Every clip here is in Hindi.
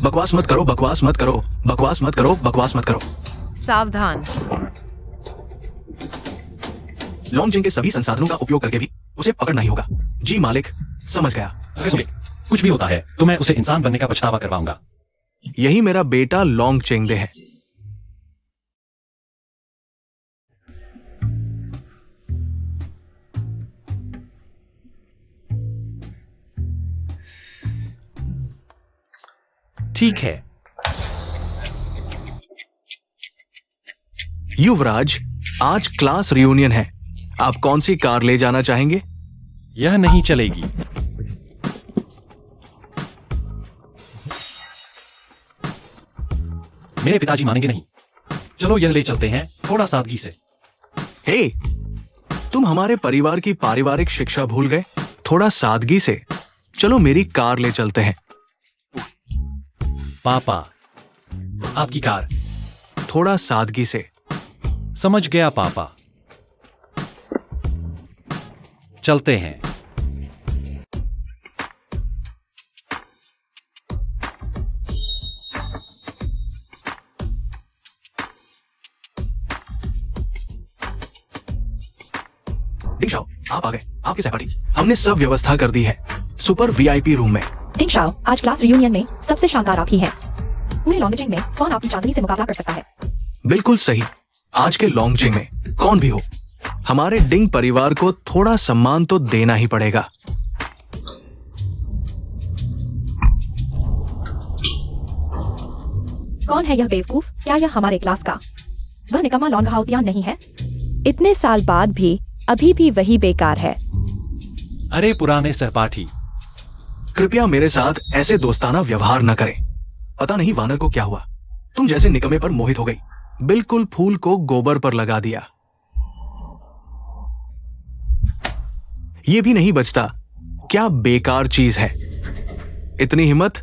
बकवास मत करो, बकवास मत करो, बकवास मत करो, बकवास मत करो। सावधान। लॉन्गजिंग के सभी संसाधनों का उपयोग करके भी उसे पकड़ना ही होगा। जी मालिक, समझ गया। सुनिए, कुछ भी होता है तो मैं उसे इंसान बनने का पछतावा करवाऊंगा। यही मेरा बेटा लॉन्ग चेंगदे है। ठीक है। युवराज, आज क्लास रियूनियन है। आप कौन सी कार ले जाना चाहेंगे? यह नहीं चलेगी। मेरे पिताजी मानेंगे नहीं। चलो यह ले चलते हैं, थोड़ा सादगी से। हे, तुम हमारे परिवार की पारिवारिक शिक्षा भूल गए? थोड़ा सादगी से। चलो मेरी कार ले चलते हैं। पापा, आपकी कार। थोड़ा सादगी से। समझ गया पापा। चलते हैं। डिंग शाओ, आप आ गए। आपकी सहपाठी। हमने सब व्यवस्था कर दी है। सुपर वीआईपी रूम में। डिंग शाओ, आज क्लास रियूनियन में सबसे शानदार आप ही हैं। पूरे लॉन्गजिंग में कौन आपकी चांदनी से मुकाबला कर सकता है? बिल्कुल सही। आज के लॉन्गजिंग में कौन भी हो, हमारे डिंग परिवार को थोड़ा सम्मान तो देना ही पड़ेगा। कौन है यह बेवकूफ? क्या यह हमारे क्लास का वह निकम्मा लॉन्ग हाउतियान नहीं है? इतने साल बाद भी अभी भी वही बेकार है। अरे पुराने सहपाठी, कृपया मेरे साथ ऐसे दोस्ताना व्यवहार न करें। पता नहीं वानर को क्या हुआ, तुम जैसे निकम्मे पर मोहित हो गई। बिल्कुल फूल को गोबर पर लगा दिया। ये भी नहीं बचता। क्या बेकार चीज है। इतनी हिम्मत,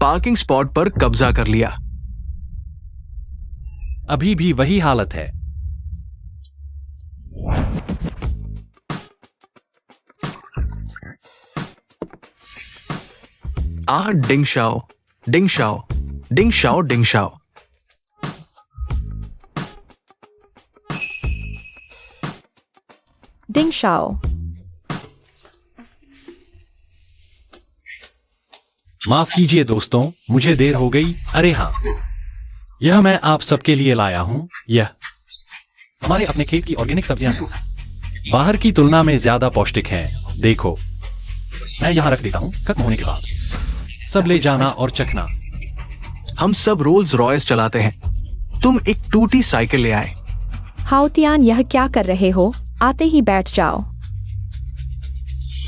पार्किंग स्पॉट पर कब्जा कर लिया। अभी भी वही हालत है। डिंग शाओ, डिंग शाओ, डिंग शाओ, डिंग शाओ। डिंग शाओ। माफ कीजिए दोस्तों, मुझे देर हो गई। अरे हाँ, यह मैं आप सबके लिए लाया हूं। यह हमारे अपने खेत की ऑर्गेनिक सब्जियां हैं। बाहर की तुलना में ज्यादा पौष्टिक हैं। देखो, मैं यहां रख देता हूं। खत्म होने के बाद सब ले जाना और चखना। हम सब रोल्स रॉयस चलाते हैं। तुम एक टूटी साइकिल ले आए। हाउतियान, यह क्या कर रहे हो? आते ही बैठ जाओ।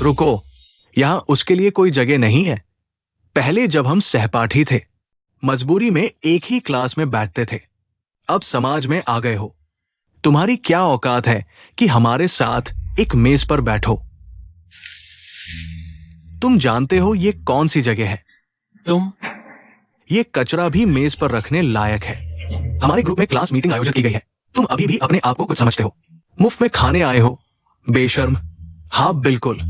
रुको, यहां उसके लिए कोई जगह नहीं है। पहले जब हम सहपाठी थे, मजबूरी में एक ही क्लास में बैठते थे। अब समाज में आ गए हो। तुम्हारी क्या औकात है कि हमारे साथ एक मेज पर बैठो? तुम जानते हो ये कौन सी जगह है? ये कचरा भी मेज पर रखने लायक है। हमारे ग्रुप में क्लास मीटिंग आयोजित की गई है। तुम अभी भी अपने आप को कुछ समझते हो। मुफ्त में खाने आए हो, बेशर्म। हाँ बिल्कुल,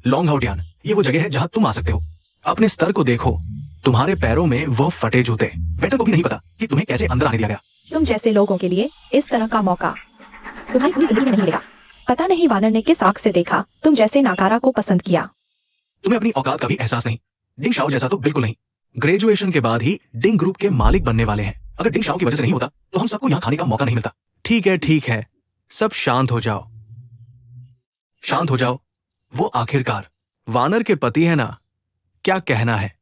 लॉन्ग हाउटियान, ये वो जगह है जहां तुम आ सकते हो। अपने स्तर को देखो। तुम्हारे पैरों में वो फटे जूते। वेटर को भी नहीं पता कि तुम्हें कैसे अंदर आने दिया गया। तुम जैसे लोगों के लिए इस तरह का मौका तुम्हारी पूरी जिंदगी में नहीं मिलेगा। पता नहीं वानर ने किस आंख से देखा तुम जैसे नाकारा को पसंद किया। तुम्हें अपनी औकात का भी एहसास नहीं। डिंग शाओ जैसा तो बिल्कुल नहीं। ग्रेजुएशन के बाद ही डिंग ग्रुप के मालिक बनने वाले हैं। अगर डिंग शाओ की वजह से नहीं होता तो हम सबको यहाँ खाने का मौका नहीं मिलता। ठीक है, ठीक है, सब शांत हो जाओ, शांत हो जाओ। वो आखिरकार वानर के पति है ना। क्या कहना है?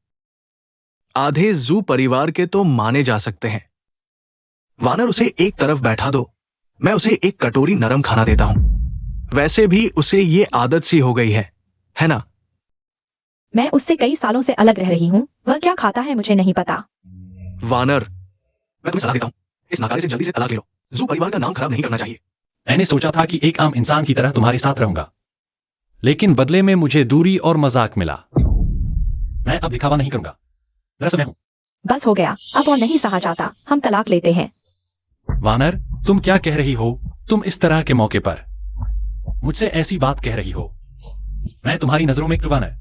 आधे जू परिवार के तो माने जा सकते हैं। वानर, उसे एक तरफ बैठा दो। मैं उसे एक कटोरी नरम खाना देता हूं। वैसे भी उसे ये आदत सी हो गई है ना? मैं उससे कई सालों से अलग रह रही हूँ। वह क्या खाता है मुझे नहीं पता। वानर, मैं तुम्हें सलाह देता हूं, इस नाकारे से जल्दी से तलाक ले लो। जू परिवार का नाम खराब नहीं करना चाहिए। मैंने सोचा था कि एक आम इंसान की तरह तुम्हारे साथ रहूंगा, लेकिन बदले में मुझे दूरी और मजाक मिला। मैं अब दिखावा नहीं करूंगा। दरअसल मैं हूं। बस हो गया, अब और नहीं सहा जाता। हम तलाक लेते हैं। वानर, तुम क्या कह रही हो? तुम इस तरह के मौके पर मुझसे ऐसी बात कह रही हो? मैं तुम्हारी नजरों में वानर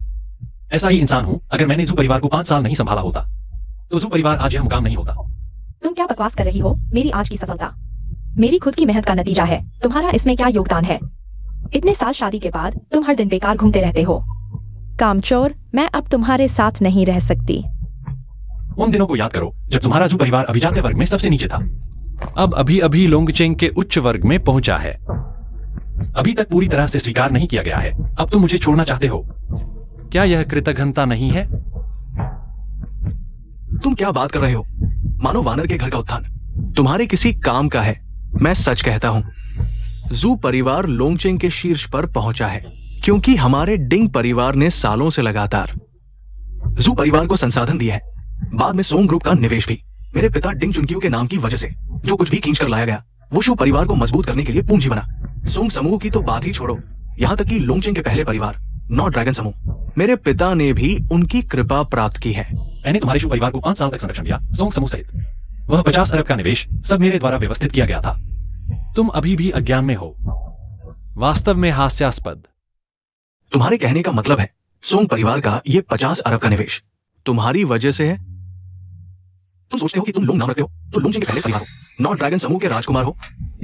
ऐसा ही इंसान हूं। अगर मैंने जू परिवार को 5 साल नहीं संभाला होता तो जू परिवार आज यह मुकाम नहीं होता। तुम क्या बकवास कर रही हो? मेरी आज की सफलता मेरी खुद की मेहनत का नतीजा है। तुम्हारा इसमें क्या योगदान है? इतने साल शादी के बाद तुम हर दिन बेकार घूमते रहते हो। कामचोर, मैं अब तुम्हारे साथ नहीं रह सकती। उन दिनों को याद करो जब तुम्हारा जू परिवार अभिजात वर्ग में सबसे नीचे था। अब अभी अभी लोंगचेंग के उच्च वर्ग में पहुंचा है। अभी तक पूरी तरह से स्वीकार नहीं किया गया है। अब तुम मुझे छोड़ना चाहते हो। क्या यह कृतघ्नता नहीं है? तुम क्या बात कर रहे हो? मानो वानर के घर का उत्थान तुम्हारे किसी काम का है। मैं सच कहता हूं, जू परिवार लोंगचेंग के शीर्ष पर पहुंचा है क्योंकि हमारे डिंग परिवार ने सालों से लगातार जू परिवार को संसाधन दिया है, बाद में सोंग ग्रुप का निवेश भी। मेरे पिता डिंग चुनकियों के नाम की वजह से जो कुछ भी खींच कर लाया गया वो शू परिवार को मजबूत करने के लिए पूंजी बना। सोंग समूह की तो बात ही छोड़ो, यहां तक कि लोंगचेंग के पहले परिवार नौ ड्रैगन समूह, मेरे पिता ने भी उनकी कृपा प्राप्त की है। मैंने तुम्हारे शू परिवार को 5 साल तक संरक्षण दिया, सोंग समूह सहित। वह 50 अरब का निवेश सब मेरे द्वारा व्यवस्थित किया गया था। तुम अभी भी अज्ञान में हो। वास्तव में हास्यास्पद। तुम्हारे कहने का मतलब है सोंग परिवार का ये 50 अरब का निवेश तुम्हारी वजह से है? तुम सोचते हो कि तुम लोंग नाम रखते हो तो लोंगचेंग के पहले परिवार हो, नौ ड्रैगन समूह के राजकुमार हो।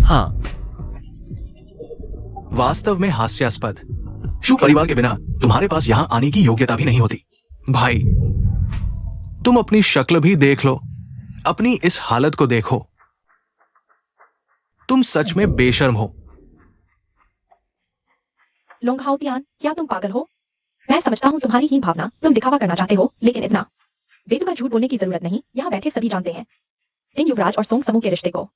हाँ, वास्तव में हास्यास्पद। शू परिवार के बिना तुम्हारे पास यहां आने की योग्यता भी नहीं होती। भाई, तुम अपनी शक्ल भी देख लो, अपनी इस हालत को देखो। तुम सच में बेशर्म हो। लोंगहाओतियान, क्या तुम पागल हो? मैं समझता हूँ तुम्हारी हीन भावना, तुम दिखावा करना चाहते हो, लेकिन इतना बेतुका झूठ बोलने की जरूरत नहीं। यहाँ बैठे सभी जानते हैं डिंग युवराज और सोंग समूह के रिश्ते को।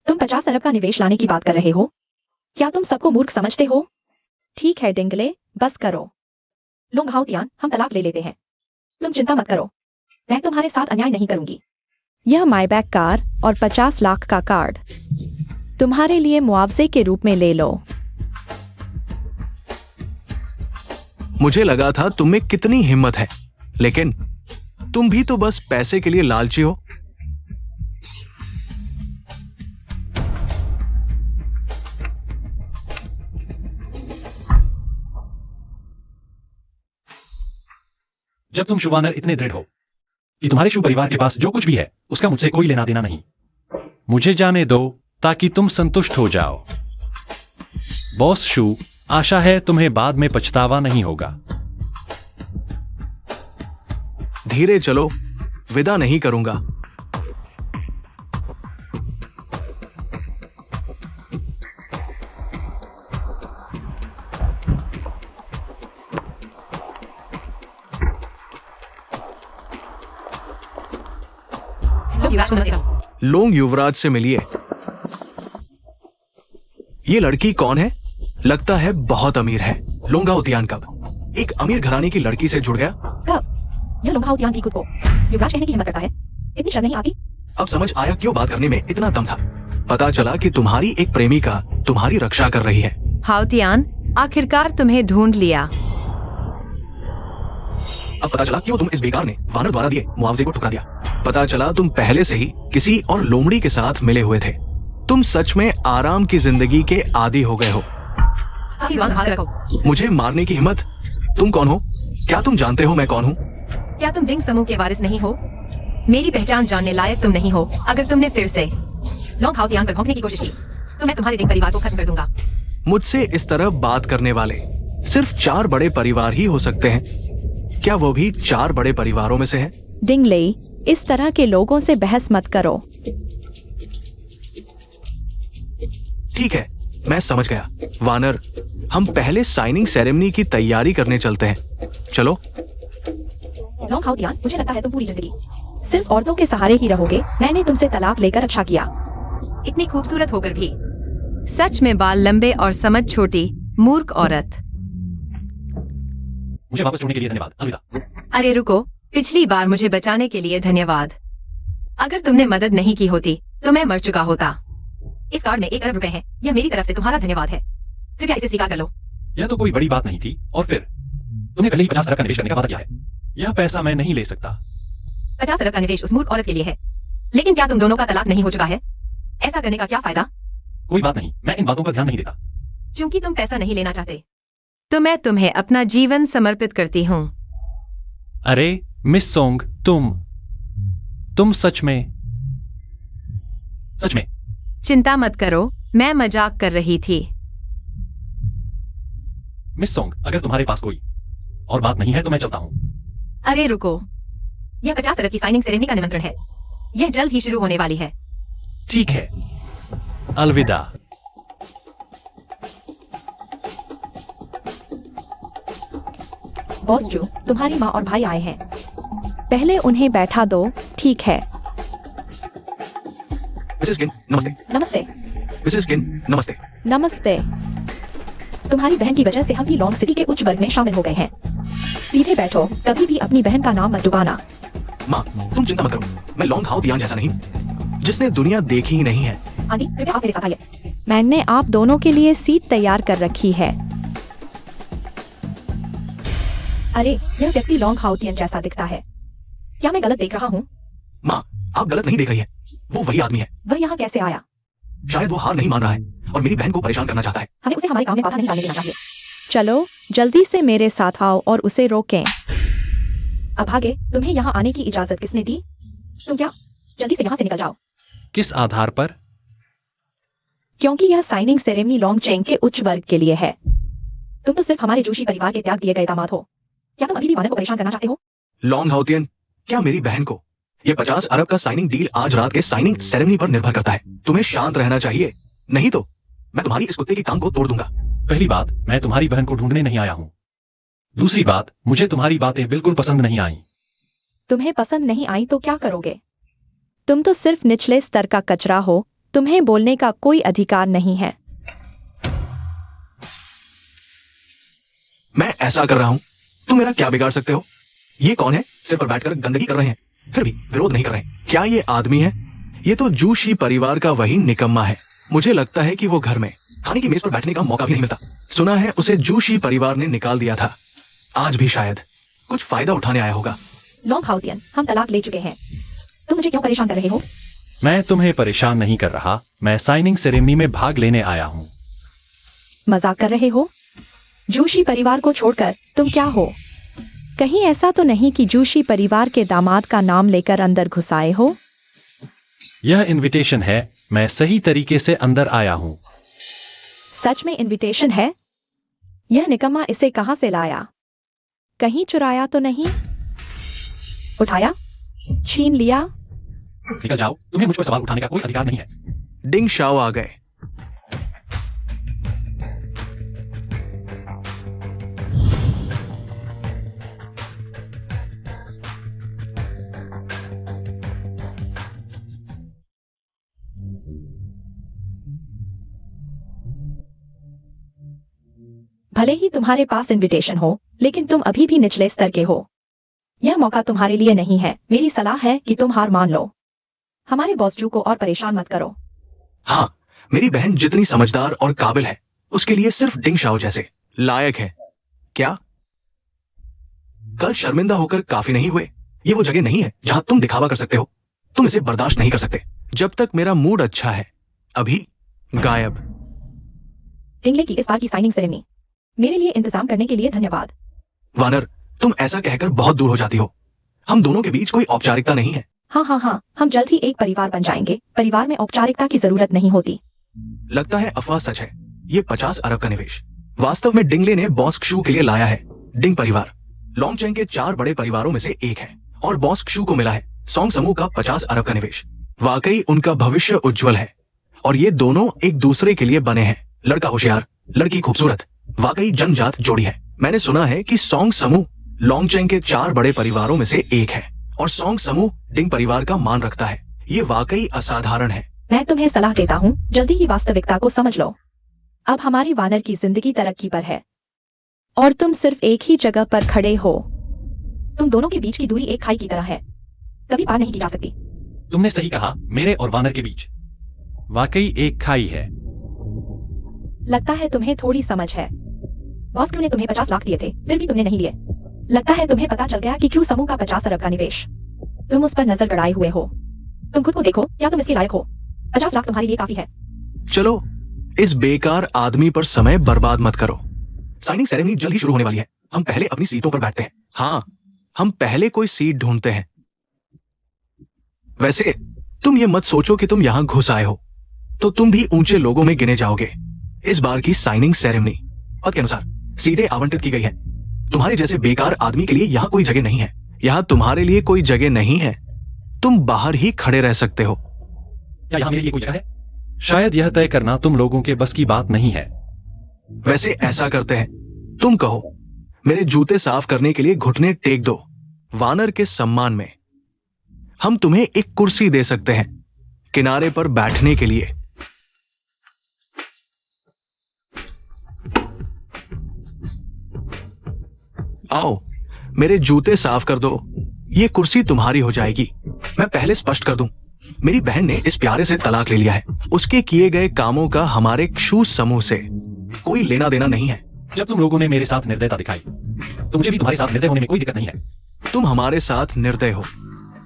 तुम 50 अरब का निवेश लाने की बात कर रहे हो। क्या तुम सबको मूर्ख समझते हो? ठीक है डिंगले, बस करो। लोंगहाओतियान, हम तलाक ले लेते हैं। तुम चिंता मत करो, मैं तुम्हारे साथ अन्याय नहीं करूंगी। यह माईबैक कार और 50 लाख का कार्ड तुम्हारे लिए मुआवजे के रूप में ले लो। मुझे लगा था तुम में कितनी हिम्मत है, लेकिन तुम भी तो बस पैसे के लिए लालची हो। जब तुम शुवानर इतने दृढ़ हो कि तुम्हारे शू परिवार के पास जो कुछ भी है उसका मुझसे कोई लेना देना नहीं, मुझे जाने दो ताकि तुम संतुष्ट हो जाओ। बॉस शू, आशा है तुम्हें बाद में पछतावा नहीं होगा। धीरे चलो, विदा नहीं करूंगा। लोंग युवराज से मिलिए। ये लड़की कौन है? लगता है बहुत अमीर है। लोंगहाओतियान कब एक अमीर घराने की लड़की से जुड़ गया? कब? यह लोंगहाओतियान भी खुद को युवराज कहने की हिम्मत करता है। इतनी शर्म नहीं आती? अब समझ आया क्यों बात करने में इतना दम था। पता चला कि तुम्हारी एक प्रेमिका तुम्हारी रक्षा कर रही है। हाओतियान, आखिरकार तुम्हें ढूंढ लिया। अब पता चला क्यों तुम इस बेकार ने वानर द्वारा दिए मुआवजे को ठुकरा दिया। पता चला तुम पहले से ही किसी और लोमड़ी के साथ मिले हुए थे। तुम सच में आराम की जिंदगी के आदी हो गए हो। मुझे मारने की हिम्मत? तुम कौन हो? क्या तुम जानते हो मैं कौन हूँ? क्या तुम डिंग समूह के वारिस नहीं हो? मेरी पहचान जानने लायक तुम नहीं हो। अगर तुमने फिर से लोंगहाओतियान पर भौंकने की कोशिश की तो मैं तुम्हारे डिंग परिवार को खत्म कर दूंगा। मुझसे इस तरह बात करने वाले सिर्फ 4 बड़े परिवार ही हो सकते हैं। क्या वो भी 4 बड़े परिवारों में से है? डिंगले, इस तरह के लोगों से बहस मत करो। ठीक है, मैं समझ गया। वानर, हम पहले साइनिंग सेरेमनी की तैयारी करने चलते हैं। चलो। लोंगहाओतियान, मुझे लगता है तुम पूरी जिंदगी सिर्फ औरतों के सहारे ही रहोगे। मैंने तुमसे तलाक लेकर अच्छा किया। इतनी खूबसूरत होकर भी सच में बाल लंबे और समझ छोटी, मूर्ख औरत। मुझे वापस छोड़ने के लिए धन्यवाद। अलविदा। अरे रुको, पिछली बार मुझे बचाने के लिए धन्यवाद। अगर तुमने मदद नहीं की होती तो मैं मर चुका होता। इस कार्ड में 1 अरब रुपए है। यह मेरी तरफ से तुम्हारा धन्यवाद है। कृपया इसे स्वीकार कर लो। यह तो कोई बड़ी बात नहीं थी। और फिर तुमने पहले ही 50 अरब का निवेश करने का वादा किया है। यह पैसा मैं नहीं ले सकता। 50 अरब का निवेश उस मूर्ख औरत के लिए है। लेकिन क्या तुम दोनों का तलाक नहीं हो चुका है? ऐसा करने का क्या फायदा? कोई बात नहीं, मैं इन बातों पर ध्यान नहीं देता। क्योंकि तुम पैसा नहीं लेना चाहते तो मैं तुम्हें अपना जीवन समर्पित करती हूँ। अरे मिस सोंग, तुम तुम सच में चिंता मत करो, मैं मजाक कर रही थी। मिस सोंग, अगर तुम्हारे पास कोई और बात नहीं है तो मैं चलता हूँ। अरे रुको, यह 50 अरब की साइनिंग सेरेमनी का निमंत्रण है। यह जल्द ही शुरू होने वाली है। ठीक है, अलविदा। बॉस जू, तुम्हारी माँ और भाई आए हैं। पहले उन्हें बैठा दो। ठीक है। मिसेस किन, नमस्ते। नमस्ते। मिसेस किन, नमस्ते। नमस्ते। तुम्हारी बहन की वजह से हम भी लॉन्ग सिटी के उच्च वर्ग में शामिल हो गए हैं। सीधे बैठो, कभी भी अपनी बहन का नाम मत डुबाना। माँ, तुम चिंता मत करो, मैं लॉन्ग हाउ दियान जैसा नहीं, जिसने दुनिया देखी ही नहीं है। आंटी, कृपया आप मेरे साथ आइए। मैंने आप दोनों के लिए सीट तैयार कर रखी है। अरे, यह व्यक्ति लॉन्ग हाउतियन जैसा दिखता है। क्या मैं गलत देख रहा हूँ? माँ, आप गलत नहीं देख रही है, वो वही आदमी है। वह यहाँ कैसे आया? शायद वो हार नहीं मान रहा है और मेरी बहन को परेशान करना चाहता है। हमें उसे हमारे काम में बाधा नहीं डालने देना चाहिए। चलो, जल्दी से मेरे साथ आओ और उसे रोकें। अब आगे, तुम्हें यहाँ आने की इजाजत किसने दी? तुम क्या? जल्दी से यहाँ से निकल जाओ। किस आधार पर? क्योंकि यह साइनिंग सेरेमनी लॉन्ग चेंग के उच्च वर्ग के लिए है। तुम तो सिर्फ हमारे जोशी परिवार के त्याग दिए गए दामाद हो। क्या तुम अभी भी वानर को परेशान करना चाहते हो? लॉन्ग हाउतियन, क्या मेरी बहन को ये 50 अरब का साइनिंग डील आज रात के साइनिंग सेरेमनी पर निर्भर करता है? तुम्हें शांत रहना चाहिए, नहीं तो मैं तुम्हारी इस कुत्ते की टांग को तोड़ दूंगा। पहली बात, मैं तुम्हारी बहन को ढूंढने नहीं आया हूँ। दूसरी बात, मुझे तुम्हारी बातें बिल्कुल पसंद नहीं आई। तुम्हें पसंद नहीं आई तो क्या करोगे? तुम तो सिर्फ निचले स्तर का कचरा हो। तुम्हें बोलने का कोई अधिकार नहीं है। मैं ऐसा कर रहा हूँ, तुम मेरा क्या बिगाड़ सकते हो? ये कौन है? सिर पर बैठकर गंदगी कर रहे हैं, फिर भी विरोध नहीं कर रहे हैं। क्या ये आदमी है? ये तो जूशी परिवार का वही निकम्मा है। मुझे लगता है कि वो घर में खाने की मेज पर बैठने का मौका भी नहीं मिलता। सुना है उसे जूशी परिवार ने निकाल दिया था। आज भी शायद कुछ फायदा उठाने आया होगा। लॉन्ग हाउतियन, हम तलाक ले चुके हैं। तुम मुझे क्यों परेशान कर रहे हो? मैं तुम्हें परेशान नहीं कर रहा, मैं साइनिंग सेरेमनी में भाग लेने आया हूँ। मजाक कर रहे हो? जूशी परिवार को छोड़कर तुम क्या हो? कहीं ऐसा तो नहीं कि जूशी परिवार के दामाद का नाम लेकर अंदर घुस आए हो? यह इनविटेशन है, मैं सही तरीके से अंदर आया हूँ। सच में इनविटेशन है? यह निकम्मा इसे कहां से लाया? कहीं चुराया तो नहीं? उठाया? छीन लिया? निकल जाओ, तुम्हें मुझ पर सवाल उठाने का कोई अधिकार नहीं है। डिंग शाओ आ गए। भले ही तुम्हारे पास इनविटेशन हो, लेकिन तुम अभी भी निचले स्तर के हो। यह मौका तुम्हारे लिए नहीं है। मेरी सलाह है कि तुम हार मान लो। हमारे बॉस जू को और परेशान मत करो। हाँ, मेरी बहन जितनी समझदार और काबिल है, उसके लिए सिर्फ डिंग शाओ जैसे लायक है। क्या कल शर्मिंदा होकर काफी नहीं हुए? ये वो जगह नहीं है जहां तुम दिखावा कर सकते हो। तुम इसे बर्दाश्त नहीं कर सकते। जब तक मेरा मूड अच्छा है, अभी गायब। टिंगले की इस बार की साइनिंग सेरेमनी मेरे लिए इंतजाम करने के लिए धन्यवाद। वानर, तुम ऐसा कहकर बहुत दूर हो जाती हो। हम दोनों के बीच कोई औपचारिकता नहीं है। हाँ, हम जल्द ही एक परिवार बन जाएंगे। परिवार में औपचारिकता की जरूरत नहीं होती। लगता है अफवाह सच है। ये 50 अरब का निवेश वास्तव में डिंगले ने बॉस क्षू के लिए लाया है। डिंग परिवार लॉन्ग चेंग के 4 बड़े परिवारों में से एक है और बॉस क्षू को मिला है सोंग समूह का 50 अरब का निवेश। वाकई उनका भविष्य उज्जवल है और ये दोनों एक दूसरे के लिए बने हैं। लड़का होशियार, लड़की खूबसूरत, वाकई जनजात जोड़ी है। मैंने सुना है कि सोंग समूह लॉन्ग चेंग के 4 बड़े परिवारों में से एक है और सोंग समूह डिंग परिवार का मान रखता है। ये वाकई असाधारण है। मैं तुम्हें सलाह देता हूँ, जल्दी ही वास्तविकता को समझ लो। अब हमारी वानर की जिंदगी तरक्की पर है और तुम सिर्फ एक ही जगह पर खड़े हो। तुम दोनों के बीच की दूरी एक खाई की तरह है, कभी पार नहीं की जा सकती। तुमने सही कहा, मेरे और वानर के बीच वाकई एक खाई है। लगता है तुम्हें थोड़ी समझ है। बॉस क्यों ने तुम्हें 50 लाख दिए थे, फिर भी तुमने नहीं लिए। लगता है तुम्हें पता चल गया कि क्यों समूह का 50 अरब का निवेश। तुम उस पर नजर गड़ाए हुए हो। तुम खुद को देखो, क्या तुम इसके लायक हो? 50 लाख तुम्हारे लिए काफी है। चलो, इस बेकार आदमी पर समय बर्बाद मत करो। साइनिंग सेरेमनी जल्द ही शुरू होने वाली है। हम पहले अपनी सीटों पर बैठते हैं। हाँ, हम पहले कोई सीट ढूंढते हैं। वैसे तुम ये मत सोचो कि तुम यहां घुस आए हो तो तुम भी ऊंचे लोगों में गिने जाओगे। इस बार की साइनिंग सेरेमनी पद के अनुसार सीटें आवंटित की गई है। तुम्हारे जैसे बेकार आदमी के लिए यहाँ कोई जगह नहीं है। यहाँ तुम्हारे लिए कोई जगह नहीं है। तुम बाहर ही खड़े रह सकते हो। क्या यहाँ मेरे लिए कोई जगह है? शायद यह तय करना तुम लोगों के बस की बात नहीं है। वैसे ऐसा करते हैं, तुम कहो मेरे जूते साफ करने के लिए घुटने टेक दो। वानर के सम्मान में हम तुम्हें एक कुर्सी दे सकते हैं किनारे पर बैठने के लिए। आओ मेरे जूते साफ कर दो। ये कुर्सी तुम्हारी हो जाएगी। मैं पहले स्पष्ट कर दूं, मेरी बहन ने इस प्यारे से तलाक ले लिया है। उसके किए गए कामों का हमारे क्षुद्र समूह से कोई लेना देना नहीं है। जब तुम लोगों ने मेरे साथ निर्दयता दिखाई तो मुझे भी तुम्हारे साथ निर्दय होने में कोई दिक्कत नहीं है। तुम हमारे साथ निर्दय हो।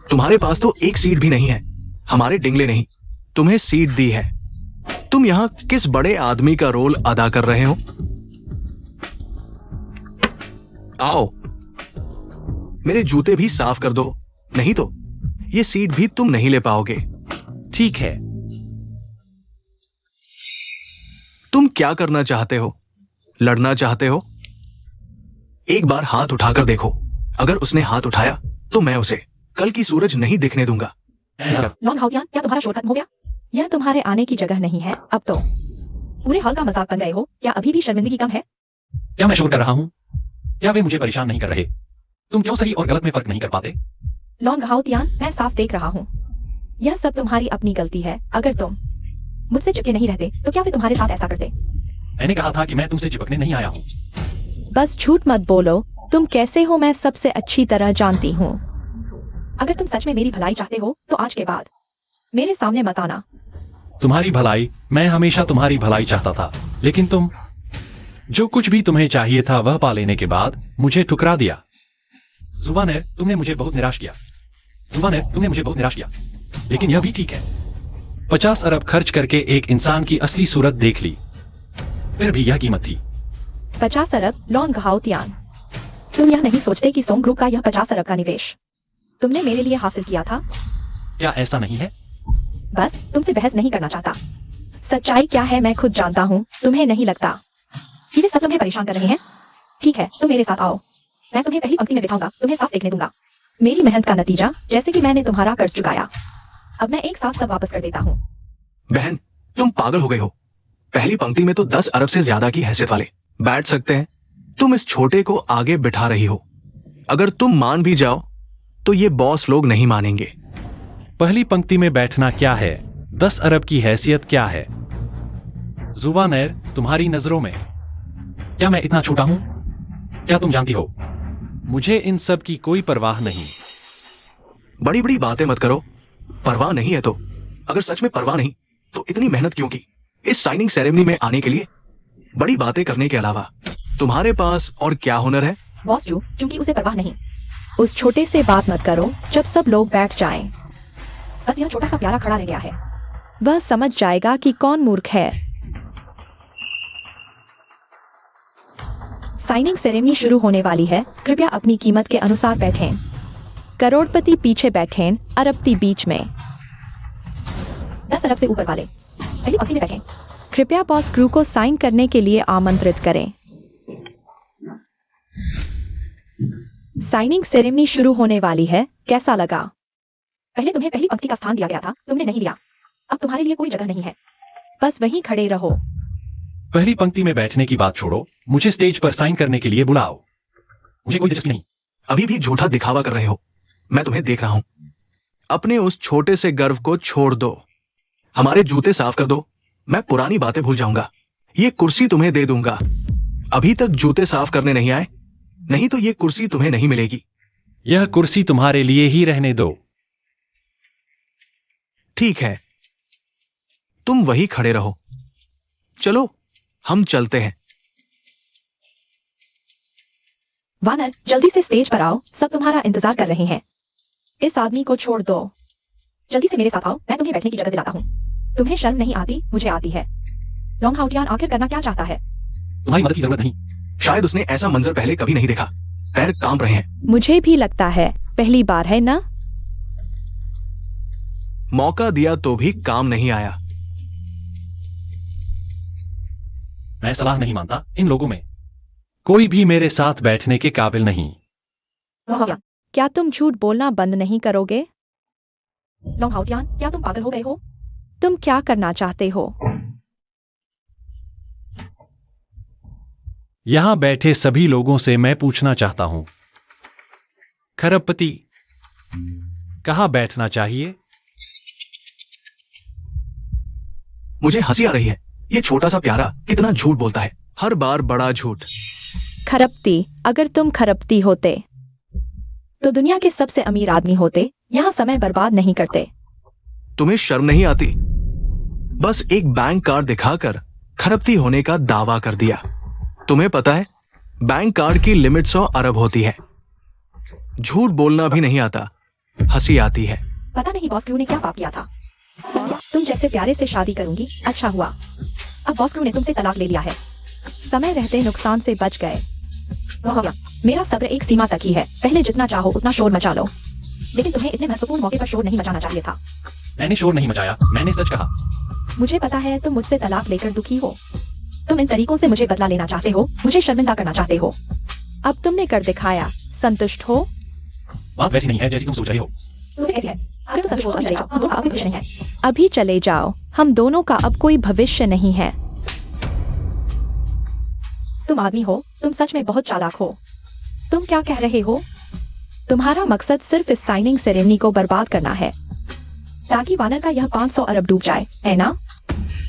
तुम्हारे पास तो एक सीट भी नहीं है। हमारे डिंगले नहीं तुम्हें सीट दी है। तुम यहां किस बड़े आदमी का रोल अदा कर रहे हो? आओ मेरे जूते भी साफ कर दो, नहीं तो ये सीट भी तुम नहीं ले पाओगे। ठीक है। तुम क्या करना चाहते हो? लड़ना चाहते हो? एक बार हाथ उठाकर देखो। अगर उसने हाथ उठाया तो मैं उसे कल की सूरज नहीं दिखने दूंगा। लॉन्ग हाउतियान, क्या तुम्हारा शोर खत्म हो गया? यह तुम्हारे आने की जगह नहीं है। अब तो पूरे हॉल का मजाक बन गए हो। क्या अभी भी शर्मिंदगी कम है? क्या मैं शोर कर रहा हूँ? क्या वे मुझे परेशान नहीं कर रहे? तुम क्यों सही और गलत में फर्क नहीं कर पाते? लॉन्ग हाउतियान, मैं साफ देख रहा हूँ। यह सब तुम्हारी अपनी गलती है। अगर तुम मुझसे चिपके नहीं रहते तो क्या वे तुम्हारे साथ ऐसा करते? मैंने कहा था कि मैं तुमसे चिपकने नहीं आया हूँ। बस झूठ मत बोलो। तुम कैसे हो मैं सबसे अच्छी तरह जानती हूँ। अगर तुम सच में मेरी भलाई चाहते हो तो आज के बाद मेरे सामने मत आना। तुम्हारी भलाई? मैं हमेशा तुम्हारी भलाई चाहता था, लेकिन तुम जो कुछ भी तुम्हें चाहिए था वह पा लेने के बाद मुझे ठुकरा दिया। जुबानेर, तुमने मुझे बहुत निराश किया। जुबानेर, तुमने मुझे बहुत निराश किया। लेकिन यह भी ठीक है। 50 अरब खर्च करके एक इंसान की असली सूरत देख ली, फिर भी यह कीमत थी। 50 अरब? लॉन्ग हाउतियान, तुम यह नहीं सोचते कि सोंग ग्रुप का यह 50 अरब का निवेश तुमने मेरे लिए हासिल किया था? क्या ऐसा नहीं है? बस तुमसे बहस नहीं करना चाहता। सच्चाई क्या है मैं खुद जानता हूँ। तुम्हें नहीं लगता कि वे सब तुम्हें परेशान कर रहे हैं? ठीक है, तुम मेरे साथ आओ। मैं तुम्हें पहली पंक्ति में बिठाऊंगा, तुम्हें साफ देखने दूंगा। मेरी मेहनत का नतीजा, जैसे कि मैंने तुम्हारा कर्ज चुकाया। अब मैं एक साथ सब वापस कर देता हूँ। बहन, तुम पागल हो गई हो। पहली पंक्ति में तो 10 अरब से ज्यादा की हैसियत वाले बैठ सकते हैं। तुम इस छोटे को आगे बिठा रही हो। अगर तुम मान भी जाओ तो ये बॉस लोग नहीं मानेंगे। पहली पंक्ति में बैठना क्या है? 10 अरब की हैसियत क्या है? जुबानेर, तुम्हारी नजरों में क्या मैं इतना छोटा हूं? क्या तुम जानती हो मुझे इन सब की कोई परवाह नहीं। बड़ी बड़ी बातें मत करो। परवाह नहीं है तो अगर सच में परवाह नहीं तो इतनी मेहनत क्यों की इस साइनिंग सेरेमनी में आने के लिए? बड़ी बातें करने के अलावा तुम्हारे पास और क्या हुनर है? बॉस जू, क्योंकि उसे परवाह नहीं। उस छोटे से बात मत करो जब सब लोग बैठ जाएं। बस यह छोटा सा प्यारा खड़ा रह गया है। वह समझ जाएगा कि कौन मूर्ख है। साइनिंग सेरेमनी शुरू होने वाली है। कृपया अपनी कीमत के अनुसार बैठें। करोड़पति पीछे बैठें, अरबपति बीच में। 10 अरब से ऊपर वाले पहली पंक्ति में बैठें। कृपया बॉस क्रू को साइन करने के लिए आमंत्रित करें। साइनिंग सेरेमनी शुरू होने वाली है। कैसा लगा? पहले तुम्हें पहली पंक्ति का स्थान दिया गया था, तुमने नहीं लिया। अब तुम्हारे लिए कोई जगह नहीं है। बस वहीं खड़े रहो। पहली पंक्ति में बैठने की बात छोड़ो, मुझे स्टेज पर साइन करने के लिए बुलाओ। मुझे कोई दिलचस्पी नहीं। अभी भी झूठा दिखावा कर रहे हो। मैं तुम्हें देख रहा हूं। अपने उस छोटे से गर्व को छोड़ दो। हमारे जूते साफ कर दो। मैं पुरानी बातें भूल जाऊंगा। ये कुर्सी तुम्हें दे दूंगा। अभी तक जूते साफ करने नहीं आए, नहीं तो ये कुर्सी तुम्हें नहीं मिलेगी। यह कुर्सी तुम्हारे लिए ही रहने दो। ठीक है, तुम वही खड़े रहो। चलो हम चलते हैं। वानर, जल्दी से स्टेज पर आओ। सब तुम्हारा इंतजार कर रहे हैं। इस आदमी को छोड़ दो। जल्दी से मेरे साथ आओ। मैं तुम्हें बैठने की जगह दिलाता हूँ। तुम्हें शर्म नहीं आती? मुझे आती है। लॉन्ग हाउटियान आखिर करना क्या चाहता है? तुम्हारी मदद की जरूरत नहीं। शायद उसने ऐसा मंजर पहले कभी नहीं देखा। पैर कांप रहे हैं। मुझे भी लगता है पहली बार है ना? मौका दिया तो भी काम नहीं आया। मैं सलाह नहीं मानता। इन लोगों में कोई भी मेरे साथ बैठने के काबिल नहीं। क्या तुम झूठ बोलना बंद नहीं करोगे? लोंग हाउटियान, क्या तुम पागल हो गए हो? तुम क्या करना चाहते हो? यहां बैठे सभी लोगों से मैं पूछना चाहता हूं, खरबपति कहां बैठना चाहिए? मुझे हंसी आ रही है। ये छोटा सा प्यारा कितना झूठ बोलता है, हर बार बड़ा झूठ। खरबती, अगर तुम खरबती होते तो दुनिया के सबसे अमीर आदमी होते। यहाँ समय बर्बाद नहीं करते। तुम्हें शर्म नहीं आती? बस एक बैंक कार्ड दिखाकर खरबती होने का दावा कर दिया। तुम्हें पता है बैंक कार्ड की लिमिट 100 अरब होती है। झूठ बोलना भी नहीं आता, हंसी आती है। पता नहीं बॉस क्रू ने क्या पाप किया था। तुम जैसे प्यारे से शादी करूंगी, अच्छा हुआ। अब बॉस क्रू ने तुमसे तलाक ले लिया है। समय रहते नुकसान से बच गए। मेरा सब्र एक सीमा तक ही है। पहले जितना चाहो उतना शोर मचा लो, लेकिन तुम्हें इतने महत्वपूर्ण मौके पर शोर नहीं मचाना चाहिए था। मैंने शोर नहीं मचाया, मैंने सच कहा। मुझे पता है तुम मुझसे तलाक लेकर दुखी हो। तुम इन तरीकों से मुझे बदला लेना चाहते हो, मुझे शर्मिंदा करना चाहते हो। अब तुमने कर दिखाया। संतुष्ट हो? बात वैसी नहीं है जैसी तुम सोच रही हो। अगर तुम संतुष्ट हो तो चले जाओ। हम दोनों का अब कोई भविष्य नहीं है। अभी चले जाओ, हम दोनों का अब कोई भविष्य नहीं है। तुम आदमी हो, तुम सच में बहुत चालाक हो। तुम क्या कह रहे हो? तुम्हारा मकसद सिर्फ इस साइनिंग सेरेमनी को बर्बाद करना है, ताकि वानर का यह 500 अरब डूब जाए, है ना?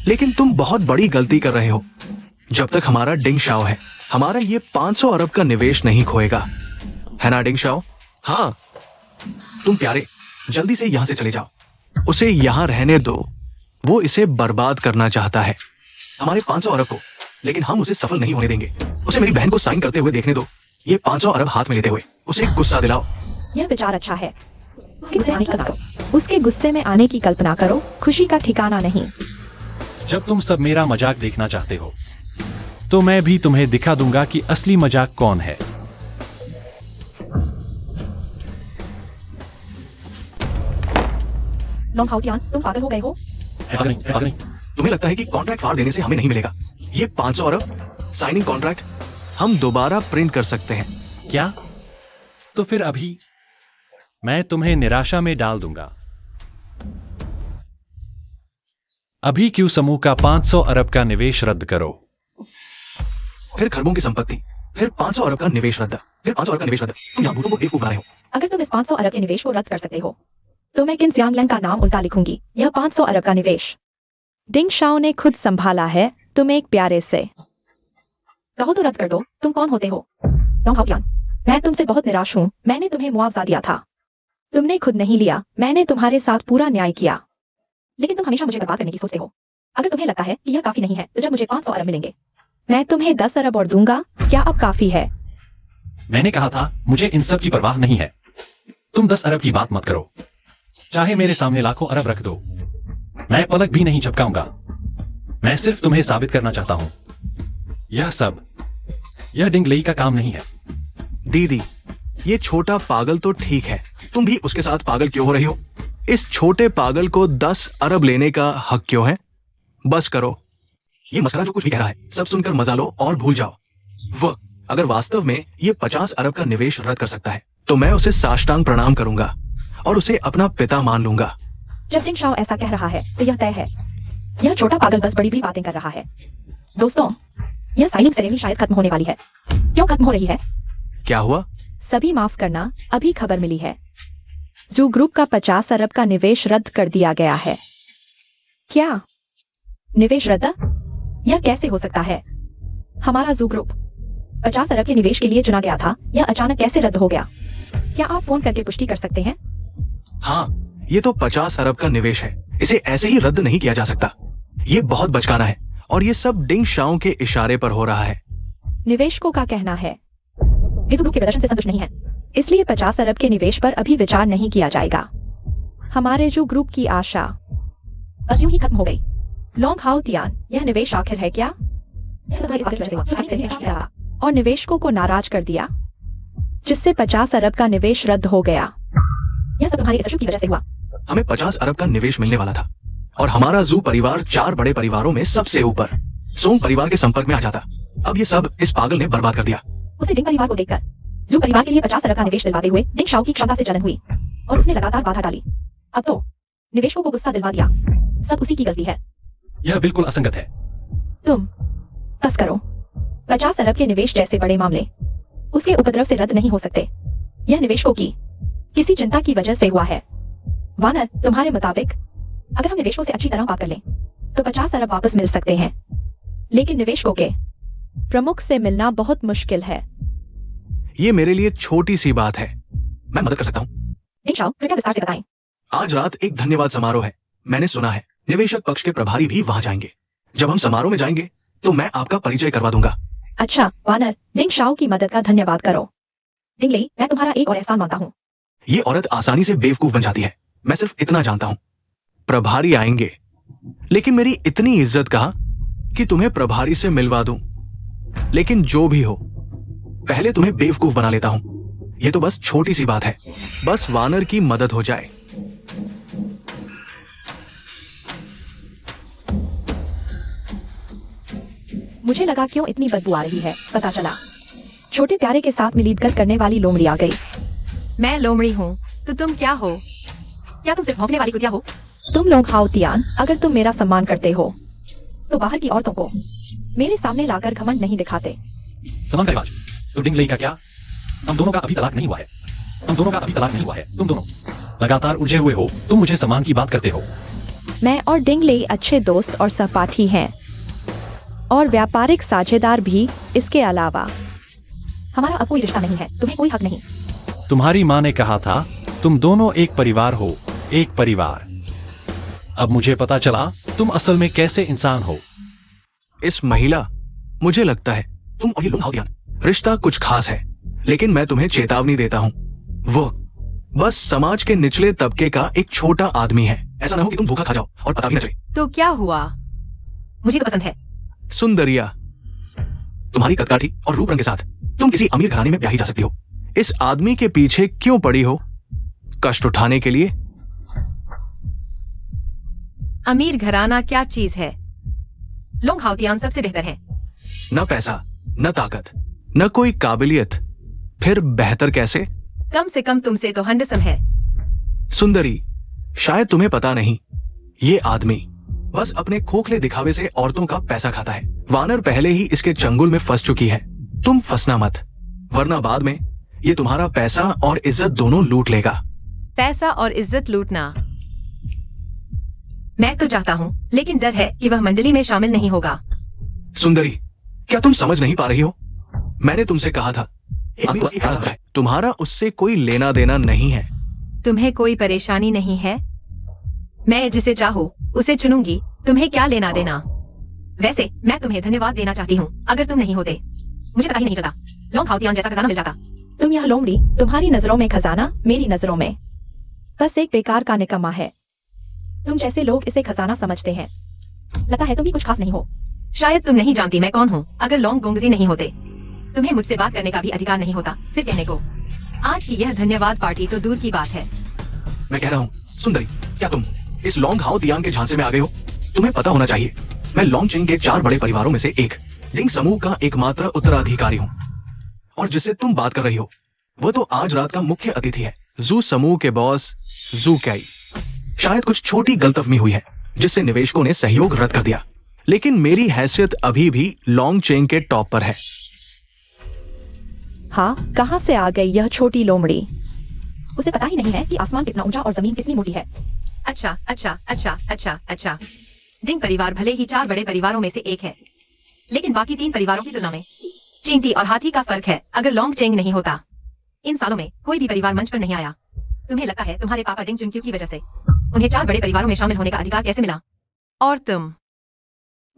लेकिन तुम बहुत बड़ी गलती कर रहे हो। जब तक हमारा डिंग शाओ है, हमारा ये 500 अरब का निवेश नहीं खोएगा, है ना डिंग शाओ? हाँ, तुम प्यारे, जल्दी से यहां से चले जाओ। उसे यहां रहने दो। वो इसे बर्बाद करना चाहता है, हमारे 500 अरब को। लेकिन हम उसे सफल नहीं होने देंगे। उसे मेरी बहन को साइन करते हुए देखने दो, ये 500 अरब हाथ में लेते हुए। उसे गुस्सा दिलाओ। यह विचार अच्छा है। उसके गुस्से में आने की कल्पना करो। खुशी का ठिकाना नहीं। जब तुम सब मेरा मजाक देखना चाहते हो, तो मैं भी तुम्हें दिखा दूंगा कि असली मजाक कौन है। लोंग हाउटियान, तुम पागल हो गए हो? पागल नहीं, पागल नहीं। तुम्हें लगता है कि कॉन्ट्रैक्ट फाड़ देने से हमें नहीं मिलेगा? ये 500 अरब साइनिंग कॉन्ट्रैक्ट हम दोबारा प्रिंट कर सकते हैं। क्या? तो फिर अभी मैं तुम्हें निराशा में डाल दूंगा। अभी क्यू समूह का 500 अरब का निवेश रद्द करो। फिर खरबों की संपत्ति, फिर 500 अरब का निवेश रद्द, फिर 500 अरब का निवेश रद्द। तुम यहाँ भूतों को बेवकूफ बना रहे हो। अगर तुम इस 500 अरब के निवेश को रद्द कर सकते हो, तो मैं किन सियांगलैंग का नाम उल्टा लिखूंगी। यह 500 अरब का निवेश डिंग शाओ ने खुद संभाला है। तुम एक प्यारे से कहो तो रद्द कर दो। तुम कौन होते हो? लोंग हाउटियान, मैं तुमसे बहुत निराश हूँ। मैंने तुम्हें मुआवजा दिया था, तुमने खुद नहीं लिया। मैंने तुम्हारे साथ पूरा न्याय किया, लेकिन तुम हमेशा मुझे बर्बाद करने की सोचते हो। अगर तुम्हें लगता है कि यह काफी नहीं है, तो जब मुझे 500 अरब मिलेंगे, मैं तुम्हें 10 अरब और दूंगा। क्या अब काफी है? मैंने कहा था मुझे इन सब की परवाह नहीं है। तुम 10 अरब की बात मत करो। चाहे मेरे सामने लाखों अरब रख दो, मैं पलक भी नहीं झपकाऊंगा। मैं सिर्फ तुम्हें साबित करना चाहता हूं, यह डिंग लेई का काम नहीं है। दीदी, ये छोटा पागल तो ठीक है, तुम भी उसके साथ पागल क्यों हो रही हो? इस छोटे पागल को 10 अरब लेने का हक क्यों है? बस करो। ये मसला जो कुछ भी कह रहा है, सब सुनकर मजा लो और भूल जाओ। वह अगर वास्तव में ये 50 अरब का निवेश रद्द कर सकता है, तो मैं उसे साष्टांग प्रणाम करूंगा और उसे अपना पिता मान लूंगा। जब डिंग शाओ ऐसा कह रहा है, तो यह तय है। यह छोटा पागल बस बड़ी बड़ी बातें कर रहा है। दोस्तों, यह साइनिंग सेरेमनी शायद खत्म होने वाली है। क्यों खत्म हो रही है? क्या हुआ? सभी माफ करना, अभी खबर मिली है, जू ग्रुप का 50 अरब का निवेश रद्द कर दिया गया है। क्या? निवेश रद्द? यह कैसे हो सकता है? हमारा जू ग्रुप 50 अरब के निवेश के लिए चुना गया था, यह अचानक कैसे रद्द हो गया? क्या आप फोन करके पुष्टि कर सकते हैं? हाँ, ये तो 50 अरब का निवेश है, इसे ऐसे ही रद्द नहीं किया जा सकता। ये बहुत बचकाना है और ये सब डिंग शाओ के इशारे पर हो रहा है। निवेशकों का कहना है इस ग्रुप के प्रदर्शन से संतुष्ट नहीं है, इसलिए 50 अरब के निवेश पर अभी विचार नहीं किया जाएगा। हमारे जो ग्रुप की आशा बस यूं ही खत्म हो गई। लोंग हाउटियान, यह निवेश आखिर है क्या? और निवेशकों को नाराज कर दिया, जिससे 50 अरब का निवेश रद्द हो गया। यह सब तुम्हारी इस अशुभ की वजह से हुआ। हमें 50 अरब का निवेश मिलने वाला था और हमारा जू परिवार 4 बड़े परिवारों में सबसे ऊपर सोंग परिवार के संपर्क में आ जाता। अब ये सब इस पागल ने बर्बाद कर दिया। उसे डिंग परिवार को देखकर जू परिवार के लिए 50 अरब का निवेश दिलवाते हुए डिंग शाओ की क्षमता से जलन हुई और उसने लगातार बाधा डाली। अब तो निवेशकों को गुस्सा दिलवा दिया। सब उसी की गलती है। यह बिल्कुल असंगत है। तुम बस करो। 50 अरब के निवेश जैसे बड़े मामले उसके उपद्रव से रद्द नहीं हो सकते। यह निवेशकों की किसी चिंता की वजह से हुआ है। वानर, तुम्हारे मुताबिक अगर हम निवेशकों से अच्छी तरह बात कर लें तो 50 अरब वापस मिल सकते हैं, लेकिन निवेशकों के प्रमुख से मिलना बहुत मुश्किल है। ये मेरे लिए छोटी सी बात है, मैं मदद कर सकता हूँ। डिंग शाओ, कृपया विस्तार से बताएं। आज रात एक धन्यवाद समारोह है। मैंने सुना है निवेशक पक्ष के प्रभारी भी वहां जाएंगे। जब हम समारोह में जाएंगे तो मैं आपका परिचय करवा दूंगा। अच्छा वानर, डिंग शाओ की मदद का धन्यवाद करो। डिंग लेई, मैं तुम्हारा एक और एहसान मानता हूँ। ये औरत आसानी से बेवकूफ बन जाती है। मैं सिर्फ इतना जानता हूं, प्रभारी आएंगे, लेकिन मेरी इतनी इज्जत कहा कि तुम्हें प्रभारी से मिलवा दूं। लेकिन जो भी हो, पहले तुम्हें बेवकूफ बना लेता हूं। ये तो बस छोटी सी बात है, बस वानर की मदद हो जाए। मुझे लगा क्यों इतनी बदबू आ रही है, पता चला छोटे प्यारे के साथ मिलीभगत करने वाली लोमड़ी आ गई। मैं लोमड़ी हूँ तो तुम क्या हो? क्या तुम सिर्फ भौंकने वाली कुतिया हो? तुम लोग हाओ तियान, अगर तुम मेरा सम्मान करते हो तो बाहर की औरतों को मेरे सामने लाकर घमंड नहीं दिखाते। समान का रिवाज। तो डिंग लेई का क्या? हम दोनों का अभी तलाक नहीं हुआ है। तुम दोनों लगातार उलझे हुए हो। तुम मुझे सम्मान की बात करते हो। मैं और डिंग लेई अच्छे दोस्त और सहपाठी हैं और व्यापारिक साझेदार भी। इसके अलावा हमारा अब कोई रिश्ता नहीं है, तुम्हें कोई हक नहीं। तुम्हारी माँ ने कहा था तुम दोनों एक परिवार हो, एक परिवार। अब मुझे पता चला तुम असल में कैसे इंसान हो। इस महिला, मुझे लगता है तुम और ये लोग हाउतियान रिश्ता कुछ खास है, लेकिन मैं तुम्हें चेतावनी देता हूं, वो बस समाज के निचले तबके का एक छोटा आदमी है। ऐसा ना हो कि तुम धोखा खा जाओ और पता भी न चले। तो क्या हुआ? मुझे तो पसंद है। सुंदरिया, तुम्हारी कदकाठी और रूप रंग के साथ तुम किसी अमीर घराने में ब्याही जा सकती हो। इस आदमी के पीछे क्यों पड़ी हो? कष्ट उठाने के लिए? अमीर घराना क्या चीज है? लोग हाउतियान सबसे बेहतर है। न पैसा, न ताकत, न कोई काबिलियत, फिर बेहतर कैसे? कम से कम तुमसे तो हैंडसम है। सुंदरी, शायद तुम्हें पता नहीं, ये आदमी बस अपने खोखले दिखावे से औरतों का पैसा खाता है। वानर पहले ही इसके चंगुल में फंस चुकी है। तुम फंसना मत, वरना बाद में ये तुम्हारा पैसा और इज्जत दोनों लूट लेगा। पैसा और इज्जत लूटना मैं तो चाहता हूँ, लेकिन डर है कि वह मंडली में शामिल नहीं होगा। सुंदरी, क्या तुम समझ नहीं पा रही हो? मैंने तुमसे कहा था, तुम्हारा उससे कोई लेना देना नहीं है। तुम्हें कोई परेशानी नहीं है? मैं जिसे चाहूँ उसे चुनूंगी, तुम्हें क्या लेना देना? वैसे मैं तुम्हें धन्यवाद देना चाहती हूँ। अगर तुम नहीं होते मुझे पता ही नहीं चलता, लोंग हाउतियान जैसा खजाना मिल जाता। तुम यह लोमड़ी, तुम्हारी नजरों में खजाना, मेरी नजरों में बस एक बेकार का निकम्मा है। तुम जैसे लोग इसे खजाना समझते हैं। लगता है तुम भी कुछ खास नहीं हो। शायद तुम नहीं जानती मैं कौन हूँ। अगर लोंग गोंगजी नहीं होते, तुम्हें मुझसे बात करने का भी अधिकार नहीं होता। फिर कहने को आज की यह धन्यवाद पार्टी तो दूर की बात है। मैं कह रहा हूँ, सुंदरी, क्या तुम इस लोंग हाओ तियान के झांसे में आ गए हो? तुम्हें पता होना चाहिए, मैं लोंग चिंग के 4 बड़े परिवारों में से एक डिंग समूह का एकमात्र उत्तराधिकारी हूँ। और जिससे तुम बात कर रही हो, वो तो आज रात का मुख्य अतिथि है, जू समूह के बॉस जू कैई। शायद कुछ छोटी गलतफहमी हुई है, जिससे निवेशकों ने सहयोग रद्द कर दिया, लेकिन मेरी हैसियत अभी भी लोंग चेंग के टॉप पर है। हाँ, कहाँ से आ गई यह छोटी लोमड़ी? उसे पता ही नहीं है कि आसमान कितना ऊंचा और जमीन कितनी मोटी है। अच्छा अच्छा अच्छा अच्छा अच्छा। डिंग परिवार भले ही 4 बड़े परिवारों में से एक है, लेकिन बाकी 3 परिवारों की तुलना में चींटी और हाथी का फर्क है। अगर लोंग चेंग नहीं होता, इन सालों में कोई भी परिवार मंच पर नहीं आया। तुम्हें लगता है तुम्हारे पापा डिंग चुनक्यू की वजह से उन्हें 4 बड़े परिवारों में शामिल होने का अधिकार कैसे मिला? और तुम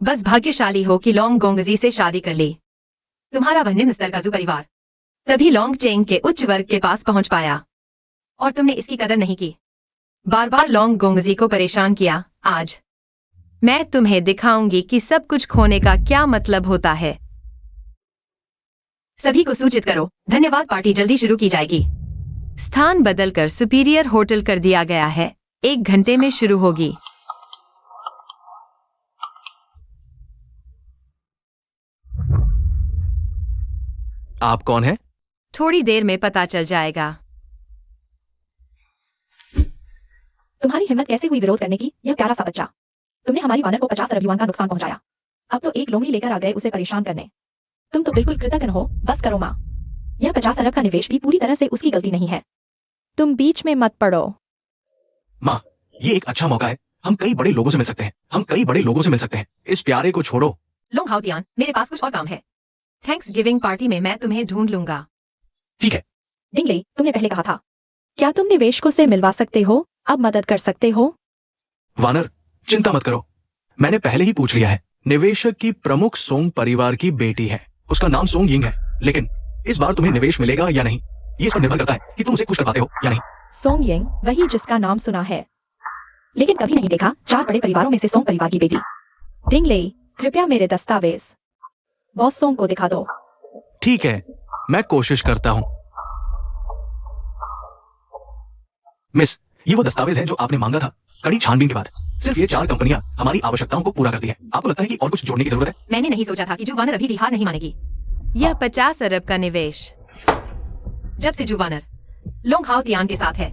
बस भाग्यशाली हो कि लोंग गोंगजी से शादी कर ली। तुम्हारा वह निम्न स्तर का जू परिवार तभी लोंग चेंग के उच्च वर्ग के पास पहुंच पाया, और तुमने इसकी कदर नहीं की। बार बार लोंग गोंगजी को परेशान किया। आज मैं तुम्हें दिखाऊंगी कि सब कुछ खोने का क्या मतलब होता है। सभी को सूचित करो, धन्यवाद पार्टी जल्दी शुरू की जाएगी। स्थान बदलकर सुपीरियर होटल कर दिया गया है। 1 घंटे में शुरू होगी। आप कौन है? थोड़ी देर में पता चल जाएगा। तुम्हारी हिम्मत कैसे हुई विरोध करने की, यह प्यारा सा बच्चा। तुमने हमारी वानर को 50 अरब युआन का नुकसान पहुंचाया। अब तो एक लोमड़ी लेकर आ गए उसे परेशान करने। तुम तो बिल्कुल कृतज्ञ हो। बस करो माँ। यह 50 अरब का निवेश भी पूरी तरह से उसकी गलती नहीं है। तुम बीच में मत पड़ो। माँ, ये एक अच्छा मौका है। हम कई बड़े लोगों से मिल सकते हैं। हम कई बड़े लोगों से मिल सकते हैं। इस प्यारे को छोड़ो। लोंग हाउतियान, मेरे पास कुछ और काम है। थैंक्स गिविंग पार्टी में मैं तुम्हें ढूंढ लूंगा। ठीक है। डिंगले, तुमने पहले कहा था। क्या तुम निवेशकों से मिलवा सकते हो? अब मदद कर सकते हो? वानर, चिंता मत करो। मैंने पहले ही पूछ लिया है। निवेशक की प्रमुख सोंग परिवार की बेटी है। उसका नाम सोंग यिंग है। लेकिन इस बार तुम्हें निवेश मिलेगा या नहीं, ये इस पर निर्भर करता है कि तुम उसे खुश कर पाते हो या नहीं। सोंग यिंग, वही जिसका नाम सुना है लेकिन कभी नहीं देखा। 4 बड़े परिवारों में से सोंग परिवार की बेटी। डिंगले, कृपया मेरे दस्तावेज बॉस सोंग को दिखा दो। ठीक है, मैं कोशिश करता हूं। मिस, ये वो दस्तावेज है जो आपने मांगा था। कड़ी छानबीन के बाद सिर्फ ये 4 कंपनियां हमारी आवश्यकताओं को पूरा करती हैं। आपको लगता है कि और कुछ जोड़ने की जरूरत है? मैंने नहीं सोचा था कि जुवानर अभी भी हार नहीं मानेगी। यह 50 अरब का निवेश जब से जुवानर लोंग हाउतियान के साथ है,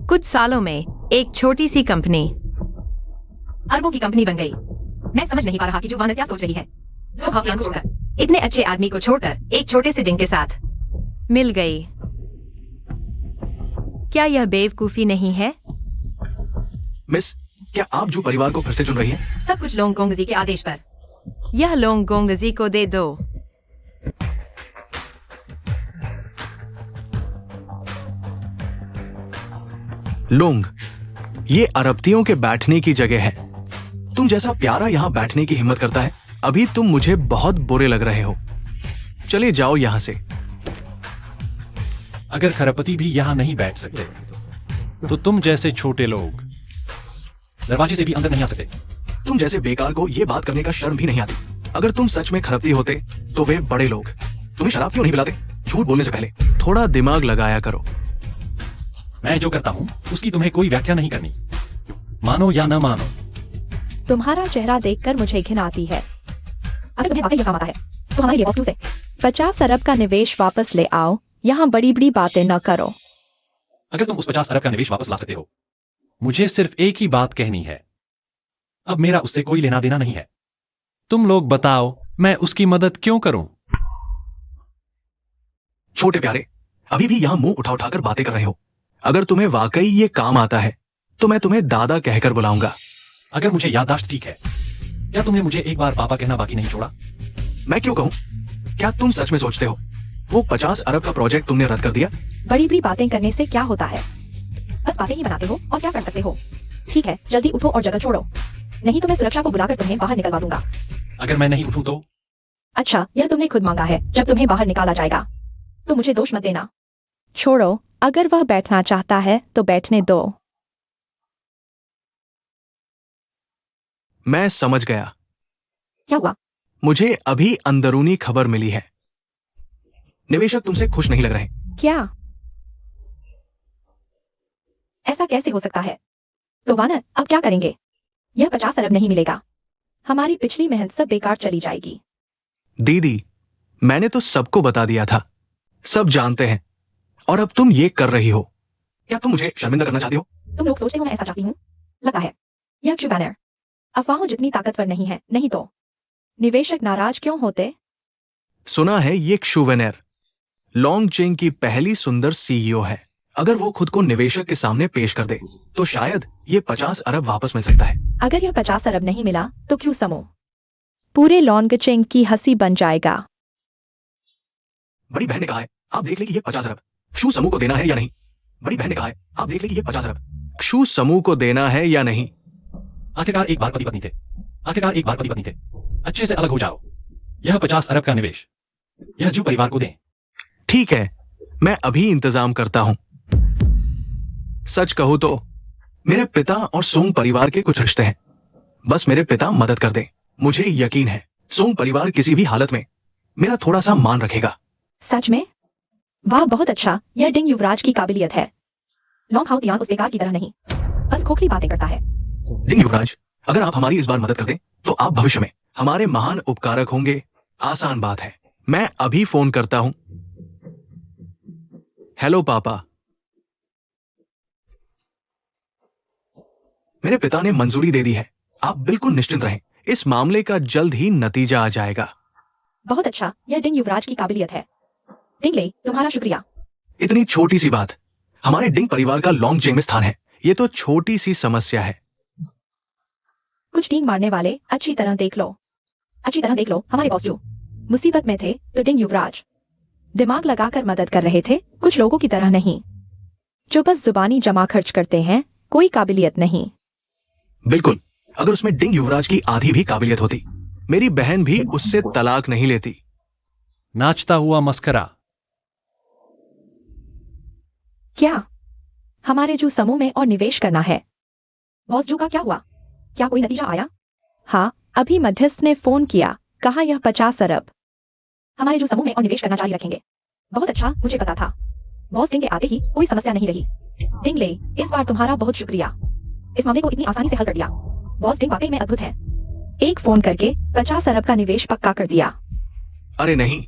कुछ सालों में एक छोटी सी कंपनी अरबों की कंपनी बन गई। मैं समझ नहीं पा रहा कि जुवानर क्या सोच रही है। लोंग हाउतियान को छोड़कर, इतने अच्छे आदमी को छोड़कर एक छोटे से डिंग के साथ मिल गई। क्या यह बेवकूफी नहीं है? मिस, क्या आप जो परिवार को फिर से चुन रही हैं? सब कुछ लोंग गोंगजी के आदेश पर। यह लोंग गोंगजी को दे दो। लोंग, ये अरबतियों के बैठने की जगह है। तुम जैसा प्यारा यहाँ बैठने की हिम्मत करता है। अभी तुम मुझे बहुत बुरे लग रहे हो। चले जाओ यहाँ से। अगर खरपति भी यहाँ नहीं बैठ सकते तो तुम जैसे छोटे लोग दरवाजे से भी अंदर नहीं आ सकते। तुम जैसे बेकार को ये बात करने का शर्म भी नहीं आती। अगर तुम सच में खरपति होते तो वे बड़े लोग तुम्हें शराब क्यों नहीं पिलाते? झूठ बोलने से पहले थोड़ा दिमाग लगाया करो। मैं जो करता हूँ उसकी तुम्हें कोई व्याख्या नहीं करनी, मानो या न मानो। तुम्हारा चेहरा देखकर मुझे घिन आती है। अगर तुम्हें वाकई काम आता है तो हमारे लिए वस्तु से 50 अरब का निवेश वापस ले आओ। यहाँ बड़ी बड़ी बातें न करो। अगर तुम उस 50 अरब का निवेश वापस ला सकते हो, मुझे सिर्फ एक ही बात कहनी है। अब मेरा उससे कोई लेना देना नहीं है। तुम लोग बताओ, मैं उसकी मदद क्यों करूं? छोटे प्यारे, अभी भी यहाँ मुंह उठा उठाकर बातें कर रहे हो। अगर तुम्हें वाकई ये काम आता है तो मैं तुम्हें दादा कहकर बुलाऊंगा। अगर मुझे याददाश्त ठीक है, क्या तुमने मुझे एक बार पापा कहना बाकी नहीं छोड़ा? मैं क्यों कहूं? क्या तुम सच में सोचते हो वो 50 अरब का प्रोजेक्ट तुमने रद्द कर दिया? बड़ी बड़ी बातें करने से क्या होता है? बस बातें ही बनाते हो और क्या कर सकते हो। ठीक है, जल्दी उठो और जगह छोड़ो, नहीं तो मैं सुरक्षा को बुलाकर तुम्हें बाहर निकलवा दूंगा। अगर मैं नहीं उठूं तो? अच्छा, यह तुमने खुद मांगा है। जब तुम्हें बाहर निकाला जाएगा तो मुझे दोष मत देना। छोड़ो, अगर वह बैठना चाहता है तो बैठने दो। मैं समझ गया। क्या हुआ? मुझे अभी अंदरूनी खबर मिली है। निवेशक तुमसे खुश नहीं लग रहे। क्या? ऐसा कैसे हो सकता है? तो वानर, अब क्या करेंगे? यह 50 अरब नहीं मिलेगा। हमारी पिछली मेहनत सब बेकार चली जाएगी। दीदी, मैंने तो सबको बता दिया था। सब जानते हैं और अब तुम ये कर रही हो। क्या तुम मुझे शर्मिंदा करना चाहती हो? तुम लोग सोचते हो मैं ऐसा चाहती हूँ? लगता है यह जुबानर अफवाहों जितनी ताकतवर नहीं है। नहीं तो निवेशक नाराज क्यों होते? सुना है ये क्षुवेनेर लॉन्ग चेंग की पहली सुंदर सीईओ है। अगर वो खुद को निवेशक के सामने पेश कर दे तो शायद ये 50 अरब वापस मिल सकता है। अगर यह 50 अरब नहीं मिला तो क्यों समूह पूरे लॉन्गचेंग की हंसी बन जाएगा। बड़ी बहन ने कहा है आप देख ले कि ये 50 अरब क्षु समूह को देना है या नहीं। बड़ी बहन ने कहा है आप देख ले कि ये 50 अरब क्षु समूह को देना है या नहीं। आखिरकार एक बार पति पत्नी थे। आखिरकार एक बार पति पत्नी थे। अच्छे से अलग हो जाओ। यह 50 अरब का निवेश यह जो परिवार को दें। ठीक है, मैं अभी इंतजाम करता हूं। सच कहूं तो मेरे पिता और सोंग परिवार के कुछ रिश्ते हैं। बस मेरे पिता मदद कर दें। मुझे यकीन है सोंग परिवार किसी भी हालत में मेरा थोड़ा सा मान रखेगा। सच में? वाह, बहुत अच्छा। यह डिंग युवराज की काबिलियत है। लॉन्ग हाउतियान उस बेकार की तरह नहीं। बस खोखली बातें करता है। डिंग युवराज, अगर आप हमारी इस बार मदद कर दें तो आप भविष्य में हमारे महान उपकारक होंगे। आसान बात है, मैं अभी फोन करता हूं। हेलो पापा। मेरे पिता ने मंजूरी दे दी है। आप बिल्कुल निश्चिंत रहें, इस मामले का जल्द ही नतीजा आ जाएगा। बहुत अच्छा, यह डिंग युवराज की काबिलियत है। डिंगले, तुम्हारा शुक्रिया। इतनी छोटी सी बात, हमारे डिंग परिवार का लॉन्ग चेन में स्थान है। ये तो छोटी सी समस्या है। कुछ डिंग मारने वाले अच्छी तरह देख लो, हमारे बॉस जो मुसीबत में थे तो डिंग युवराज दिमाग लगाकर मदद कर रहे थे, कुछ लोगों की तरह नहीं जो बस जुबानी जमा खर्च करते हैं। कोई काबिलियत नहीं। बिल्कुल, अगर उसमें डिंग युवराज की आधी भी काबिलियत होती, मेरी बहन भी उससे तलाक नहीं लेती। नाचता हुआ मस्करा। क्या हमारे जो समूह में और निवेश करना है? बॉस जो का क्या हुआ? क्या कोई नतीजा आया? हाँ, अभी मध्यस्थ ने फोन किया, कहा यह 50 अरब हमारे जो समूह में और निवेश करना जारी रखेंगे। बहुत अच्छा, मुझे पता था। बॉस डिंग के आते ही कोई समस्या नहीं रही। डिंगले, इस बार तुम्हारा बहुत शुक्रिया, इस मामले को इतनी आसानी से हल कर दिया। बॉस डिंग वाकई में अद्भुत है। एक फोन करके 50 अरब का निवेश पक्का कर दिया। अरे नहीं,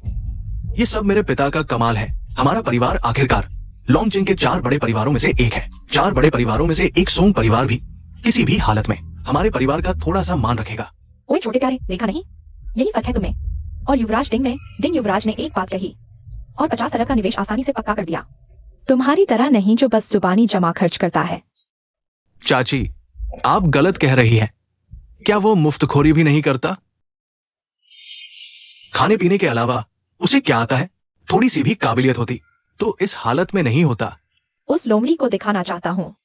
ये सब मेरे पिता का कमाल है। हमारा परिवार आखिरकार लॉन्गजिंग के 4 बड़े परिवारों में से एक है। 4 बड़े परिवारों में से एक सोंग परिवार भी किसी भी हालत में हमारे परिवार का थोड़ा सा मान रखेगा। ओए छोटे प्यारे, देखा नहीं, यही फर्क है तुम्हें और युवराज डिंग में। डिंग युवराज ने एक बात कही और 50 अरब का निवेश आसानी से पक्का कर दिया। तुम्हारी तरह नहीं जो बस जुबानी जमा खर्च करता है। चाची, आप गलत कह रही हैं। क्या वो मुफ्तखोरी भी नहीं करता? खाने पीने के अलावा उसे क्या आता है? थोड़ी सी भी काबिलियत होती तो इस हालत में नहीं होता। उस लोमड़ी को दिखाना चाहता हूँ,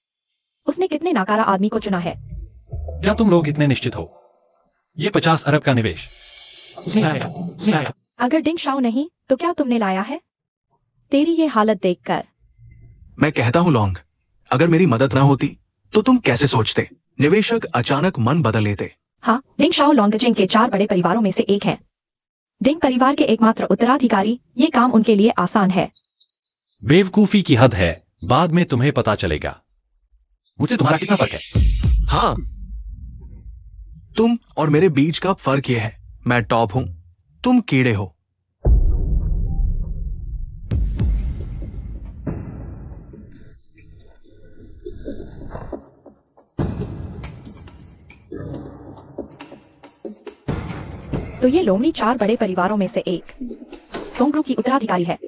उसने कितने नाकारा आदमी को चुना है। क्या तुम लोग इतने निश्चित हो? ये 50 अरब का निवेश उसने लाया। अगर डिंग शाओ नहीं तो क्या तुमने लाया है? तेरी ये हालत देखकर मैं कहता हूं लॉन्ग, अगर मेरी मदद ना होती तो तुम कैसे सोचते? निवेशक अचानक मन बदल लेते। हाँ, डिंग शाओ लॉन्गजिंग के 4 बड़े परिवारों में से एक है। डिंग परिवार के एकमात्र उत्तराधिकारी, ये काम उनके लिए आसान है। बेवकूफी की हद है, बाद में तुम्हें पता चलेगा। मुझसे तुम्हारा कितना फर्क है? हाँ, तुम और मेरे बीच का फर्क यह है, मैं टॉप हूं, तुम कीड़े हो। तो ये लोमड़ी 4 बड़े परिवारों में से एक सोंग ग्रुप की उत्तराधिकारी है।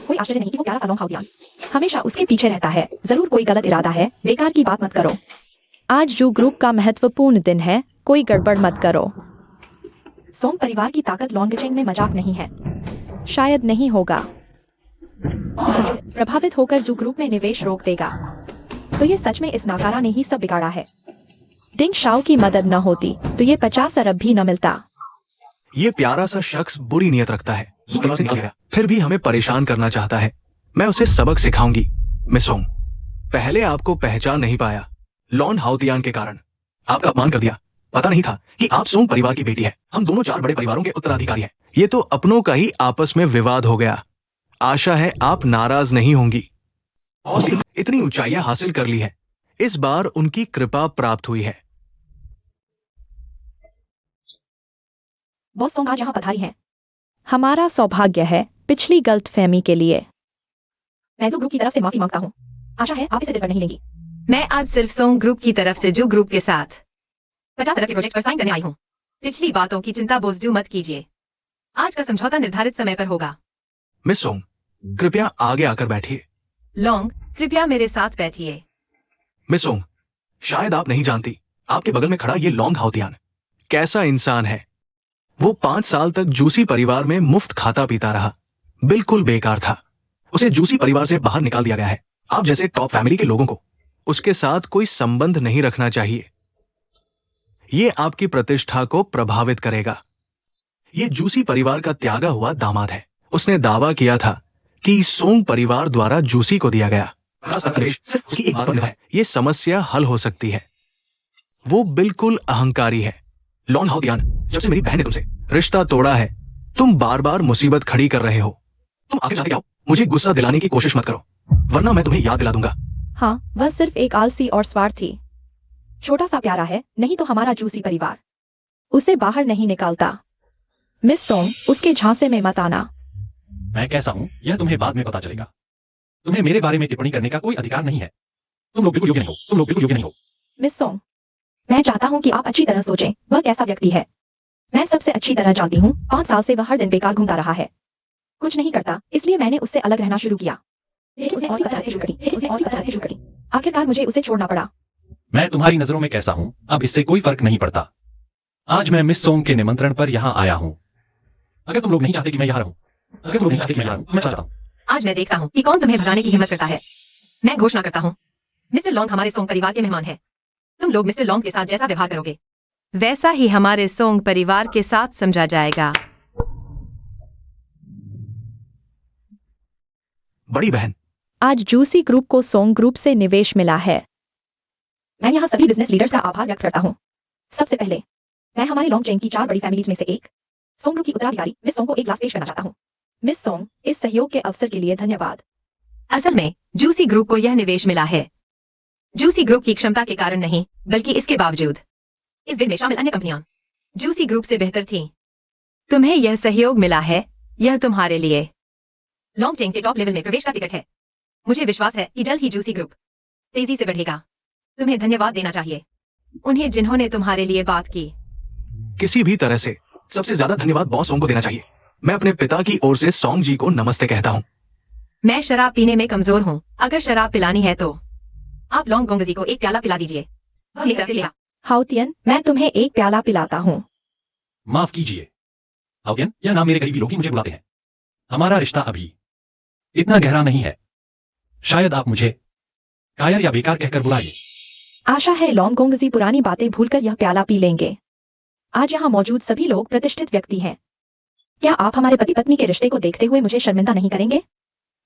कोई आश्चर्य नहीं कि वो प्यारा सा लॉन्ग हाउदियान हमेशा उसके पीछे रहता है। जरूर कोई गलत इरादा है, बेकार की बात मत करो। आज जो ग्रुप का महत्वपूर्ण दिन है, कोई गड़बड़ मत करो। सोंग परिवार की ताकत लॉन्गजिंग में मजाक नहीं है, शायद नहीं होगा। प्रभावित होकर जो ग्रुप में निवेश रोक देगा, तो ये सच में इस नाकारा ने ही सब बिगाड़ा है। डिंग शाओ की मदद न होती तो ये 50 अरब भी न मिलता। ये प्यारा सा शख्स बुरी नियत रखता है, फिर भी हमें परेशान करना चाहता है। मैं उसे सबक सिखाऊंगी। मिस सोंग, पहले आपको पहचान नहीं पाया, लॉन हाउतियान के कारण आपका अपमान कर दिया। पता नहीं था कि आप सोंग परिवार की बेटी है। हम दोनों 4 बड़े परिवारों के उत्तराधिकारी हैं। ये तो अपनों का ही आपस में विवाद हो गया। आशा है आप नाराज नहीं होंगी। और इतनी ऊंचाइयां हासिल कर ली है, इस बार उनकी कृपा प्राप्त हुई है। बॉस सोंग आज यहाँ पधारी हैं। हमारा सौभाग्य है पिछली गलतफहमी के लिए। मैं जो ग्रुप की तरफ से माफी मांगता हूँ। आशा है आप इसे दिल पर नहीं लेंगी। मैं आज सिर्फ सोंग ग्रुप की तरफ से जो ग्रुप के साथ 50 अरब के प्रोजेक्ट पर साइन करने आई हूँ। पिछली बातों की चिंता बोझ मत कीजिए। आज का समझौता निर्धारित समय पर होगा। मिस सोंग, कृपया आगे आकर बैठिए। लॉन्ग, कृपया मेरे साथ बैठिए। मिस सोंग, शायद आप नहीं जानती, आपके बगल में खड़ा ये लॉन्ग हाउतियान कैसा इंसान है। वो 5 साल तक जूसी परिवार में मुफ्त खाता पीता रहा, बिल्कुल बेकार था। उसे जूसी परिवार से बाहर निकाल दिया गया है। आप जैसे टॉप फैमिली के लोगों को उसके साथ कोई संबंध नहीं रखना चाहिए। ये आपकी प्रतिष्ठा को प्रभावित करेगा। ये जूसी परिवार का त्यागा हुआ दामाद है। उसने दावा किया था कि सोंग परिवार द्वारा जूसी को दिया गया। सिर्फ उसकी एक बात पर निर्भर है, ये समस्या हल हो सकती है। वो बिल्कुल अहंकारी है। लॉन हाउतियान, जब से मेरी बहन ने तुमसे रिश्ता तोड़ा है, तुम बार बार मुसीबत खड़ी कर रहे हो। तुम आगे जाते जाओ, मुझे गुस्सा दिलाने की कोशिश मत करो, वरना मैं तुम्हें याद दिला दूंगा। हाँ, वह सिर्फ एक आलसी और स्वार्थी छोटा सा प्यारा है, नहीं तो हमारा जूसी परिवार उसे बाहर नहीं निकालता। मिस सोंग, उसके झांसे में मत आना। मैं कैसा हूं यह तुम्हें बाद में पता चलेगा। तुम्हें मेरे बारे में टिप्पणी करने का कोई अधिकार नहीं है। तुम लोग बिल्कुल योग्य नहीं हो, तुम लोग बिल्कुल योग्य नहीं हो। मिस सोंग, मैं चाहता हूँ कि आप अच्छी तरह सोचें, वह कैसा व्यक्ति है। मैं सबसे अच्छी तरह जानती हूँ, 5 साल से वह हर दिन बेकार घूमता रहा है, कुछ नहीं करता, इसलिए मैंने उससे अलग रहना शुरू किया। लेकिन उसे और भी बताने शुरू करी। आखिरकार मुझे उसे छोड़ना पड़ा। मैं तुम्हारी नजरों में कैसा हूं अब इससे कोई फर्क नहीं पड़ता। आज मैं मिस सोंग के निमंत्रण पर यहाँ आया हूँ। अगर तुम लोग नहीं चाहते कि मैं यहाँ रहूं, अगर तुम लोग नहीं चाहते कि मैं यहाँ रहूं, तो मैं चला जाता हूँ। आज मैं देखता हूँ कि कौन तुम्हें भगाने की हिम्मत करता है। मैं घोषणा करता हूँ, मिस्टर लॉन्ग हमारे सोंग परिवार के मेहमान हैं। तुम लोग मिस्टर लॉन्ग के साथ जैसा व्यवहार करोगे, वैसा ही हमारे सोंग परिवार के साथ समझा जाएगा। बड़ी बहन, आज जूसी ग्रुप को सोंग ग्रुप से निवेश मिला है। मैं यहाँ सभी बिजनेस लीडर्स का आभार व्यक्त करता हूँ। सबसे पहले मैं हमारे लॉन्ग चेन की 4 बड़ी फैमिलीज में से एक सोंग ग्रुप की उत्तराधिकारी मिस सोंग को एक ग्लास पेश करना चाहता हूँ। मिस सोंग, इस सहयोग के अवसर के लिए धन्यवाद। असल में जूसी ग्रुप को यह निवेश मिला है जूसी ग्रुप की क्षमता के कारण नहीं, बल्कि इसके बावजूद। इस बिड में शामिल अन्य कंपनियां जूसी ग्रुप से बेहतर थीं। तुम्हें यह सहयोग मिला है, यह तुम्हारे लिए लॉन्ग चेन के टॉप लेवल में प्रवेश का टिकट है। मुझे विश्वास है कि जल्द ही जूसी ग्रुप तेजी से बढ़ेगा। तुम्हें धन्यवाद देना चाहिए उन्हें जिन्होंने तुम्हारे लिए बात की। किसी भी तरह से सबसे ज्यादा धन्यवाद बॉस सोंग को देना चाहिए। मैं अपने पिता की ओर से सोंग जी को नमस्ते कहता हूँ। मैं शराब पीने में कमजोर हूँ, अगर शराब पिलानी है तो आप लॉन्ग गोंग जी को एक प्याला पिला दीजिए। वह मेरी तरफ से लिया। हाउतियन, मैं तुम्हें एक प्याला पिलाता हूँ। माफ कीजिए हाउतियन, यह नाम मेरे करीबी लोग ही मुझे बुलाते हैं। हमारा रिश्ता अभी इतना गहरा नहीं है। शायद आप मुझे कायर या बेकार कहकर बुलाइए। आशा है लॉन्ग गोंग जी पुरानी बातें भूलकर यह प्याला पी लेंगे। आज यहाँ मौजूद सभी लोग प्रतिष्ठित व्यक्ति हैं। क्या आप हमारे पति पत्नी के रिश्ते को देखते हुए मुझे शर्मिंदा नहीं करेंगे?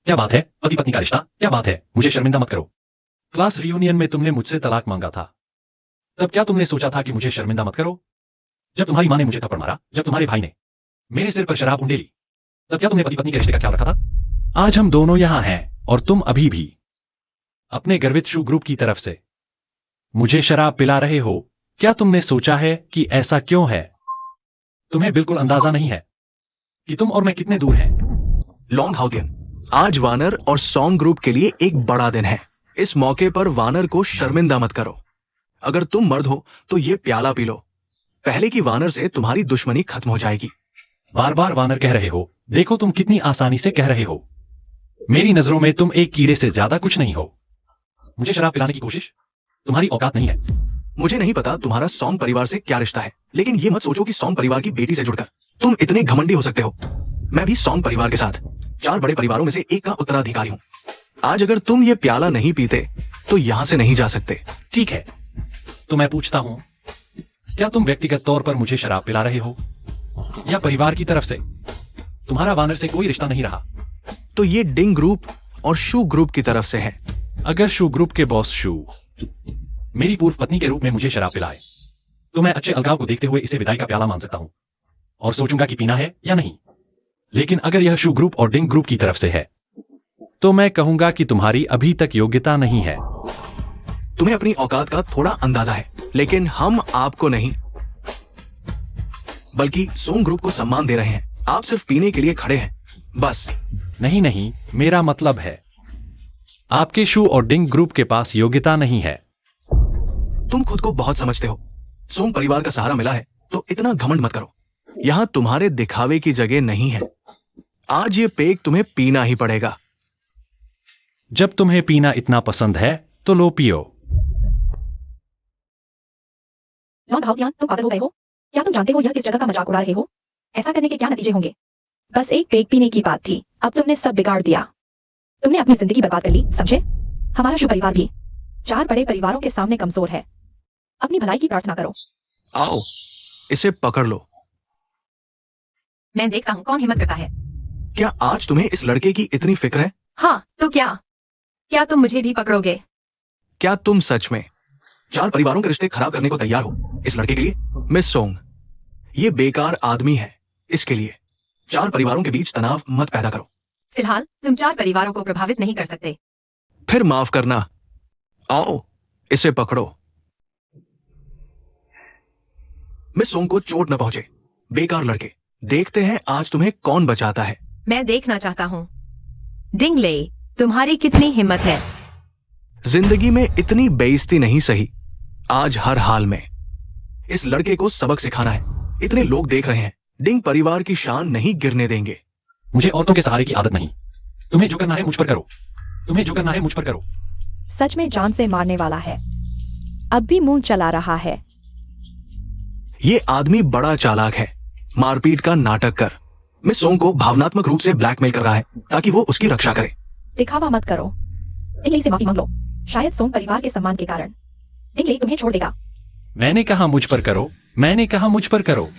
क्या बात है, पति पत्नी का रिश्ता, क्या बात है, मुझे शर्मिंदा मत करो। क्लास रियूनियन में तुमने मुझसे तलाक मांगा था, तब क्या तुमने सोचा था कि मुझे शर्मिंदा मत करो? जब तुम्हारी माँ ने मुझे थप्पड़ मारा, जब तुम्हारे भाई ने मेरे सिर पर शराब उंडेली, तब क्या तुमने पति पत्नी के रिश्ते का ख्याल रखा था? आज हम दोनों यहाँ हैं और तुम अभी भी अपने गर्वित शू ग्रुप की तरफ से मुझे शराब पिला रहे हो। क्या तुमने सोचा है कि ऐसा क्यों है? तुम्हें बिल्कुल अंदाजा नहीं है कि तुम और मैं कितने दूर हैं। लॉन्ग हाउतियन, आज वानर और सोंग ग्रुप के लिए एक बड़ा दिन है। इस मौके पर वानर को शर्मिंदा मत करो। अगर तुम मर्द हो तो ये प्याला पी लो, पहले की वानर से तुम्हारी दुश्मनी खत्म हो जाएगी। बार बार वानर कह रहे हो, देखो तुम कितनी आसानी से कह रहे हो। मेरी नजरों में तुम एक कीड़े से ज्यादा कुछ नहीं हो। मुझे शराब पिलाने की कोशिश तुम्हारी औकात नहीं है। मुझे नहीं पता तुम्हारा सोंग परिवार से क्या रिश्ता है, लेकिन ये मत सोचो कि सोंग परिवार की बेटी से जुड़कर तुम इतने घमंडी हो सकते हो। मैं भी सोंग परिवार के साथ 4 बड़े परिवारों में से एक का उत्तराधिकारी हूँ। आज अगर तुम ये प्याला नहीं पीते तो यहाँ से नहीं जा सकते। ठीक है, तो मैं पूछता हूँ, क्या तुम व्यक्तिगत तौर पर मुझे शराब पिला रहे हो या परिवार की तरफ से? तुम्हारा वानर से कोई रिश्ता नहीं रहा। तो ये डिंग ग्रुप और शू ग्रुप की तरफ से है। अगर शू ग्रुप के बॉस शू मेरी पूर्व पत्नी के रूप में मुझे शराब पिलाए, तो मैं अच्छे अलगाव को देखते हुए इसे विदाई का प्याला मान सकता हूं और सोचूंगा कि पीना है या नहीं। लेकिन अगर यह शू ग्रुप और डिंग ग्रुप की तरफ से है, तो मैं कहूंगा कि तुम्हारी अभी तक योग्यता नहीं है। तुम्हें अपनी औकात का थोड़ा अंदाजा है, लेकिन हम आपको नहीं बल्कि सोंग ग्रुप को सम्मान दे रहे हैं। आप सिर्फ पीने के लिए खड़े हैं, बस। नहीं नहीं, मेरा मतलब है आपके शू और डिंग ग्रुप के पास योग्यता नहीं है। तुम खुद को बहुत समझते हो। सोंग परिवार का सहारा मिला है तो इतना घमंड मत करो। यहाँ तुम्हारे दिखावे की जगह नहीं है। आज ये पेग तुम्हें पीना ही पड़ेगा। जब तुम्हें पीना इतना पसंद है तो लो पियो। लॉन्ग हाउतियन, तुम पागल हो गए हो? क्या तुम जानते हो यह किस जगह का मजाक उड़ा रहे हो? ऐसा करने के क्या नतीजे होंगे? बस एक पेग पीने की बात थी, अब तुमने सब बिगाड़ दिया। तुमने अपनी जिंदगी बर्बाद कर ली, समझे? हमारा शु परिवार भी 4 बड़े परिवारों के सामने कमजोर है। अपनी भलाई की प्रार्थना करो। आओ, इसे पकड़ लो। मैं देखता हूँ कौन हिम्मत करता है। क्या आज तुम्हें इस लड़के की इतनी फिक्र है? हाँ, तो क्या तुम मुझे भी पकड़ोगे? क्या तुम सच में 4 परिवारों के रिश्ते खराब करने को तैयार हो इस लड़के के लिए? मिस सोंग, ये बेकार आदमी है। इसके लिए 4 परिवारों के बीच तनाव मत पैदा करो। फिलहाल तुम 4 परिवारों को प्रभावित नहीं कर सकते। फिर माफ करना। आओ, इसे पकड़ो। मिस सोंग को चोट न पहुंचे। बेकार लड़के। देखते हैं आज तुम्हें कौन बचाता है। मैं देखना चाहता हूँ। डिंग ले, तुम्हारी कितनी हिम्मत है। जिंदगी में इतनी बेइज्जती नहीं सही, आज हर हाल में। इस लड़के को सबक सिखाना है। इतने लोग देख रहे हैं। डिंग परिवार की शान नहीं गिरने देंगे। मुझे औरतों के सहारे की आदत नहीं। तुम्हें जो करना है मुझ पर करो। तुम्हें जो करना है मुझ पर करो। सच में जान से मारने वाला है। अब भी मुंह चला रहा है। ये आदमी बड़ा चालाक है। मारपीट का नाटक कर मिस सोंग को भावनात्मक रूप से ब्लैकमेल कर रहा है ताकि वो उसकी रक्षा करे। दिखावा मत करो। डिंगले से माफी मांग लो। शायद सोंग परिवार के सम्मान के कारण डिंगले तुम्हें छोड़ देगा। मैंने कहा मुझ पर करो। मैंने कहा मुझ पर करो।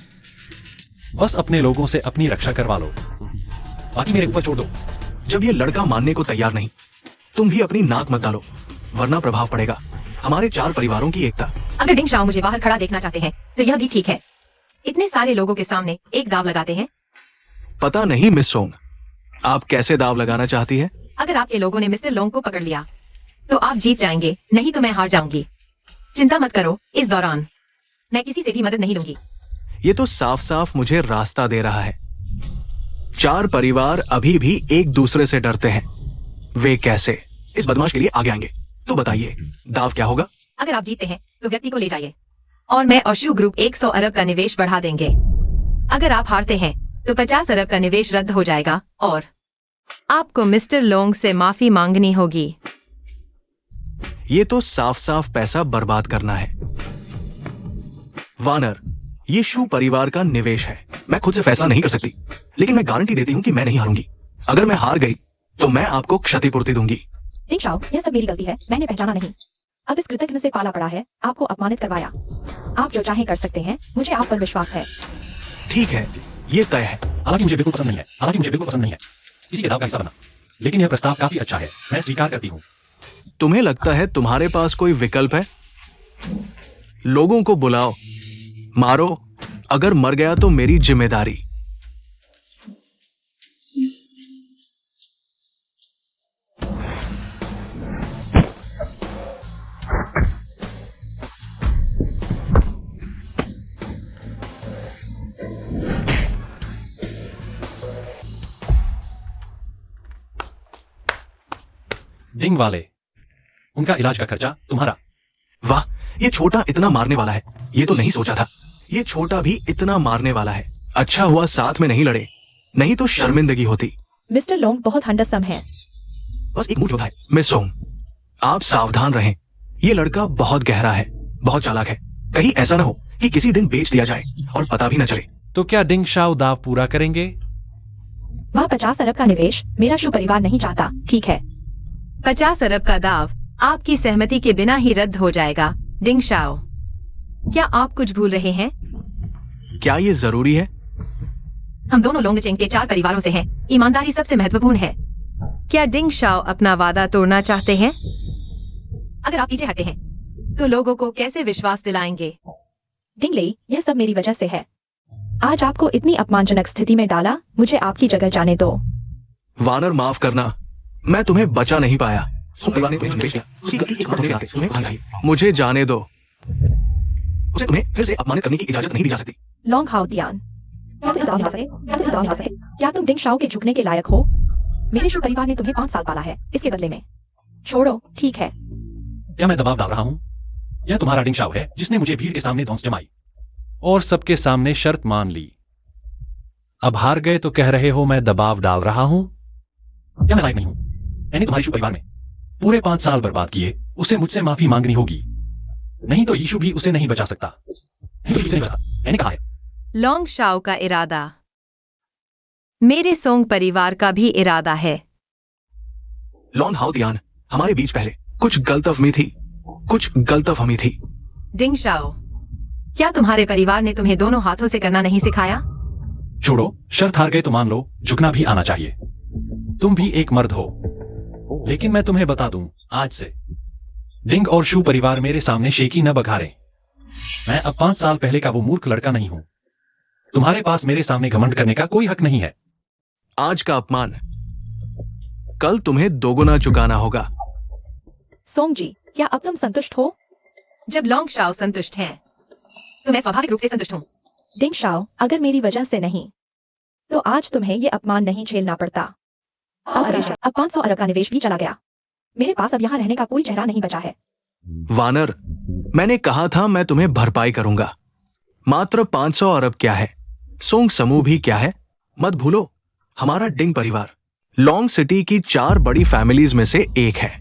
बस अपने लोगों से अपनी रक्षा करवा लो, बाकी मेरे ऊपर छोड़ दो। जब ये लड़का मानने को तैयार नहीं, तुम भी अपनी नाक मत डालो, वरना प्रभाव पड़ेगा हमारे 4 परिवारों की एकता। अगर डिंग शाओ मुझे बाहर खड़ा देखना चाहते हैं तो यह भी ठीक है। इतने सारे लोगों के सामने एक दाव लगाते हैं। पता नहीं मिस सोंग, आप कैसे दाव लगाना चाहती है? अगर आपके लोगों ने मिस्टर लोंग को पकड़ लिया तो आप जीत जाएंगे, नहीं तो मैं हार जाऊंगी। चिंता मत करो, इस दौरान मैं किसी से भी मदद नहीं लूंगी। ये तो साफ साफ मुझे रास्ता दे रहा है। 4 परिवार अभी भी एक दूसरे से डरते हैं। वे कैसे इस बदमाश के लिए आगे आएंगे? तो बताइए, दाव क्या होगा? अगर आप जीतते हैं तो व्यक्ति को ले जाइए और मैं और शू ग्रुप 100 अरब का निवेश बढ़ा देंगे। अगर आप हारते हैं तो 50 अरब का निवेश रद्द हो जाएगा और आपको मिस्टर लोंग से माफी मांगनी होगी। ये तो साफ साफ पैसा बर्बाद करना है। वानर, ये शू परिवार का निवेश है। मैं खुद से फैसला नहीं कर सकती, लेकिन मैं गारंटी देती हूँ कि मैं नहीं हारूंगी। अगर मैं हार गई तो मैं आपको क्षतिपूर्ति दूंगी। डिंग शाओ, यह सब मेरी गलती है। मैंने पहचाना नहीं। अब इस कृतज्ञ से पाला पड़ा है, आपको अपमानित करवाया। आप जो चाहें कर सकते हैं। मुझे आप पर विश्वास है। ठीक है, ये तय है। हालांकि मुझे बिल्कुल पसंद नहीं है किसी के दाव का हिस्सा बना, लेकिन यह प्रस्ताव काफी अच्छा है। मैं स्वीकार करती हूँ। तुम्हें लगता है तुम्हारे पास कोई विकल्प है? लोगों को बुलाओ, मारो। अगर मर गया तो मेरी जिम्मेदारी। डिंग वाले, उनका इलाज का खर्चा तुम्हारा। वाह, ये छोटा इतना मारने वाला है। ये तो नहीं सोचा था। ये छोटा भी इतना मारने वाला है। अच्छा हुआ साथ में नहीं लड़े, नहीं तो शर्मिंदगी होती। मिस्टर लोंग बहुत हंडसम है। बस एक मुंह क्यों था? मिस सोंग, आप सावधान रहें। ये लड़का बहुत गहरा है, बहुत चालाक है। कहीं ऐसा ना हो कि किसी दिन बेच दिया जाए और पता भी न चले। तो क्या डिंग शाओ दाव पूरा करेंगे? वह 50 अरब का निवेश मेरा शू परिवार नहीं चाहता। ठीक है। 50 अरब का दाव आपकी सहमति के बिना ही रद्द हो जाएगा। डिंग शाओ, क्या आप कुछ भूल रहे हैं? क्या ये जरूरी है? हम दोनों लोंगचेंग के 4 परिवारों से हैं। ईमानदारी सबसे महत्वपूर्ण है। क्या डिंग शाओ अपना वादा तोड़ना चाहते हैं? अगर आप पीछे हटे हैं तो लोगों को कैसे विश्वास दिलाएंगे? डिंगले, यह सब मेरी वजह से है। आज आपको इतनी अपमानजनक स्थिति में डाला। मुझे आपकी जगह जाने दो। वानर, माफ करना, मैं तुम्हें बचा नहीं पाया। परिवार ने तुम्हें संदेश दिया, उसकी गलती एकमात्र मेरे नाते तुम्हें उठानी चाहिए। मुझे जाने दो। उसे तुम्हें फिर से अपमानित करने की इजाजत नहीं दी जा सकती। लॉन्ग हाउ दियान, क्या तुम दाव निभा सके? क्या तुम डिंग शाओ के झुकने के लायक हो? मेरे शू परिवार ने तुम्हें 5 साल पाला है। इसके बदले में छोड़ो। ठीक है। क्या मैं दबाव डाल रहा हूँ? यह तुम्हारा डिंग शाओ है जिसने मुझे भीड़ के सामने धौंस जमाई और सबके सामने शर्त मान ली। अब हार गए तो कह रहे हो मैं दबाव डाल रहा हूँ? क्या मैं लायक नहीं हूँ? मैंने तुम्हारे शू परिवार में पूरे 5 साल बर्बाद किए। उसे मुझसे माफी मांगनी होगी, नहीं तो यीशु भी उसे नहीं बचा सकता। मैंने कहा है। लॉन्ग शाओ का इरादा मेरे सोंग परिवार का भी इरादा है। लॉन्ग हाउ दियान, हमारे बीच पहले कुछ गलतफहमी थी। डिंग शाओ, क्या तुम्हारे परिवार ने तुम्हें दोनों हाथों से करना नहीं सिखाया? छोड़ो, शर्त हार गए तो मान लो, झुकना भी आना चाहिए। तुम भी एक मर्द हो। लेकिन मैं तुम्हें बता दूं, आज से डिंग और शू परिवार मेरे सामने शेकी न बघारें। मैं अब 5 साल पहले का वो मूर्ख लड़का नहीं हूं। तुम्हारे पास मेरे सामने घमंड करने का कोई हक नहीं है। आज का अपमान कल तुम्हें दोगुना चुकाना होगा। सोंग जी, क्या अब तुम संतुष्ट हो? जब लॉन्ग शाओ संतुष्ट हैं तो मैं स्वाभाविक रूप से संतुष्ट हूँ। डिंग शाओ, अगर मेरी वजह से नहीं तो आज तुम्हें ये अपमान नहीं झेलना पड़ता। अब 500 अरब का निवेश भी चला गया। मेरे पास अब यहाँ रहने का कोई चेहरा नहीं बचा है। वानर, मैंने कहा था मैं तुम्हें भरपाई करूंगा। मात्र 500 अरब क्या है, सोंग समूह भी क्या है। मत भूलो, हमारा डिंग परिवार लॉन्ग सिटी की 4 बड़ी फैमिलीज में से एक है।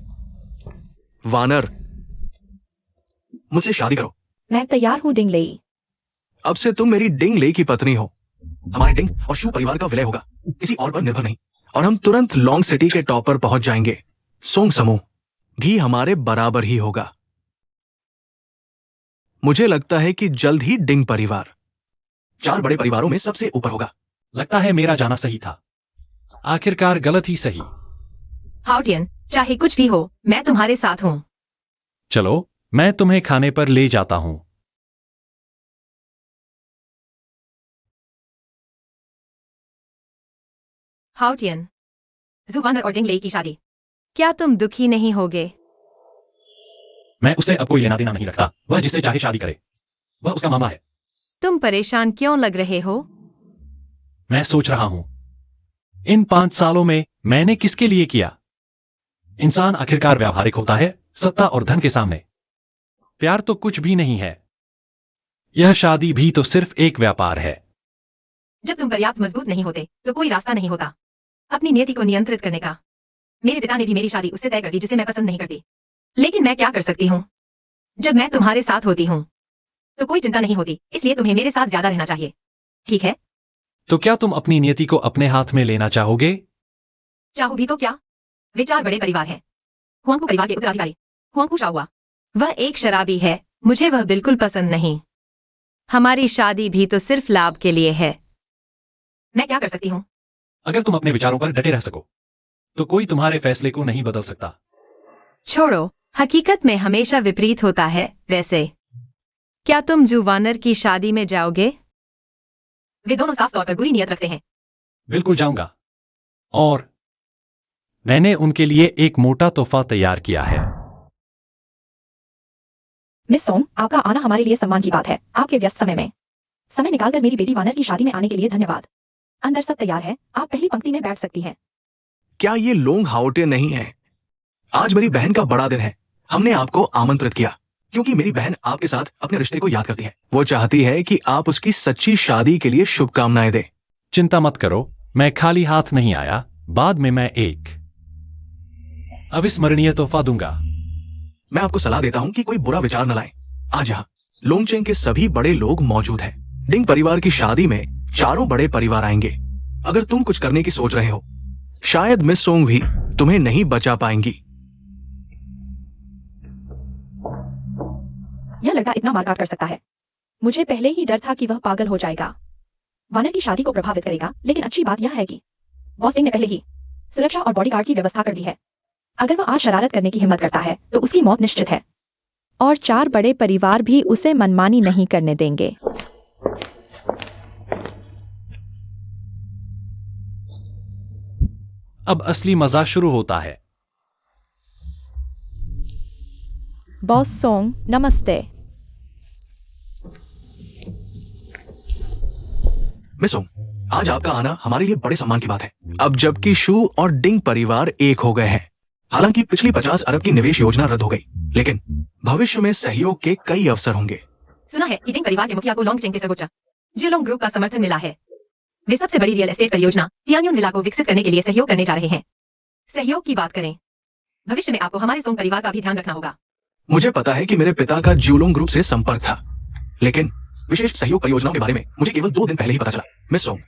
वानर, मुझसे शादी करो। मैं तैयार हूँ डिंग लेई। अब से तुम मेरी डिंग ले की पत्नी हो। हमारे डिंग और शू परिवार का विलय होगा, किसी और पर निर्भर नहीं, और हम तुरंत लॉन्ग सिटी के टॉप पर पहुंच जाएंगे। सोंग समूह भी हमारे बराबर ही होगा। मुझे लगता है कि जल्द ही डिंग परिवार 4 बड़े परिवारों में सबसे ऊपर होगा। लगता है मेरा जाना सही था, आखिरकार गलत ही सही। हाउटियन, चाहे कुछ भी हो, मैं तुम्हारे साथ हूँ। चलो, मैं तुम्हें खाने पर ले जाता हूं। हाउटियन, जुवानर और डिंग लेई की शादी, क्या तुम दुखी नहीं होगे? मैं उससे अब कोई लेना देना नहीं रखता। वह जिससे चाहे शादी करे, वह उसका मामा है। तुम परेशान क्यों लग रहे हो? मैं सोच रहा हूं, इन 5 सालों में मैंने किसके लिए किया। इंसान आखिरकार व्यावहारिक होता है, सत्ता और धन के सामने। प्यार तो कुछ भी नहीं है। यह शादी भी तो सिर्फ एक व्यापार है। जब तुम पर्याप्त मजबूत नहीं होते तो कोई रास्ता नहीं होता अपनी नियति को नियंत्रित करने का। मेरे पिता ने भी मेरी शादी उससे तय कर दी जिसे मैं पसंद नहीं करती, लेकिन मैं क्या कर सकती हूँ? जब मैं तुम्हारे साथ होती हूँ तो कोई चिंता नहीं होती, इसलिए तुम्हें मेरे साथ ज्यादा रहना चाहिए, ठीक है? तो क्या तुम अपनी नियति को अपने हाथ में लेना चाहोगे? चाहू भी तो क्या? वे 4 बड़े परिवार हैं। हुआंगकू परिवार के उत्तराधिकारी हुआंगकू शाहुआ, वह एक शराबी है, मुझे वह बिल्कुल पसंद नहीं। हमारी शादी भी तो सिर्फ लाभ के लिए है। मैं क्या कर सकती हूँ? अगर तुम अपने विचारों पर डटे रह सको तो कोई तुम्हारे फैसले को नहीं बदल सकता। छोड़ो, हकीकत में हमेशा विपरीत होता है। वैसे क्या तुम जुवानर की शादी में जाओगे? वे दोनों साफ तौर पर बुरी नियत रखते हैं। बिल्कुल जाऊंगा, और मैंने उनके लिए एक मोटा तोहफा तैयार किया है। मिस सोंग, आपका आना हमारे लिए सम्मान की बात है। आपके व्यस्त समय में समय निकालकर मेरी बेटी वानर की शादी में आने के लिए धन्यवाद। अंदर सब तैयार है, आप पहली पंक्ति में बैठ सकती हैं। क्या ये लोंग हाउटे नहीं है? आज मेरी बहन का बड़ा दिन है। हमने आपको आमंत्रित किया क्योंकि मेरी बहन आपके साथ अपने रिश्ते को याद करती है। वो चाहती है कि आप उसकी सच्ची शादी के लिए शुभकामनाएं दें। चिंता मत करो, मैं खाली हाथ नहीं आया। बाद में मैं एक अविस्मरणीय तोहफा दूंगा। मैं आपको सलाह देता हूं कि कोई बुरा विचार न लाएं। आज यहाँ लोंगचेंग के सभी बड़े लोग मौजूद हैं। डिंग परिवार की शादी में 4 बड़े परिवार आएंगे। अगर तुम कुछ करने की सोच रहे हो, शायद मिस सोंग भी तुम्हें नहीं बचा पाएंगी। यह लड़का इतना मारकाट कर सकता है। मुझे पहले ही डर था कि वह पागल हो जाएगा। वानर की शादी को प्रभावित करेगा, लेकिन अच्छी बात यह है कि बॉस डिंग ने पहले ही सुरक्षा और बॉडीगार्ड की व्यवस्था कर दी है। अगर वह आज शरारत करने की हिम्मत करता है तो उसकी मौत निश्चित है। और 4 बड़े परिवार भी उसे मनमानी नहीं करने देंगे। अब असली मजा शुरू होता है। बॉस सोंग, नमस्ते। मिस सोंग, आज आपका आना हमारे लिए बड़े सम्मान की बात है। अब जबकि शू और डिंग परिवार एक हो गए हैं। हालांकि पिछली 50 अरब की निवेश योजना रद्द हो गई, लेकिन भविष्य में सहयोग के कई अवसर होंगे। सुना है कि डिंग परिवार के मुखिया को लॉन्गचेंग के सर्वोच्च जियोलोंग ग्रुप का समर्थन मिला है। वे सबसे बड़ी रियल एस्टेट परियोजना जियांगयुन विला को विकसित करने के लिए सहयोग करने जा रहे हैं। सहयोग की बात करें, भविष्य में आपको हमारे सोंग परिवार का भी ध्यान रखना होगा। मुझे पता है कि मेरे पिता का जियोलोंग ग्रुप से संपर्क था, लेकिन विशेष सहयोग परियोजनाओं के बारे में मुझे केवल 2 दिन पहले ही पता चला। मिस सोंग,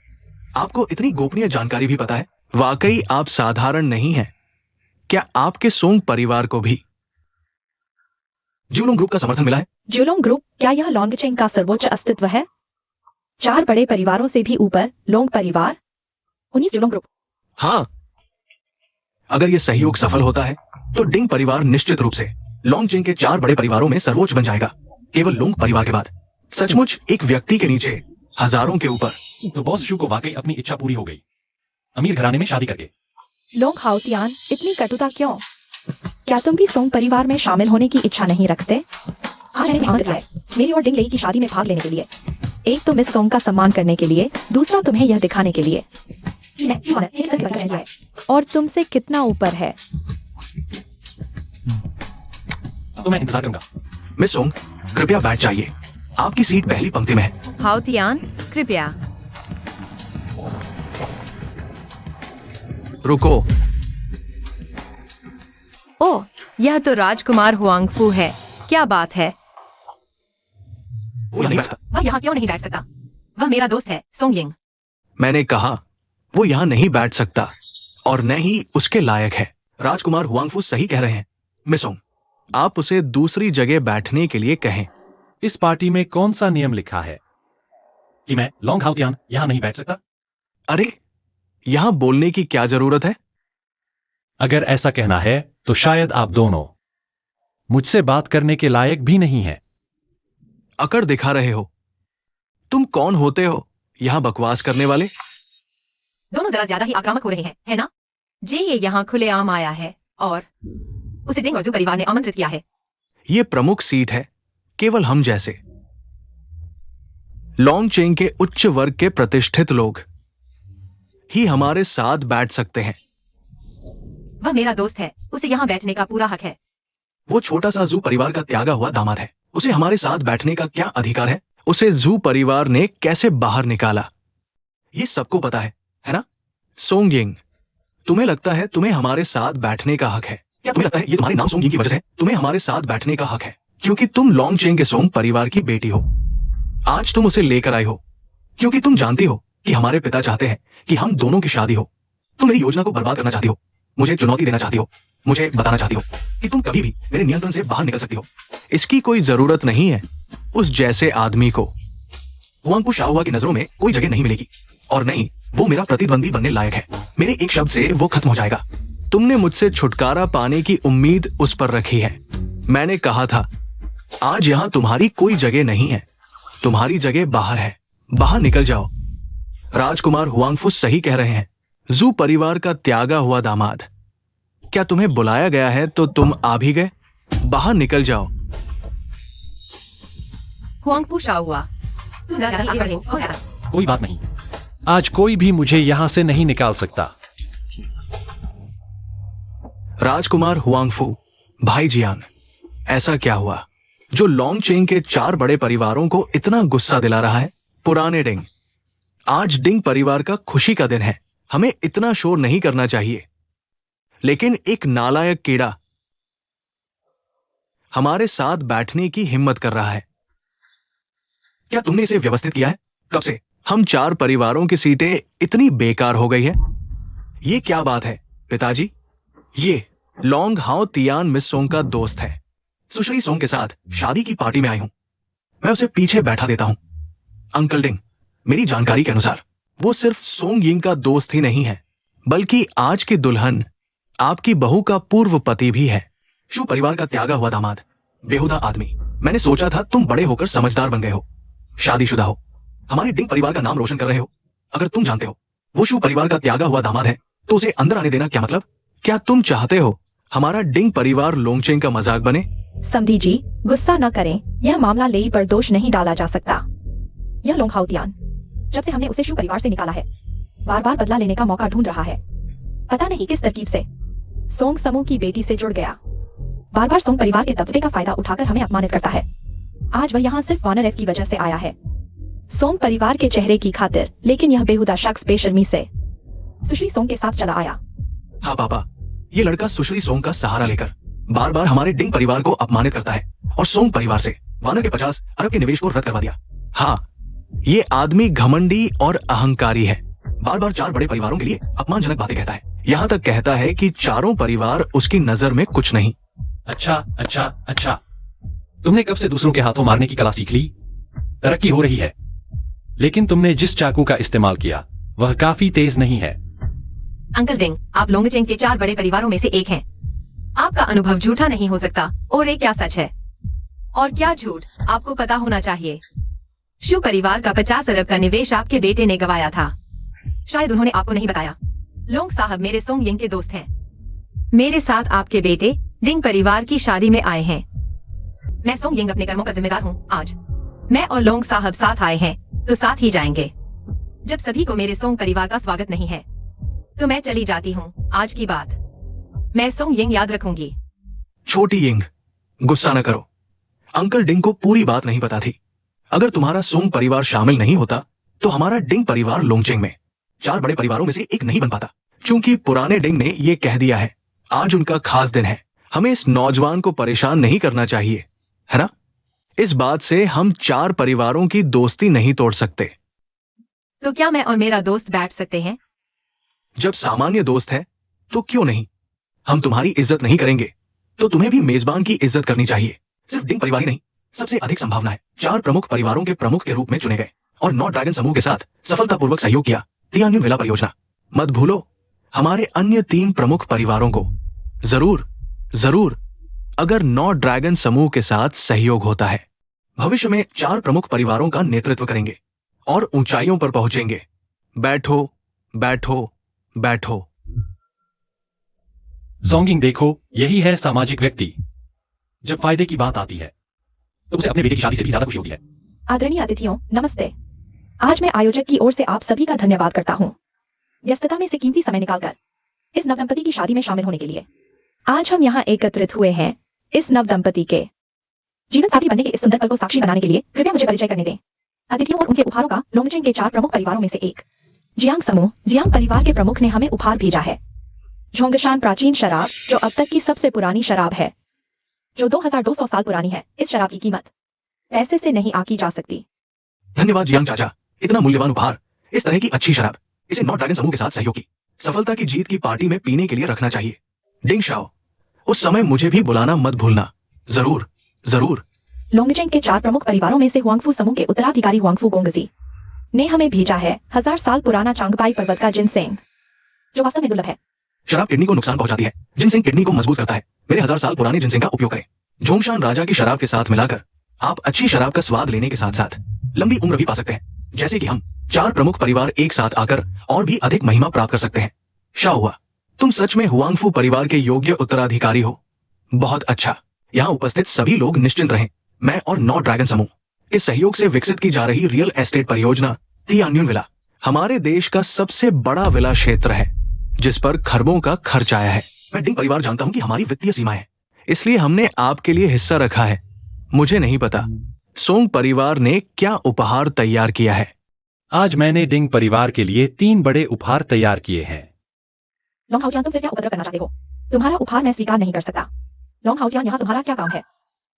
आपको इतनी गोपनीय जानकारी भी पता है। वाकई आप साधारण नहीं हैं। क्या आपके सोंग परिवार को भी जियोलोंग ग्रुप का समर्थन मिला है? जियोलोंग ग्रुप, क्या यह लॉन्गचेंग का सर्वोच्च अस्तित्व है? 4 बड़े परिवारों से भी ऊपर लोंग परिवार, 19 जियोलोंग ग्रुप। हाँ, अगर यह सहयोग सफल होता है तो डिंग परिवार निश्चित रूप से लॉन्गचेंग के 4 बड़े परिवारों में सर्वोच्च बन जाएगा, केवल लोंग परिवार के बाद। सचमुच एक व्यक्ति के नीचे हजारों के ऊपर। तो बॉस शू को वाकई अपनी इच्छा पूरी हो गई, अमीर घराने में शादी करके। लोंग हाउतियान, इतनी कटुता क्यों? क्या तुम भी सोंग परिवार में शामिल होने की इच्छा नहीं रखते? आज मैंने आमंत्रित किया है। मेरी और डिंग लेई की शादी में भाग लेने के लिए। एक तो मिस सोंग का सम्मान करने के लिए, दूसरा तुम्हें यह दिखाने के लिए और तुमसे कितना ऊपर है। तो मैं इंतजार करूंगा। मिस सोंग, कृपया बैठ जाइए। आपकी सीट पहली पंक्ति में है। हाउ तियान, कृपया। रुको। ओह, यह तो राजकुमार हुआंगफू है। क्या बात है। वो यहाँ नहीं बैठता। वह यहाँ क्यों नहीं बैठ सकता? वह मेरा दोस्त है, सोंग यिंग। मैंने कहा वो यहाँ नहीं बैठ सकता और न ही उसके लायक है। राजकुमार हुआंगफू सही कह रहे हैं। मिस सोंग, आप उसे दूसरी जगह बैठने के लिए कहें। इस पार्टी में कौन सा नियम लिखा है कि मैं लॉन्ग हाउतियान यहां नहीं बैठ सकता? अरे, यहाँ बोलने की क्या जरूरत है? अगर ऐसा कहना है तो शायद आप दोनों मुझसे बात करने के लायक भी नहीं हैं। अकड़ दिखा रहे हो। तुम कौन होते हो यहाँ बकवास करने वाले? दोनों जरा ज्यादा ही आक्रामक हो रहे हैं, है ना? जे ये यहाँ खुलेआम आया है और उसे जिंग और जू परिवार ने आमंत्रित किया है। ये प्रमुख सीट है। केवल हम जैसे लॉन्ग चेन के उच्च वर्ग के प्रतिष्ठित लोग ही हमारे साथ बैठ सकते हैं। वह मेरा दोस्त है, उसे यहाँ बैठने का पूरा हक है। वो छोटा सा जू परिवार का त्यागा हुआ दामाद है। उसे हमारे साथ बैठने का क्या अधिकार है? उसे जू परिवार ने कैसे बाहर निकाला ये सबको पता है ना? सोंग यिंग, तुम्हें लगता है तुम्हें हमारे साथ बैठने का हक है? क्या तुम्हें लगता है ये तुम्हारे नाम सोंग यिंग की वजह से तुम्हें हमारे साथ बैठने का हक है? क्योंकि तुम लॉन्ग चेन के सोंग परिवार की बेटी हो। आज तुम उसे लेकर आई हो क्योंकि तुम जानती हो कि हमारे पिता चाहते हैं कि हम दोनों की शादी हो। तुम मेरी योजना को बर्बाद करना चाहती हो, मुझे चुनौती देना चाहती हो, मुझे बताना चाहती हो कि तुम कभी भी मेरे नियंत्रण से बाहर निकल सकती हो। इसकी कोई जरूरत नहीं है। उस जैसे आदमी को हुआंगफू शाओहुआ की नजरों में कोई जगह नहीं मिलेगी और नहीं वो मेरा प्रतिद्वंदी बनने लायक है। मेरे एक शब्द से वो खत्म हो जाएगा। तुमने मुझसे छुटकारा पाने की उम्मीद उस पर रखी है। मैंने कहा था आज यहां तुम्हारी कोई जगह नहीं है। तुम्हारी जगह बाहर है। बाहर निकल जाओ। राजकुमार हुआंगफू सही कह रहे हैं। जू परिवार का त्यागा हुआ दामाद। क्या तुम्हें बुलाया गया है तो तुम आ भी गए? बाहर निकल जाओ। हुआंगफू शाओहुआ, तुम जरा आगे बढ़े हो ज्यादा। कोई बात नहीं, आज कोई भी मुझे यहां से नहीं निकाल सकता। राजकुमार हुआंगफू, भाई जियान, ऐसा क्या हुआ जो लॉन्ग चेन के 4 बड़े परिवारों को इतना गुस्सा दिला रहा है? पुराने डिंग, आज डिंग परिवार का खुशी का दिन है। हमें इतना शोर नहीं करना चाहिए, लेकिन एक नालायक कीड़ा हमारे साथ बैठने की हिम्मत कर रहा है। क्या तुमने इसे व्यवस्थित किया है? कब से हम 4 परिवारों की सीटें इतनी बेकार हो गई है? ये क्या बात है पिताजी? ये लॉन्ग हाओ तियान मिस सोंग का दोस्त है। सुश्री सोंग के साथ शादी की पार्टी में आई हूं। मैं उसे पीछे बैठा देता हूं। अंकल डिंग, मेरी जानकारी के अनुसार वो सिर्फ सोंग यिंग का दोस्त ही नहीं है, बल्कि आज की दुल्हन आपकी बहू का पूर्व पति भी है। शू परिवार का त्यागा हुआ दामाद, बेहुदा आदमी। मैंने सोचा था तुम बड़े होकर समझदार बन गए हो, शादीशुदा हो, हमारे डिंग परिवार का नाम रोशन कर रहे हो। अगर तुम जानते हो वो शू परिवार का त्यागा हुआ दामाद है तो उसे अंदर आने देना क्या मतलब? क्या तुम चाहते हो हमारा डिंग परिवार लोंगचेंग का मजाक बने? समधी जी, गुस्सा न करें। यह मामला लेई पर दोष नहीं डाला जा सकता। यह लोंग हाउतियान जब से हमने उसे शू परिवार से निकाला है, बार बार बदला लेने का मौका ढूंढ रहा है। पता नहीं किस तरकीब से सोंग समूह की बेटी से जुड़ गया। बार बार सोंग परिवार के दबदबे का फायदा उठाकर हमें अपमानित करता है। आज वह यहाँ सिर्फ वानर एफ की वजह से आया है, सोंग परिवार के चेहरे की खातिर। लेकिन यह बेहुदा शख्स बेशर्मी से सुश्री सोंग के साथ चला आया। हाँ पापा, ये लड़का सुश्री सोंग का सहारा लेकर बार बार हमारे डिंग परिवार को अपमानित करता है और सोंग परिवार से वानर के 50 अरब के निवेश को रद्द करवा दिया। हाँ, ये आदमी घमंडी और अहंकारी है। बार बार 4 बड़े परिवारों के लिए अपमानजनक बातें कहता है। यहाँ तक कहता है कि 4 परिवार उसकी नजर में कुछ नहीं। अच्छा, तुमने कब से दूसरों के हाथों मारने की कला सीख ली? तरक्की हो रही है, लेकिन तुमने जिस चाकू का इस्तेमाल किया वह काफी तेज नहीं है। अंकल डिंग, आप लोंगचेंग के 4 बड़े परिवारों में से एक हैं। आपका अनुभव झूठा नहीं हो सकता। और ये क्या सच है और क्या झूठ, आपको पता होना चाहिए। शू परिवार का 50 अरब का निवेश आपके बेटे ने गंवाया था। शायद उन्होंने आपको नहीं बताया। लोंग साहब मेरे सोंग यिंग के दोस्त हैं। मेरे साथ आपके बेटे डिंग परिवार की शादी में आए हैं। मैं सोंग यिंग अपने कर्मों का जिम्मेदार हूँ। आज मैं और लोंग साहब साथ आए हैं तो साथ ही जाएंगे। जब सभी को मेरे सोंग परिवार का स्वागत नहीं है तो मैं चली जाती हूँ। आज की बात मैं सोंग यिंग याद रखूंगी। छोटी यिंग, गुस्सा न करो। अंकल डिंग को पूरी बात नहीं पता थी। अगर तुम्हारा सोंग परिवार शामिल नहीं होता तो हमारा डिंग परिवार लोंगचेंग में 4 बड़े परिवारों में से एक नहीं बन पाता। चूंकि पुराने डिंग ने ये कह दिया है, आज उनका खास दिन है। हमें इस नौजवान को परेशान नहीं करना चाहिए, है ना? इस बात से हम 4 परिवारों की दोस्ती नहीं तोड़ सकते। तो क्या मैं और मेरा दोस्त बैठ सकते हैं? जब सामान्य दोस्त है तो क्यों नहीं? हम तुम्हारी इज्जत नहीं करेंगे तो तुम्हें भी मेजबान की इज्जत करनी चाहिए। सिर्फ डिंग परिवार ही नहीं, सबसे अधिक संभावना है 4 प्रमुख परिवारों के प्रमुख के रूप में चुने गए और 9 ड्रैगन समूह के साथ सफलतापूर्वक सहयोग किया। तियान्युन विला परियोजना मत भूलो। हमारे अन्य 3 प्रमुख परिवारों को जरूर अगर 9 ड्रैगन समूह के साथ सहयोग होता है, भविष्य में 4 प्रमुख परिवारों का नेतृत्व करेंगे और ऊंचाइयों पर पहुंचेंगे। बैठो बैठो बैठो। सोंगिंग, देखो, यही है सामाजिक व्यक्ति। जब फायदे की बात आती है तो उसे अपने बेटे की शादी से भी ज्यादा खुशी होती है। आदरणीय अतिथियों, नमस्ते। आज मैं आयोजक की ओर से आप सभी का धन्यवाद करता हूँ, व्यस्तता में से कीमती समय निकालकर इस नवदंपति की शादी में शामिल होने के लिए। आज हम यहाँ एकत्रित हुए हैं इस नवदंपति के जीवन साथी बनने के इस सुंदर पल को साक्षी बनाने के लिए। कृपया मुझे परिचय करने दें अतिथियों और उनके उपहारों का। लोंगचेंग के 4 प्रमुख परिवारों में से एक जियांग समूह, जियांग परिवार के प्रमुख ने हमें उपहार भेजा है झोंगशान प्राचीन शराब, जो अब तक की सबसे पुरानी शराब है, जो 2200 साल पुरानी है। इस शराब की कीमत पैसे से नहीं आकी जा सकती। धन्यवाद जियांग चाचा, इतना मूल्यवान उपहार। इस तरह की अच्छी शराब इसे 9 ड्रैगन समूह के साथ सहयोग की सफलता की जीत की पार्टी में पीने के लिए रखना चाहिए। डिंग शाओ, उस समय मुझे भी बुलाना मत भूलना। जरूर। लोंगचेंग के 4 प्रमुख परिवारों में से हुआंगफू समूह के उत्तराधिकारी हुआंगफू गोंगजी ने हमें भेजा है 1000 साल पुराना चांगपाई पर्वत का जिनसेंग, जो वास्तव में दुर्लभ है। शराब किडनी को नुकसान पहुंचाती है, जिनसेंग किडनी को मजबूत करता है। मेरे 1000 साल पुराने जिनसेंग का उपयोग करें। झोंगशान राजा की शराब के साथ मिलाकर आप अच्छी शराब का स्वाद लेने के साथ साथ लंबी उम्र भी पा सकते हैं, जैसे कि हम 4 प्रमुख परिवार एक साथ आकर और भी अधिक महिमा प्राप्त कर सकते हैं। शाओहुआ, तुम सच में हुआंगफू परिवार के योग्य उत्तराधिकारी हो। बहुत अच्छा। यहाँ उपस्थित सभी लोग निश्चिंत रहें। मैं और 9 ड्रैगन समूह के सहयोग से विकसित की जा रही रियल एस्टेट परियोजना तियान्युन विला हमारे देश का सबसे बड़ा विला क्षेत्र है, जिस पर खरबों का खर्च आया है। मैं डिंग परिवार जानता हूं कि हमारी वित्तीय सीमा है, इसलिए हमने आपके लिए हिस्सा रखा है। मुझे नहीं पता सोंग परिवार ने क्या उपहार तैयार किया है। आज मैंने डिंग परिवार के लिए 3 बड़े उपहार तैयार किए हैं। लोंग हाउजियान, तुम फिर क्या उपद्रव करना चाहते हो? तुम्हारा उपहार मैं स्वीकार नहीं कर सकता। लोंग हाउजियान, यहाँ तुम्हारा क्या काम है?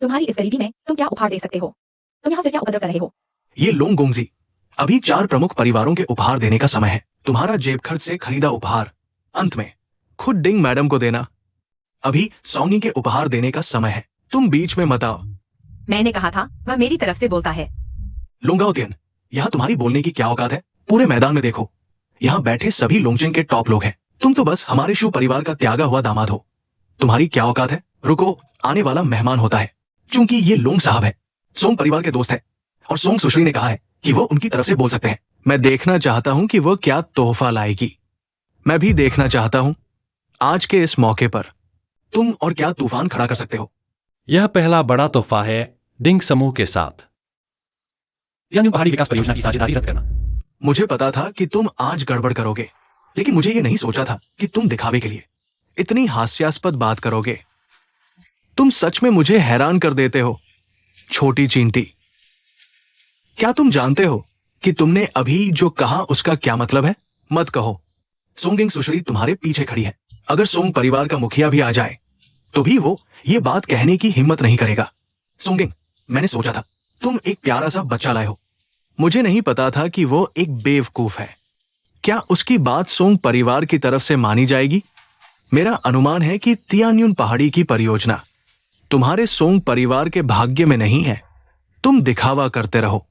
तुम्हारी इस गरीबी में तुम क्या उपहार दे सकते हो? तुम यहाँ फिर क्या उपद्रव कर रहे हो? ये लोंग गोंगजी, अभी 4 प्रमुख परिवारों के उपहार देने का समय है। तुम्हारा जेब खर्च से खरीदा उपहार अंत में खुद डिंग मैडम को देना। अभी सोंगी के उपहार देने का समय है। तुम बीच में मत आओ। मैंने कहा था वह मेरी तरफ से बोलता है। लोंगाओतियन, यहाँ तुम्हारी बोलने की क्या औकात है? पूरे मैदान में देखो, यहाँ बैठे सभी लोंगचेंग के टॉप लोग हैं। तुम तो बस हमारे शू परिवार का त्यागा हुआ दामाद हो। तुम्हारी क्या औकात है? रुको, आने वाला मेहमान होता है। चूंकि ये लोंग साहब है, सोंग परिवार के दोस्त है, और सोंग सुश्री ने कहा है कि वो उनकी तरफ से बोल सकते हैं। मैं देखना चाहता हूं कि वो क्या तोहफा लाएगी। मैं भी देखना चाहता हूं आज के इस मौके पर तुम और क्या तूफान खड़ा कर सकते हो। यह पहला बड़ा तोहफा है डिंग समूह के साथ तियान्युन पहाड़ी विकास परियोजना की साझेदारी रद्द करना। मुझे पता था कि तुम आज गड़बड़ करोगे, लेकिन मुझे ये नहीं सोचा था कि तुम दिखावे के लिए इतनी हास्यास्पद बात करोगे। तुम सच में मुझे हैरान कर देते हो, छोटी चींटी। क्या तुम जानते हो कि तुमने अभी जो कहा उसका क्या मतलब है? मत कहो। सोंगिंग सुश्री तुम्हारे पीछे खड़ी है। अगर सोंग परिवार का मुखिया भी आ जाए तो भी वो ये बात कहने की हिम्मत नहीं करेगा। सोंगिंग, मैंने सोचा था तुम एक प्यारा सा बच्चा लाए हो। मुझे नहीं पता था कि वो एक बेवकूफ है। क्या उसकी बात सोंग परिवार की तरफ से मानी जाएगी? मेरा अनुमान है कि तियान्युन पहाड़ी की परियोजना तुम्हारे सोंग परिवार के भाग्य में नहीं है। तुम दिखावा करते रहो।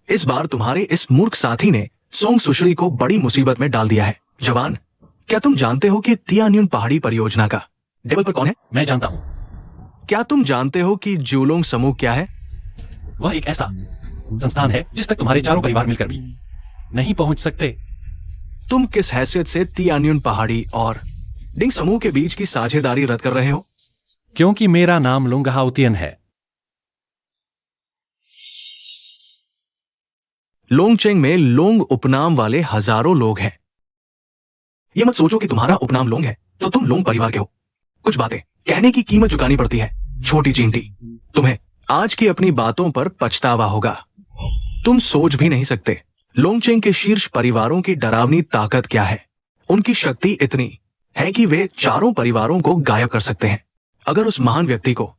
इस बार तुम्हारे इस मूर्ख साथी ने सोंग सुश्री को बड़ी मुसीबत में डाल दिया है। जवान, क्या तुम जानते हो कि तियान्युन पहाड़ी परियोजना का डेवलपर कौन है? मैं जानता हूं। क्या तुम जानते हो कि जूलोंग समूह क्या है? वह एक ऐसा संस्थान है जिस तक तुम्हारे चारों परिवार मिलकर भी नहीं पहुंच सकते। तुम किस हैसियत से तियान्युन पहाड़ी और डिंग समूह के बीच की साझेदारी रद्द कर रहे हो? क्योंकि मेरा नाम लुंगहाउतियन है लोंगचेंग में लोंग उपनाम वाले हजारों लोग हैं। ये मत सोचो कि तुम्हारा उपनाम लोंग है तो तुम लोंग परिवार के हो। कुछ बातें कहने की कीमत चुकानी पड़ती है। छोटी चींटी, तुम्हें आज की अपनी बातों पर पछतावा होगा। तुम सोच भी नहीं सकते लोंगचेंग के शीर्ष परिवारों की डरावनी ताकत क्या है। उनकी शक्ति इतनी है कि वे चारों परिवारों को गायब कर सकते हैं। अगर उस महान व्यक्ति को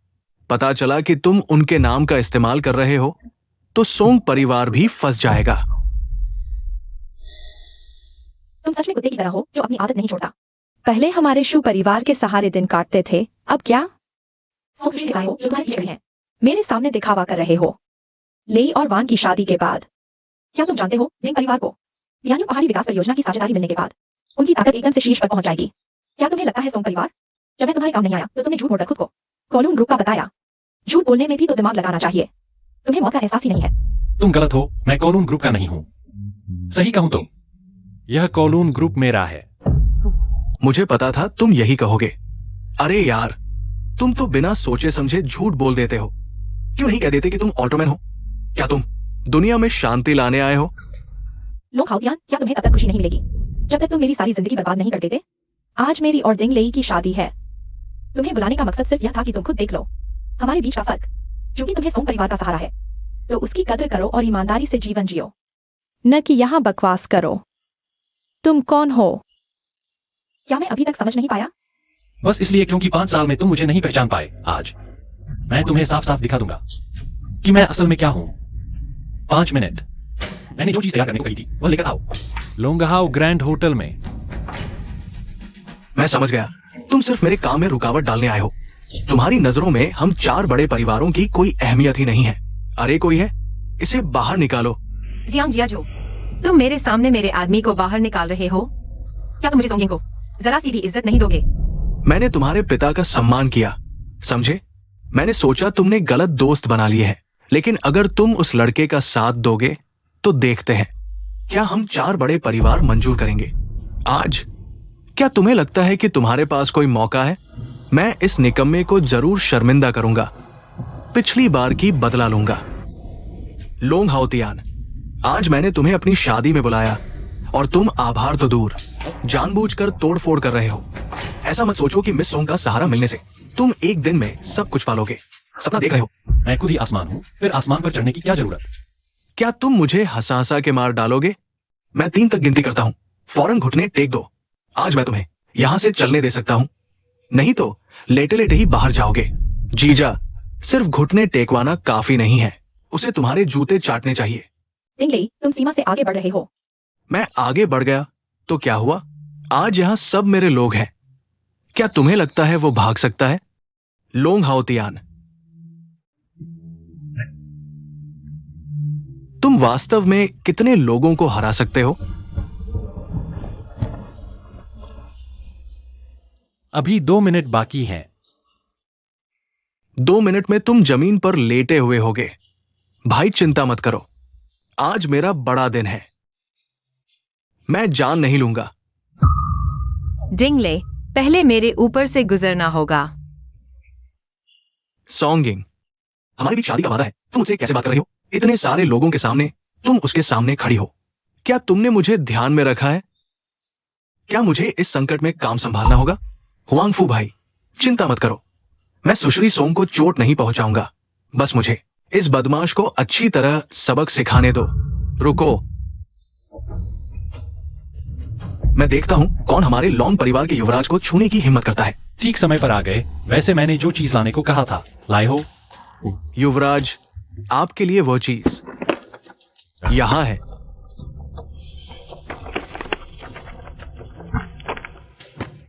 पता चला कि तुम उनके नाम का इस्तेमाल कर रहे हो तो सोंग परिवार भी फंस जाएगा। तुम सच में कुत्ते की तरह हो जो अपनी आदत नहीं छोड़ता। पहले हमारे शू परिवार के सहारे दिन काटते थे, अब क्या? सोंग सृष्टि के हो जो तुम्हारे पीछे हैं। मेरे सामने दिखावा कर रहे हो। लेई और वान की शादी के बाद क्या तुम जानते हो डिंग परिवार को यानी पहाड़ी विकास परियोजना की साझेदारी मिलने के बाद उनकी ताकत एकदम से शीर्ष पर पहुंच जाएगी। क्या तुम्हें लगता है सोंग परिवार, जब मैं तुम्हारे काम नहीं आया तो तुमने झूठ बोलकर खुद को कॉलून ग्रुप का बताया? झूठ बोलने में भी तो दिमाग लगाना चाहिए। तुम्हें मौत का एहसास ही नहीं है। तुम गलत हो, मैं कॉलून ग्रुप का नहीं हूँ। सही कहूँ तो यह कॉलून ग्रुप मेरा है। मुझे पता था तुम यही कहोगे। अरे यार, तुम तो बिना सोचे समझे झूठ बोल देते हो। क्यों नहीं कह देते कि तुम ऑल्टरमैन हो? क्या तुम दुनिया में शांति लाने आए हो? लोग हाउतियान, क्या तुम्हें तब तक खुशी नहीं मिलेगी जब तक तुम मेरी सारी जिंदगी बर्बाद नहीं कर देते? आज मेरी और दिंग लेई की शादी है। तुम्हें बुलाने का मकसद सिर्फ यह था कि तुम खुद देख लो हमारे बीच का फर्क। क्योंकि तुम्हें सोंग परिवार का सहारा है तो उसकी कद्र करो और ईमानदारी से जीवन जियो, न कि यहाँ बकवास करो। तुम कौन हो? क्या मैं अभी तक समझ नहीं पाया? बस इसलिए क्योंकि 5 साल में तुम मुझे नहीं पहचान पाए। आज मैं तुम्हें साफ साफ दिखा दूंगा कि मैं असल में क्या हूं। 5 मिनट। मैंने जो चीज तैयार करने को कही थी वह लेकर आओ। लोंगहाओ ग्रैंड होटल में। मैं समझ गया, तुम सिर्फ मेरे काम में रुकावट डालने आए हो। तुम्हारी नजरों में हम 4 बड़े परिवारों की कोई अहमियत ही नहीं है। अरे कोई है, इसे बाहर निकालो। जियांग जियाजो, तुम मेरे सामने मेरे आदमी को बाहर निकाल रहे हो। क्या तुम मुझे सोंगिंग को जरा सी भी इज्जत नहीं दोगे? मैंने तुम्हारे पिता का सम्मान किया, समझे? मैंने सोचा तुमने गलत दोस्त बना लिए हैं, लेकिन अगर तुम उस लड़के का साथ दोगे तो देखते हैं क्या हम 4 बड़े परिवार मंजूर करेंगे। आज क्या तुम्हें लगता है कि तुम्हारे पास कोई मौका है? मैं इस निकम्मे को जरूर शर्मिंदा करूंगा। पिछली बार की बदला लूंगा। लोंग हाउतियान, आज मैंने तुम्हें अपनी शादी में बुलाया और तुम आभार तो दूर जानबूझकर तोड़फोड़ कर रहे हो। ऐसा मत सोचो कि मिस सोंग का सहारा मिलने से तुम एक दिन में सब कुछ पालोगे। सपना देख रहे हो। मैं खुद ही आसमान हूं, फिर आसमान पर चढ़ने की क्या जरूरत? क्या तुम मुझे हंसा हंसा के मार डालोगे? मैं 3 तक गिनती करता हूं, फौरन घुटने टेक दो। आज मैं तुम्हें यहां से चलने दे सकता हूं, नहीं तो लेटे लेटे ही बाहर जाओगे। जीजा, सिर्फ घुटने टेकवाना काफी नहीं है, उसे तुम्हारे जूते चाटने चाहिए। दिंग लेई, तुम सीमा से आगे बढ़ रहे हो। मैं आगे बढ़ गया तो क्या हुआ? आज यहां सब मेरे लोग हैं। क्या तुम्हें लगता है वो भाग सकता है? लोंग हाउतियान, तुम वास्तव में कितने लोगों को हरा सकते हो? अभी 2 मिनट बाकी हैं। 2 मिनट में तुम जमीन पर लेटे हुए होगे। भाई चिंता मत करो, आज मेरा बड़ा दिन है। मैं जान नहीं लूंगा। डिंगले, पहले मेरे ऊपर से गुजरना होगा। सॉन्गिंग, हमारी भी शादी का वादा है, तुम मुझसे कैसे बात कर रही हो? इतने सारे लोगों के सामने तुम उसके सामने खड़ी हो। क्या तुमने मुझे ध्यान में रखा है? क्या मुझे इस संकट में काम संभालना होगा? हुआंगफू भाई, चिंता मत करो, मैं सुश्री सोंग को चोट नहीं पहुंचाऊंगा। बस मुझे इस बदमाश को अच्छी तरह सबक सिखाने दो। रुको, मैं देखता हूं कौन हमारे लॉन्ग परिवार के युवराज को छूने की हिम्मत करता है। ठीक समय पर आ गए। वैसे मैंने जो चीज लाने को कहा था लाए हो। युवराज, आपके लिए वो चीज यहां है।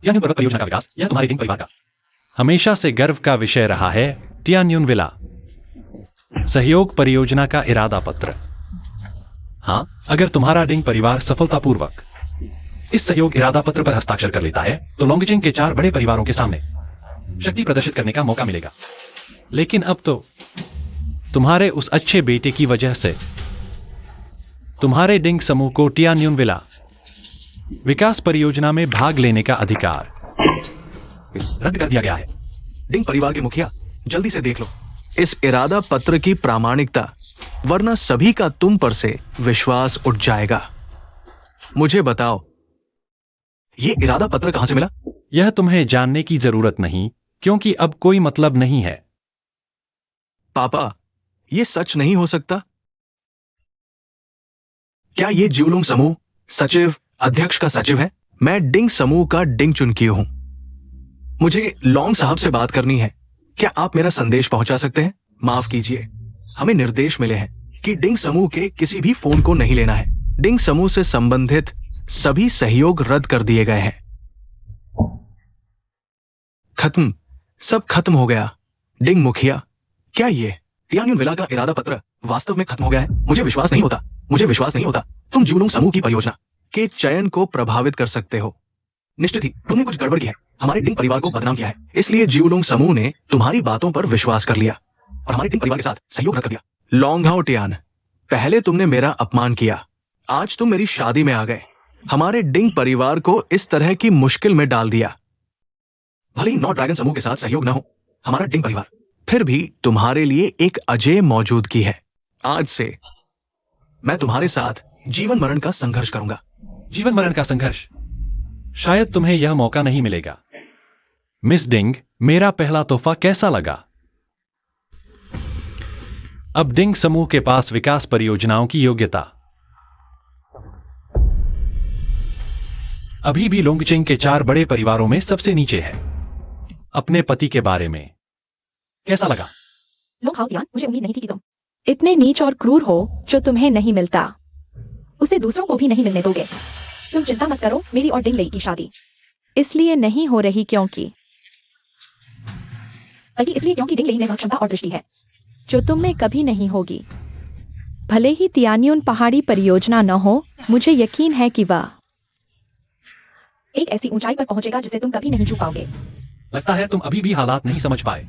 टियान्युन पर्वत परियोजना का विकास यह तुम्हारे डिंग परिवार का हमेशा से गर्व का विषय रहा है। टियान्युन विला सहयोग परियोजना का इरादा पत्र। हाँ, अगर तुम्हारा डिंग परिवार सफलतापूर्वक इस सहयोग इरादा पत्र पर हस्ताक्षर कर लेता है तो लोंगचेंग के 4 बड़े परिवारों के सामने शक्ति प्रदर्शित करने का मौका मिलेगा। लेकिन अब तो तुम्हारे उस अच्छे बेटे की वजह से तुम्हारे डिंग समूह को टियान्युन विला विकास परियोजना में भाग लेने का अधिकार रद्द कर दिया गया है। डिंग परिवार के मुखिया, जल्दी से देख लो इस इरादा पत्र की प्रामाणिकता वरना सभी का तुम पर से विश्वास उठ जाएगा। मुझे बताओ, ये इरादा पत्र कहां से मिला? यह तुम्हें जानने की जरूरत नहीं, क्योंकि अब कोई मतलब नहीं है। पापा, ये सच नहीं हो सकता। क्या ये जिवलुंग समूह सचिव अध्यक्ष का सचिव है? मैं डिंग समूह का डिंग चुनकी हूं। मुझे लॉन्ग साहब से बात करनी है। क्या आप मेरा संदेश पहुंचा सकते हैं? माफ कीजिए, हमें निर्देश मिले हैं कि डिंग समूह के किसी भी फोन को नहीं लेना है। डिंग समूह से संबंधित सभी सहयोग रद्द कर दिए गए हैं। खत्म, सब खत्म हो गया। डिंग मुखिया, क्या ये टियान्युन विला का इरादा पत्र वास्तव में खत्म हो गया है? मुझे विश्वास नहीं होता, मुझे विश्वास नहीं होता। तुम जिवलुंग समूह की परियोजना के चयन को प्रभावित कर सकते हो। निश्चित ही तुमने कुछ गड़बड़ की है, हमारे डिंग परिवार को बदनाम किया है। इसलिए जिवलुंग समूह ने तुम्हारी बातों पर विश्वास कर लिया और हमारे डिंग परिवार के साथ सहयोग रद्द कर दिया। लॉन्गहाओ टियान, पहले तुमने मेरा अपमान किया, आज तुम मेरी शादी में आ गए। हमारे डिंग परिवार को इस तरह की मुश्किल में डाल दिया। भले ही नौ ड्रैगन समूह के साथ सहयोग न हो, हमारा डिंग परिवार फिर भी तुम्हारे लिए एक अजय मौजूदगी है। आज से मैं तुम्हारे साथ जीवन मरण का संघर्ष करूंगा। जीवन मरण का संघर्ष? शायद तुम्हें यह मौका नहीं मिलेगा। मिस डिंग, मेरा पहला तोहफा कैसा लगा? अब डिंग समूह के पास विकास परियोजनाओं की योग्यता अभी भी लोंगचिंग के 4 बड़े परिवारों में सबसे नीचे है। अपने पति के बारे में कैसा लगा? लोंगहाओ टियान, मुझे उम्मीद नहीं थी कि तुम इतने नीच और क्रूर हो जो तुम्हें नहीं मिलता, उसे दूसरों को भी नहीं मिलने दोगे। तुम चिंता मत करो, मेरी और डिंग लेई की शादी इसलिए नहीं हो रही बल्कि इसलिए क्योंकि डिंग लेई में वह क्षमता और दृष्टि है जो तुम में कभी नहीं होगी। भले ही तियान्युन पहाड़ी परियोजना न हो, मुझे यकीन है कि वह एक ऐसी ऊंचाई पर पहुंचेगा जिसे तुम कभी नहीं छू पाओगे। लगता है तुम अभी भी हालात नहीं समझ पाए।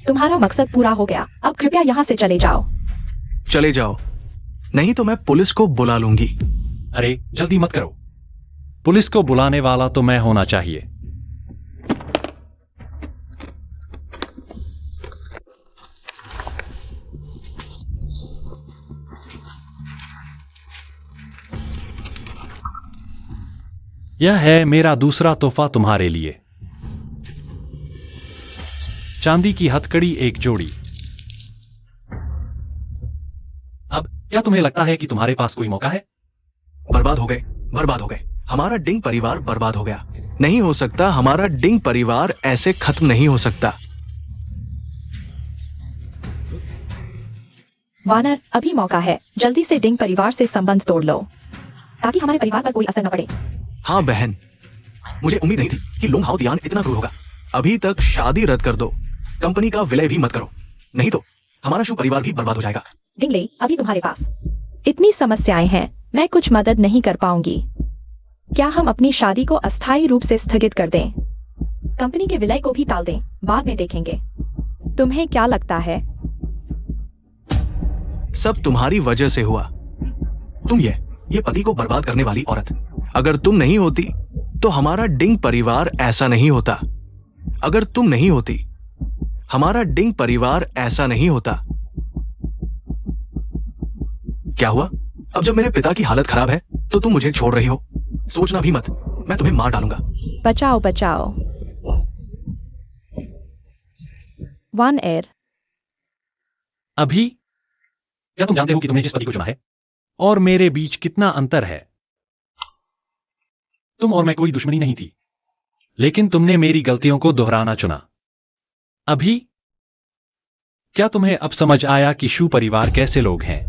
तुम्हारा मकसद पूरा हो गया, अब कृपया यहाँ से चले जाओ। चले जाओ, नहीं तो मैं पुलिस को बुला लूंगी। अरे जल्दी मत करो, पुलिस को बुलाने वाला तो मैं होना चाहिए। यह है मेरा दूसरा तोहफा तुम्हारे लिए। चांदी की हथकड़ी, एक जोड़ी। अब क्या तुम्हें लगता है कि तुम्हारे पास कोई मौका है? बर्बाद हो गए, बर्बाद हो गए। हमारा डिंग परिवार बर्बाद हो गया। नहीं हो सकता, हमारा डिंग परिवार ऐसे खत्म नहीं हो सकता। वानर, अभी मौका है, जल्दी से डिंग परिवार से संबंध तोड़ लो ताकि हमारे परिवार पर कोई असर न पड़े। हाँ बहन, मुझे उम्मीद नहीं थी कि लोंगहाओ टियान इतना क्रूर होगा। अभी तक शादी रद्द कर दो, कंपनी का विलय भी मत करो, नहीं तो हमारा शु परिवार भी बर्बाद हो जाएगा। डिंग लेई, अभी तुम्हारे पास इतनी समस्याएं हैं, मैं कुछ मदद नहीं कर पाऊंगी। क्या हम अपनी शादी को अस्थायी रूप से स्थगित कर दें? कंपनी के विलय को भी टाल दें, बाद में देखेंगे। तुम्हें क्या लगता है? सब तुम्हारी वजह से हुआ। तुम ये पति को बर्बाद करने वाली औरत। अगर तुम नहीं होती तो हमारा डिंग परिवार ऐसा नहीं होता। अगर तुम नहीं होती, हमारा डिंग परिवार ऐसा नहीं होता। क्या हुआ? अब जब मेरे पिता की हालत खराब है तो तुम मुझे छोड़ रही हो? सोचना भी मत, मैं तुम्हें मार डालूंगा। बचाओ बचाओ। वन एयर, अभी क्या तुम जानते हो कि तुमने जिस पति को चुना है और मेरे बीच कितना अंतर है? तुम और मैं कोई दुश्मनी नहीं थी, लेकिन तुमने मेरी गलतियों को दोहराना चुना। अभी क्या तुम्हें अब समझ आया कि शू परिवार कैसे लोग हैं?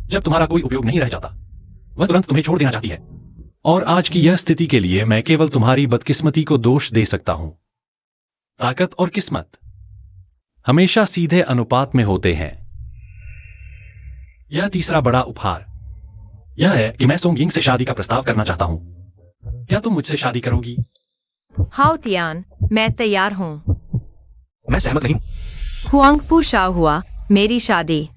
जब तुम्हारा कोई उपयोग नहीं रह जाता, वह तुरंत तुम्हें छोड़ देना चाहती है। और आज की यह स्थिति के लिए मैं केवल तुम्हारी बदकिस्मती को दोष दे सकता हूं। ताकत और किस्मत हमेशा सीधे अनुपात में होते हैं। यह तीसरा बड़ा उपहार यह है कि मैं सोंग यिंग से शादी का प्रस्ताव करना चाहता हूं। क्या तुम मुझसे शादी करोगी? हाओ तियान, मैं तैयार हूँ। मैं सहमत नहीं हूं। हुआंगपू शाहुआ, मेरी शादी।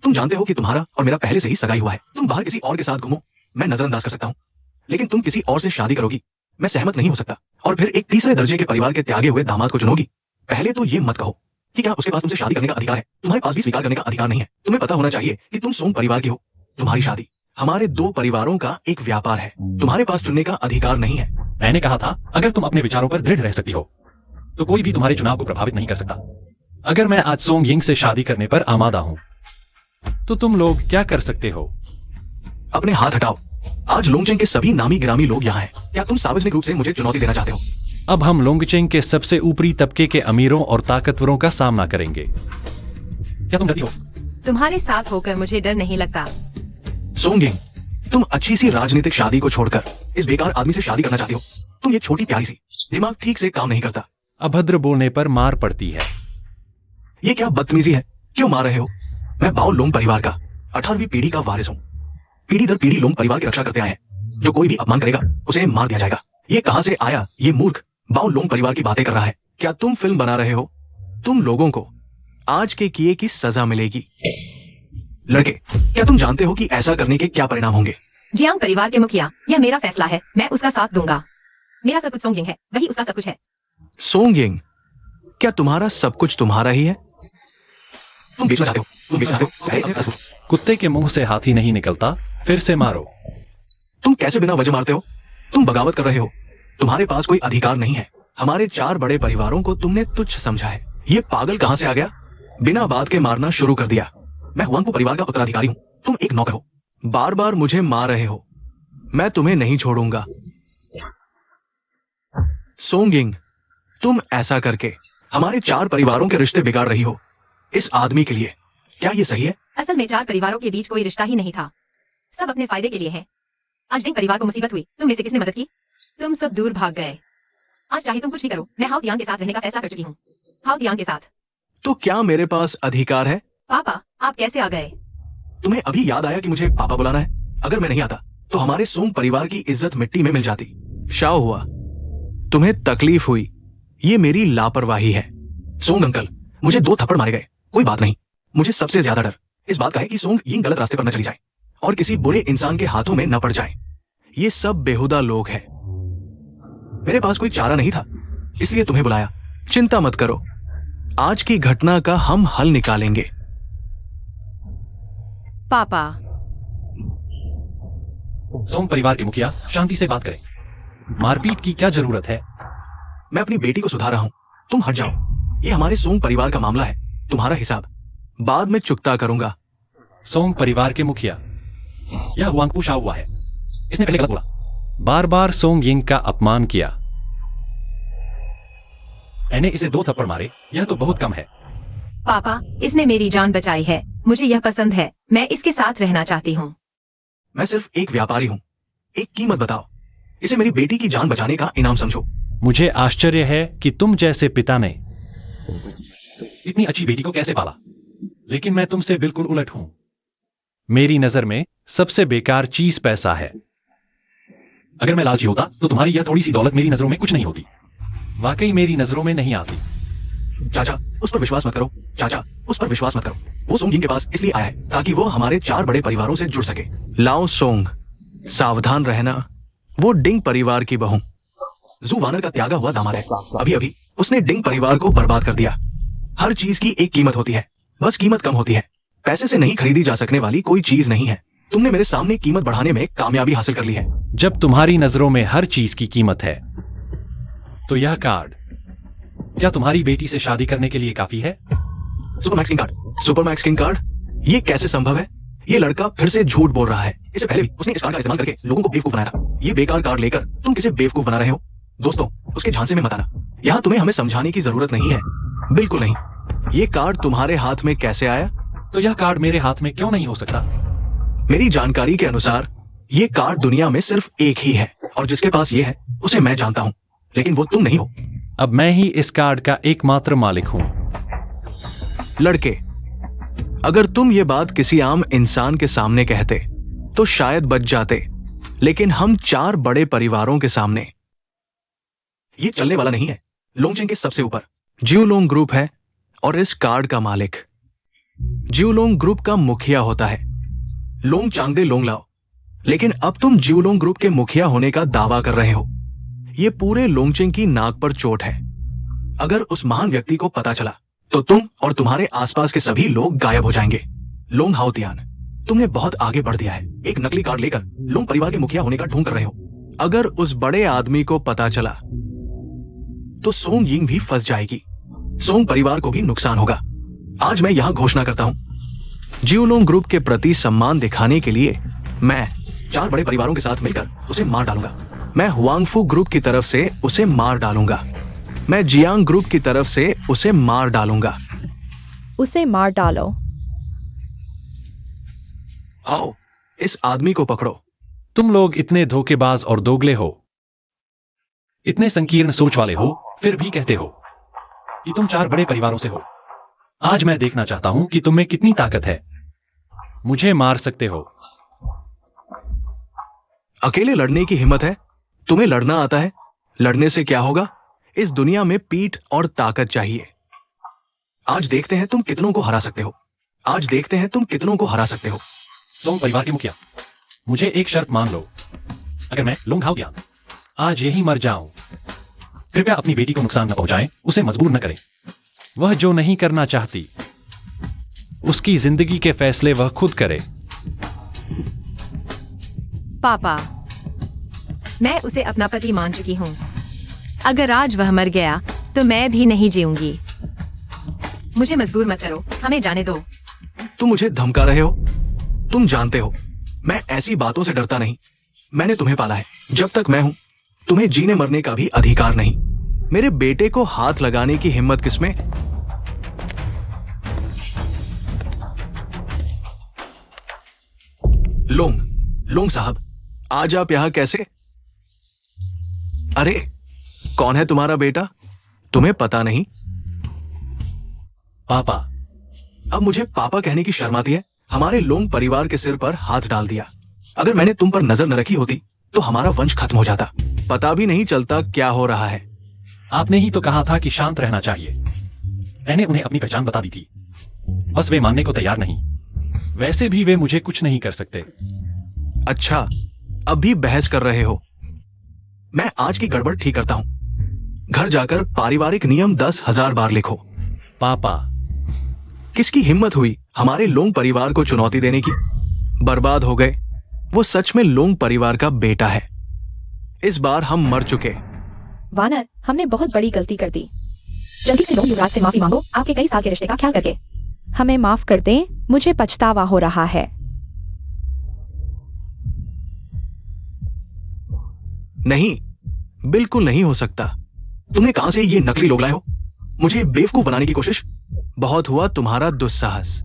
तुम जानते हो कि तुम्हारा और मेरा पहले से ही सगाई हुआ है। तुम बाहर किसी और के साथ घूमो, मैं नजरअंदाज कर सकता हूं, लेकिन तुम किसी और से शादी करोगी, मैं सहमत नहीं हो सकता। और फिर एक तीसरे दर्जे के परिवार के त्यागे हुए दामाद को चुनोगी। पहले तो ये मत कहो कि क्या उसके पास तुमसे शादी करने का अधिकार है? तुम्हारे पास भी स्वीकार करने का अधिकार नहीं है। तुम्हें पता होना चाहिए कि तुम सोंग परिवार की हो। तुम्हारी शादी हमारे दो परिवारों का एक व्यापार है। तुम्हारे पास चुनने का अधिकार नहीं है। मैंने कहा था अगर तुम अपने विचारों पर दृढ़ रह सकती हो तो कोई भी तुम्हारे चुनाव को प्रभावित नहीं कर सकता। अगर मैं आज सोंग यिंग से शादी करने पर आमादा हूं तो तुम लोग क्या कर सकते हो? अपने हाथ हटाओ। आज लोंगचेंग के सभी नामी गिरामी लोग यहाँ हैं। क्या तुम सार्वजनिक रूप से मुझे चुनौती देना चाहते हो? अब हम लोंगचेंग के सबसे ऊपरी तबके के अमीरों और ताकतवरों का सामना करेंगे। क्या तुम डरती हो? तुम्हारे साथ होकर मुझे डर नहीं लगता। सोंगिंग, तुम अच्छी सी राजनीतिक शादी को छोड़कर इस बेकार आदमी से शादी करना चाहती हो। तुम ये छोटी प्यारी सी, दिमाग ठीक से काम नहीं करता। अभद्र बोलने पर मार पड़ती है। ये क्या बदतमीजी है? क्यों मार रहे हो? मैं बाओ लोंग परिवार का 18वीं पीढ़ी का वारिस हूँ। पीढ़ी दर पीढ़ी लोंग परिवार की रक्षा करते आए हैं। जो कोई भी अपमान करेगा उसे मार दिया जाएगा। ये कहां से आया? ये मूर्ख बाओ लोंग परिवार की बातें कर रहा है। क्या तुम फिल्म बना रहे हो? तुम लोगों को आज के किए की सजा मिलेगी। लड़के, क्या तुम जानते हो कि ऐसा करने के क्या परिणाम होंगे? जियांग परिवार के मुखिया, यह मेरा फैसला है। मैं उसका साथ दूंगा। मेरा सब कुछ सोंगिंग है, वही उसका सब कुछ है। सोंगिंग, क्या तुम्हारा सब कुछ तुम्हारा ही है? तुम बेचना चाहते हो? तुम बेचना चाहते हो? पहले अपने पास पूछो। कुत्ते के मुंह से हाथी नहीं निकलता, फिर से मारो। तुम कैसे बिना वजह मारते हो? तुम बगावत कर रहे हो। तुम्हारे पास कोई अधिकार नहीं है। हमारे 4 बड़े परिवारों को तुमने तुच्छ समझा है। ये पागल कहां से आ गया? बिना बात के मारना शुरू कर दिया। मैं हुआंगपू परिवार का उत्तराधिकारी हूं। तुम एक नौकर हो। बार बार मुझे मार रहे हो। मैं तुम्हें नहीं छोड़ूंगा। सोंगिंग, तुम ऐसा करके हमारे 4 परिवारों के रिश्ते बिगाड़ रही हो। इस आदमी के लिए क्या ये सही है? असल में 4 परिवारों के बीच कोई रिश्ता ही नहीं था। सब अपने फायदे के लिए है। आज डिंग परिवार को मुसीबत हुई, तुम में से किसने मदद की? तुम सब दूर भाग गए। आज चाहे तुम कुछ भी करो, मैं हाओ दियांग के साथ रहने का फैसला कर चुकी हूँ। हाओ दियांग के साथ। तो क्या मेरे पास अधिकार है? पापा, आप कैसे आ गए? तुम्हें अभी याद आया कि मुझे पापा बुलाना है? अगर मैं नहीं आता तो हमारे सोंग परिवार की इज्जत मिट्टी में मिल जाती। शाओ हुआ, तुम्हें तकलीफ हुई। ये मेरी लापरवाही है। सोंग अंकल, मुझे 2 थप्पड़ मारे गए, कोई बात नहीं। मुझे सबसे ज्यादा डर इस बात का है कि सोंग यिंग गलत रास्ते पर न चली जाए और किसी बुरे इंसान के हाथों में न पड़ जाए। ये सब बेहुदा लोग हैं। मेरे पास कोई चारा नहीं था, इसलिए तुम्हें बुलाया। चिंता मत करो, आज की घटना का हम हल निकालेंगे। पापा, सोंग परिवार के मुखिया, शांति से बात करें। मारपीट की क्या जरूरत है? मैं अपनी बेटी को सुधार रहा हूं। तुम हट जाओ। ये हमारे सोंग परिवार का मामला है। तुम्हारा हिसाब बाद में चुकता करूंगा। सोंग परिवार के मुखिया, यह हुआंगपू शाओ हुआ है। इसने पहले गलत बोला। बार बार सोंग यिंग का अपमान किया। मैंने इसे 2 थप्पड़ मारे, यह तो बहुत कम है। पापा, इसने मेरी जान बचाई है। मुझे यह पसंद है। मैं इसके साथ रहना चाहती हूँ। मैं सिर्फ एक व्यापारी हूं। एक कीमत बताओ। इसे मेरी बेटी की जान बचाने का इनाम समझो। मुझे आश्चर्य है कि तुम जैसे पिता ने इतनी अच्छी बेटी को कैसे पाला, लेकिन मैं तुमसे बिल्कुल उलट हूं। मेरी नजर में सबसे बेकार चीज पैसा है। अगर मैं लालची होता तो तुम्हारी यह थोड़ी सी दौलत मेरी नजरों में कुछ नहीं होती। वाकई मेरी नजरों में नहीं आती। चाचा, उस पर विश्वास मत करो। चाचा, उस पर विश्वास मत करो। वो सोंग यिंग के पास इसलिए आया है ताकि वो हमारे 4 बड़े परिवारों से जुड़ सके। लाओ सोंग, सावधान रहना। वो डिंग परिवार की बहू जू वानर का त्यागा हुआ दामाद है। अभी अभी उसने डिंग परिवार को बर्बाद कर दिया। हर चीज की एक कीमत होती है, बस कीमत कम होती है। पैसे से नहीं खरीदी जा सकने वाली कोई चीज नहीं है। तुमने मेरे सामने कीमत बढ़ाने में कामयाबी हासिल कर ली है। जब तुम्हारी नजरों में हर चीज की कीमत है तो यह कार्ड क्या तुम्हारी बेटी से शादी करने के लिए काफी है? Supermax king card. Supermax king card, ये कैसे संभव है? ये लड़का फिर से झूठ बोल रहा है। इससे पहले भी उसने इस कार्ड का इस्तेमाल करके लोगों को बेवकूफ बनाया था। ये बेकार कार्ड लेकर तुम किसे बेवकूफ बना रहे हो? दोस्तों, उसके झांसे में मत आना। यहाँ तुम्हें हमें समझाने की जरूरत नहीं है। बिल्कुल नहीं। ये कार्ड तुम्हारे हाथ में कैसे आया? तो यह कार्ड मेरे हाथ में क्यों नहीं हो सकता? मेरी जानकारी के अनुसार ये कार्ड दुनिया में सिर्फ एक ही है और जिसके पास ये है उसे मैं जानता हूं, लेकिन वो तुम नहीं हो। अब मैं ही इस कार्ड का एकमात्र मालिक हूं। लड़के, अगर तुम ये बात किसी आम इंसान के सामने कहते तो शायद बच जाते, लेकिन हम 4 बड़े परिवारों के सामने ये चलने वाला नहीं है। लोंगचेंग के सबसे ऊपर जियोलोंग ग्रुप है और इस कार्ड का मालिक जियोलोंग ग्रुप का मुखिया होता है, लोंग चांगदे लोंगलाओ। लेकिन अब तुम जियोलोंग ग्रुप के मुखिया होने का दावा कर रहे हो। ये पूरे लोंगचेंग की नाक पर चोट है। अगर उस महान व्यक्ति को पता चला तो तुम और तुम्हारे आसपास के सभी लोग गायब हो जाएंगे। लोंग हाओतियान, तुमने बहुत आगे बढ़ दिया है। एक नकली कार्ड लेकर लोंग परिवार के मुखिया होने का ढोंग कर रहे हो। अगर उस बड़े आदमी को पता चला तो सोंग यिंग भी फंस जाएगी। सोंग परिवार को भी नुकसान होगा। आज मैं यहां घोषणा करता हूं, जियोलोंग ग्रुप के प्रति सम्मान दिखाने के लिए मैं 4 बड़े परिवारों के साथ मिलकर उसे मार डालूंगा। मैं हुआंगफू ग्रुप की तरफ से उसे मार डालूंगा। मैं जियांग ग्रुप की तरफ से उसे मार डालूंगा। उसे मार डालो। आओ, इस आदमी को पकड़ो। तुम लोग इतने धोखेबाज और दोगले हो, इतने संकीर्ण सोच वाले हो, फिर भी कहते हो कि तुम 4 बड़े परिवारों से हो। आज मैं देखना चाहता हूं कि तुम में कितनी ताकत है। मुझे मार सकते हो। अकेले लड़ने की हिम्मत है? तुम्हें लड़ना आता है? लड़ने से क्या होगा? इस दुनिया में पीठ और ताकत चाहिए। आज देखते हैं तुम कितनों को हरा सकते हो। आज देखते हैं तुम कितनों को हरा सकते हो। सोंग परिवार के मुखिया, मुझे एक शर्त मान लो। अगर मैं लोंग हाओतियान आज यही मर जाऊं, कृपया अपनी बेटी को नुकसान न पहुंचाएं, उसे मजबूर न करें। वह जो नहीं करना चाहती, उसकी जिंदगी के फैसले वह खुद करे। पापा, मैं उसे अपना पति मान चुकी हूँ। अगर आज वह मर गया तो मैं भी नहीं जीऊंगी। मुझे मजबूर मत करो, हमें जाने दो। तुम मुझे धमका रहे हो? तुम जानते हो मैं ऐसी बातों से डरता नहीं। मैंने तुम्हें पाला है। जब तक मैं हूं, तुम्हें जीने मरने का भी अधिकार नहीं। मेरे बेटे को हाथ लगाने की हिम्मत किसमें? लोंग साहब, आज आप यहां कैसे? अरे, कौन है तुम्हारा बेटा? तुम्हें पता नहीं? पापा, अब मुझे पापा कहने की शर्म आती है। हमारे लोंग परिवार के सिर पर हाथ डाल दिया। अगर मैंने तुम पर नजर न रखी होती तो हमारा वंश खत्म हो जाता। पता भी नहीं चलता क्या हो रहा है। आपने ही तो कहा था कि शांत रहना चाहिए। मैंने उन्हें अपनी पहचान बता दी थी, बस वे मानने को तैयार नहीं। वैसे भी वे मुझे कुछ नहीं कर सकते। अच्छा, अब भी बहस कर रहे हो? मैं आज की गड़बड़ ठीक करता हूं। घर जाकर पारिवारिक नियम 10,000 बार लिखो। पापा, किसकी हिम्मत हुई हमारे लोंग परिवार को चुनौती देने की? बर्बाद हो गए। वो सच में लोंग परिवार का बेटा है। इस बार हम मर चुके। वानर, हमने बहुत बड़ी गलती कर दी। जल्दी से लोंग युवराज से माफी मांगो, आपके कई साल के रिश्ते का ख्याल करके। हमें माफ कर दें, मुझे पछतावा हो रहा है। नहीं, बिल्कुल नहीं हो सकता। तुमने कहां से ये नकली लोग लाए हो? मुझे बेवकूफ बनाने की कोशिश। बहुत हुआ तुम्हारा दुस्साहस।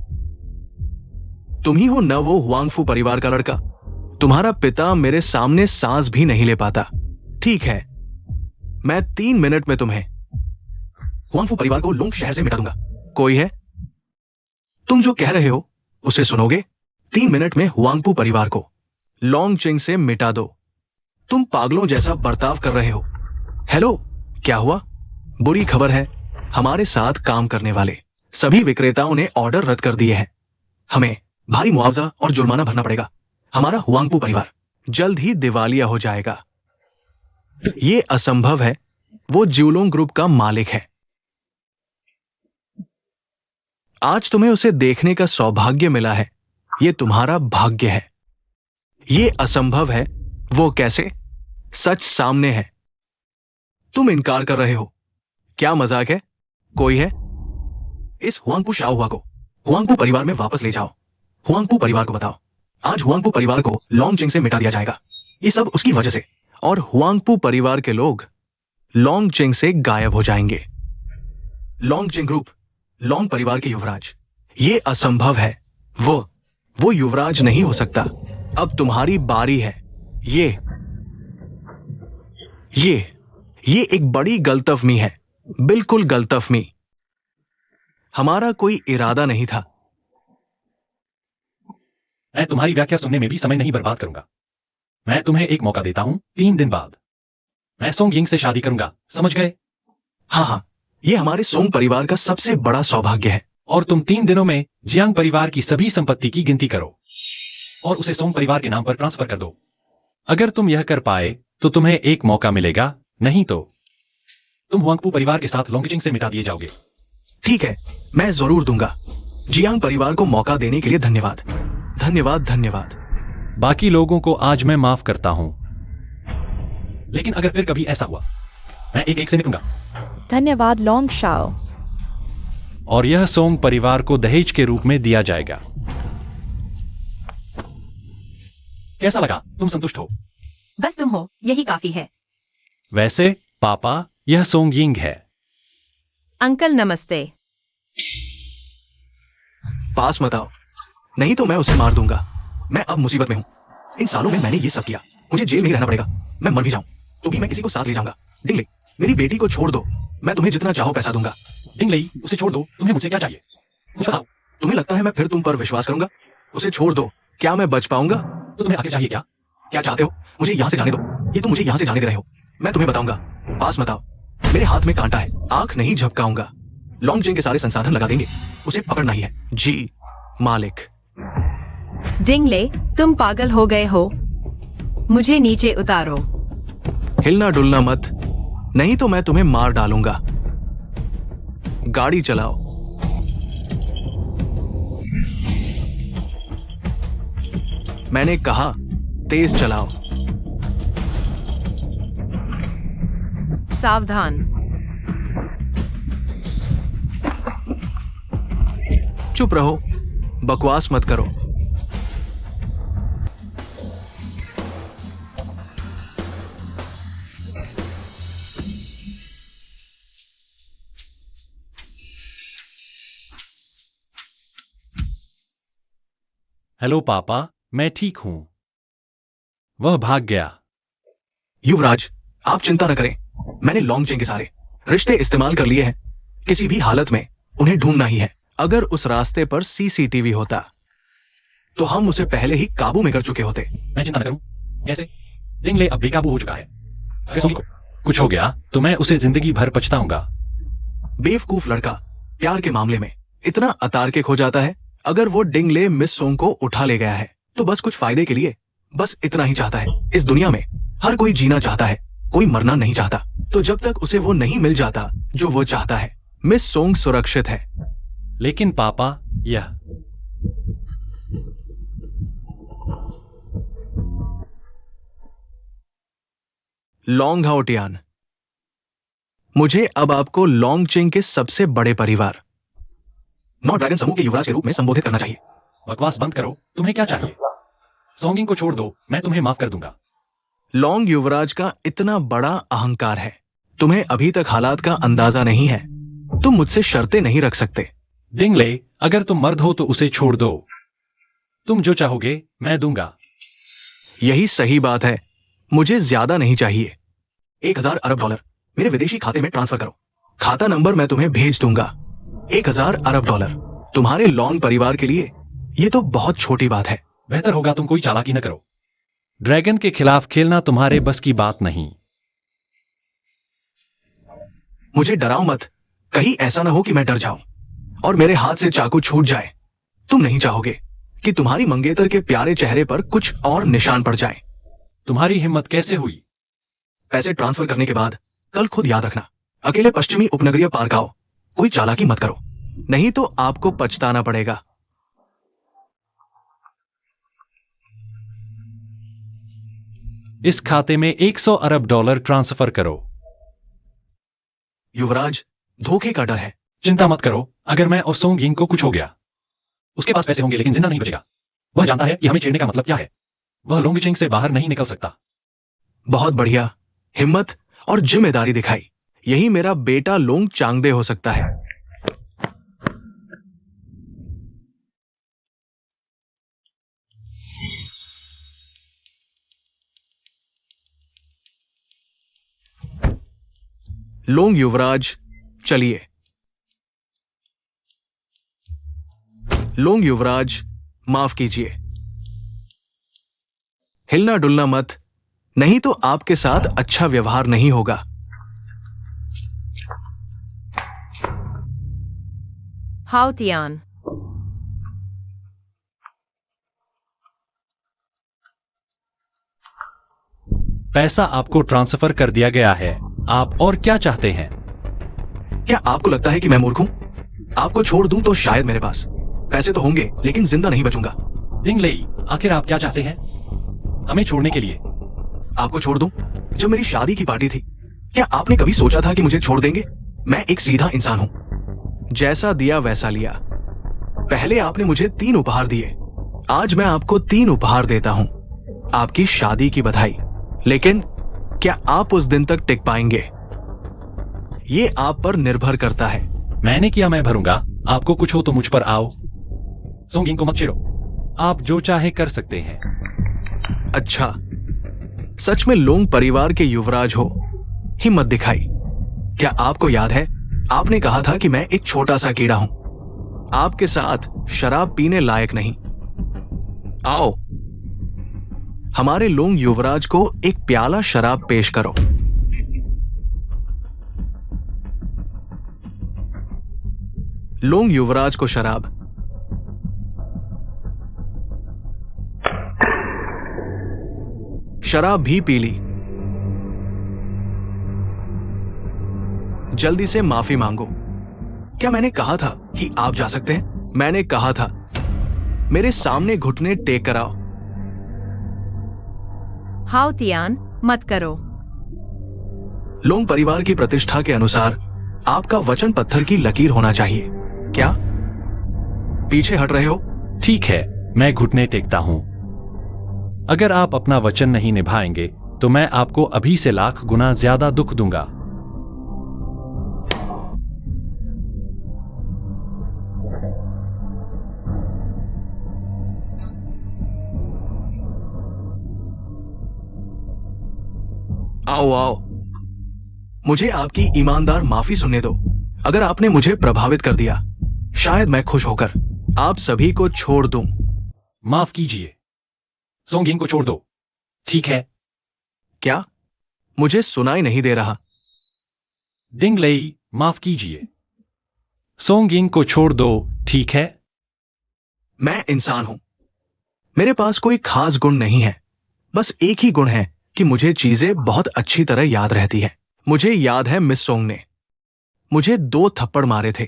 तुम ही हो न वो हुआंगफू परिवार का लड़का। तुम्हारा पिता मेरे सामने सांस भी नहीं ले पाता। ठीक है, मैं 3 मिनट में तुम्हें हुआंगफू परिवार को लोंग शहर से मिटा दूंगा। कोई है? तुम जो कह रहे हो उसे सुनोगे? 3 मिनट में हुआंगफू परिवार को लोंगचिंग से मिटा दो। तुम पागलों जैसा बर्ताव कर रहे हो। हेलो, क्या हुआ? बुरी खबर है, हमारे साथ काम करने वाले सभी विक्रेताओं ने ऑर्डर रद्द कर दिए हैं। हमें भारी मुआवजा और जुर्माना भरना पड़ेगा। हमारा हुआंगफू परिवार जल्द ही दिवालिया हो जाएगा। ये असंभव है। वो जियोलोंग ग्रुप का मालिक है। आज तुम्हें उसे देखने का सौभाग्य मिला है। ये तुम्हारा भाग्य है। ये असंभव है। वो कैसे? सच सामने है। तुम इनकार कर रहे हो। क्या मजाक है? कोई है? इस हुआंगपू शाओहुआ को हुआंगपू परिवार में वापस ले जाओ। हुआंगपू परिवार को बताओ, आज हुआंगपू परिवार को लोंगचिंग से मिटा दिया जाएगा। ये सब उसकी वजह से। और हुआंगपू परिवार के लोग लोंगचिंग से गायब हो जाएंगे। लोंगचिंग ग्रुप, लोंग परिवार के युवराज। ये असंभव है। वो युवराज नहीं हो सकता। अब तुम्हारी बारी है। ये एक बड़ी गलतफहमी है। बिल्कुल गलतफहमी। हमारा कोई इरादा नहीं था। मैं तुम्हारी व्याख्या सुनने में भी समय नहीं बर्बाद करूंगा। मैं तुम्हें एक मौका देता हूं। 3 दिन बाद मैं सोंग यिंग से शादी करूंगा, समझ गए? हाँ, ये हमारे सोंग परिवार का सबसे बड़ा सौभाग्य है। और तुम 3 दिनों में जियांग परिवार की सभी संपत्ति की गिनती करो और उसे सोंग परिवार के नाम पर ट्रांसफर कर दो। अगर तुम यह कर पाए तो तुम्हें एक मौका मिलेगा, नहीं तो तुम हुआंगपू परिवार के साथ लोंगचिंग से मिटा दिए जाओगे। ठीक है, मैं जरूर दूंगा। जियांग परिवार को मौका देने के लिए धन्यवाद। धन्यवाद धन्यवाद। बाकी लोगों को आज मैं माफ करता हूं, लेकिन अगर फिर कभी ऐसा हुआ मैं एक एक से निपटूंगा। धन्यवाद लोंग शाओ। और यह सोंग परिवार को दहेज के रूप में दिया जाएगा। कैसा लगा? तुम संतुष्ट हो? बस तुम हो, यही काफी है। वैसे पापा, यह सोंग यिंग है। अंकल नमस्ते। पास मत आओ, नहीं तो मैं उसे मार दूंगा। मैं अब मुसीबत में हूं। इन सालों में मैंने ये सब किया, मुझे जेल में ही रहना पड़ेगा। मैं मर भी जाऊं तो भी मैं किसी को साथ ले जाऊंगा। डिंगले, मेरी बेटी को छोड़ दो, मैं तुम्हें जितना चाहो पैसा दूंगा। डिंगले, उसे छोड़ दो, तुम्हें मुझसे क्या चाहिए? मुझे बताओ। तुम्हें लगता है मैं फिर तुम पर विश्वास करूंगा? उसे छोड़ दो, क्या मैं बच पाऊंगा? तो तुम्हें आखिर चाहिए क्या? क्या चाहते हो? मुझे यहाँ से जाने दो। ये तुम मुझे यहाँ से जाने दे रहे हो। मैं तुम्हें बताऊंगा। पास मत आओ, मेरे हाथ में कांटा है, आंख नहीं झपकाऊंगा। लॉन्गजिंग के सारे संसाधन लगा देंगे, उसे पकड़ना ही है। जी मालिक। डिंगले, तुम पागल हो गए हो। मुझे नीचे उतारो। हिलना डुलना मत, नहीं तो मैं तुम्हें मार डालूंगा। गाड़ी चलाओ। मैंने कहा तेज चलाओ। सावधान। चुप रहो, बकवास मत करो। हेलो पापा, मैं ठीक हूं। वह भाग गया। युवराज, आप चिंता न करें, मैंने लॉन्गजिंग के सारे रिश्ते इस्तेमाल कर लिए हैं। किसी भी हालत में उन्हें ढूंढना ही है। अगर उस रास्ते पर सीसीटीवी होता तो हम उसे पहले ही काबू में कर चुके होते। मैं चिंता न करूं। कैसे? डिंगले अब बेकाबू हो चुका है। अगर सोंग को कुछ हो गया तो मैं उसे जिंदगी भर पछताऊंगा। बेवकूफ लड़का प्यार के मामले में इतना अतार्किक हो जाता है। अगर वो डिंगले मिस सोंग को उठा ले गया है तो बस कुछ फायदे के लिए, बस इतना ही चाहता है। इस दुनिया में हर कोई जीना चाहता है, कोई मरना नहीं चाहता। तो जब तक उसे वो नहीं मिल जाता जो वो चाहता है, मिस सोंग सुरक्षित है। लेकिन पापा, यह लॉन्ग हाओटियान, मुझे अब आपको लॉन्गजिंग के सबसे बड़े परिवार नौ ड्रैगन समूह के युवराज के रूप में संबोधित करना चाहिए। बकवास बंद करो। तुम्हें क्या चाहिए? सोंगिंग को छोड़ दो, मैं तुम्हें माफ कर दूंगा। लॉन्ग युवराज का इतना बड़ा अहंकार है, तुम्हें अभी तक हालात का अंदाजा नहीं है। तुम मुझसे शर्तें नहीं रख सकते। डिंगले, अगर तुम मर्द हो तो उसे छोड़ दो। तुम जो चाहोगे मैं दूंगा। यही सही बात है, मुझे ज्यादा नहीं चाहिए। 1000 अरब डॉलर मेरे विदेशी खाते में ट्रांसफर करो। खाता नंबर मैं तुम्हें भेज दूंगा। 1000 अरब डॉलर तुम्हारे लॉन्ग परिवार के लिए ये तो बहुत छोटी बात है। बेहतर होगा तुम कोई चालाकी न करो। ड्रैगन के खिलाफ खेलना तुम्हारे बस की बात नहीं। मुझे डराओ मत, कहीं ऐसा ना हो कि मैं डर जाऊं और मेरे हाथ से चाकू छूट जाए। तुम नहीं चाहोगे कि तुम्हारी मंगेतर के प्यारे चेहरे पर कुछ और निशान पड़ जाए। तुम्हारी हिम्मत कैसे हुई? पैसे ट्रांसफर करने के बाद कल खुद याद रखना, अकेले पश्चिमी उपनगरीय पार्क आओ। कोई चालाकी मत करो, नहीं तो आपको पछताना पड़ेगा। इस खाते में 100 अरब डॉलर ट्रांसफर करो। युवराज, धोखे का डर है। चिंता मत करो, अगर मैं और सोंग यिंग को कुछ हो गया, उसके पास पैसे होंगे लेकिन जिंदा नहीं बचेगा। वह जानता है कि हमें छेड़ने का मतलब क्या है। वह लॉन्गजिंग से बाहर नहीं निकल सकता। बहुत बढ़िया, हिम्मत और जिम्मेदारी दिखाई। यही मेरा बेटा लोंग चांगदे हो सकता है। लोंग युवराज, चलिए। लोंग युवराज, माफ कीजिए। हिलना डुलना मत, नहीं तो आपके साथ अच्छा व्यवहार नहीं होगा। हाओतियान, पैसा आपको ट्रांसफर कर दिया गया है। आप और क्या चाहते हैं? क्या आपको लगता है कि मैं मूर्ख हूं? आपको छोड़ दूं तो शायद मेरे पास पैसे तो होंगे, लेकिन जिंदा नहीं बचूंगा। डिंग लेई, आखिर आप क्या चाहते हैं हमें छोड़ने के लिए? आपको छोड़ दूं? जब मेरी शादी की पार्टी थी, क्या आपने कभी सोचा था कि मुझे छोड़ देंगे? मैं एक सीधा इंसान हूं, जैसा दिया वैसा लिया। पहले आपने मुझे 3 उपहार दिए, आज मैं आपको 3 उपहार देता हूं। आपकी शादी की बधाई, लेकिन क्या आप उस दिन तक टिक पाएंगे? ये आप पर निर्भर करता है। मैंने किया मैं भरूंगा। आपको कुछ हो तो मुझ पर आओ। सोंगिंग को मत छेड़ो, आप जो चाहे कर सकते हैं। अच्छा, सच में लोंग परिवार के युवराज हो, हिम्मत दिखाई। क्या आपको याद है, आपने कहा था कि मैं एक छोटा सा कीड़ा हूं, आपके साथ शराब पीने लायक नहीं। आओ, हमारे लोंग युवराज को एक प्याला शराब पेश करो। लोंग युवराज को शराब। शराब भी पी ली। जल्दी से माफी मांगो। क्या मैंने कहा था कि आप जा सकते हैं? मैंने कहा था। मेरे सामने घुटने टेक कराओ। हाउ तियान, मत करो। लोंग परिवार की प्रतिष्ठा के अनुसार आपका वचन पत्थर की लकीर होना चाहिए। क्या पीछे हट रहे हो? ठीक है, मैं घुटने टेकता हूं। अगर आप अपना वचन नहीं निभाएंगे तो मैं आपको अभी से लाख गुना ज्यादा दुख दूंगा। आओ आओ, मुझे आपकी ईमानदार माफी सुनने दो। अगर आपने मुझे प्रभावित कर दिया, शायद मैं खुश होकर आप सभी को छोड़ दूं। माफ कीजिए, सोंगिंग को छोड़ दो। ठीक है। क्या? मुझे सुनाई नहीं दे रहा। डिंग लेई, माफ कीजिए। सोंगिंग को छोड़ दो, ठीक है। मैं इंसान हूं, मेरे पास कोई खास गुण नहीं है। बस एक ही गुण है कि मुझे चीजें बहुत अच्छी तरह याद रहती हैं। मुझे याद है मिस सोंग ने मुझे 2 थप्पड़ मारे थे।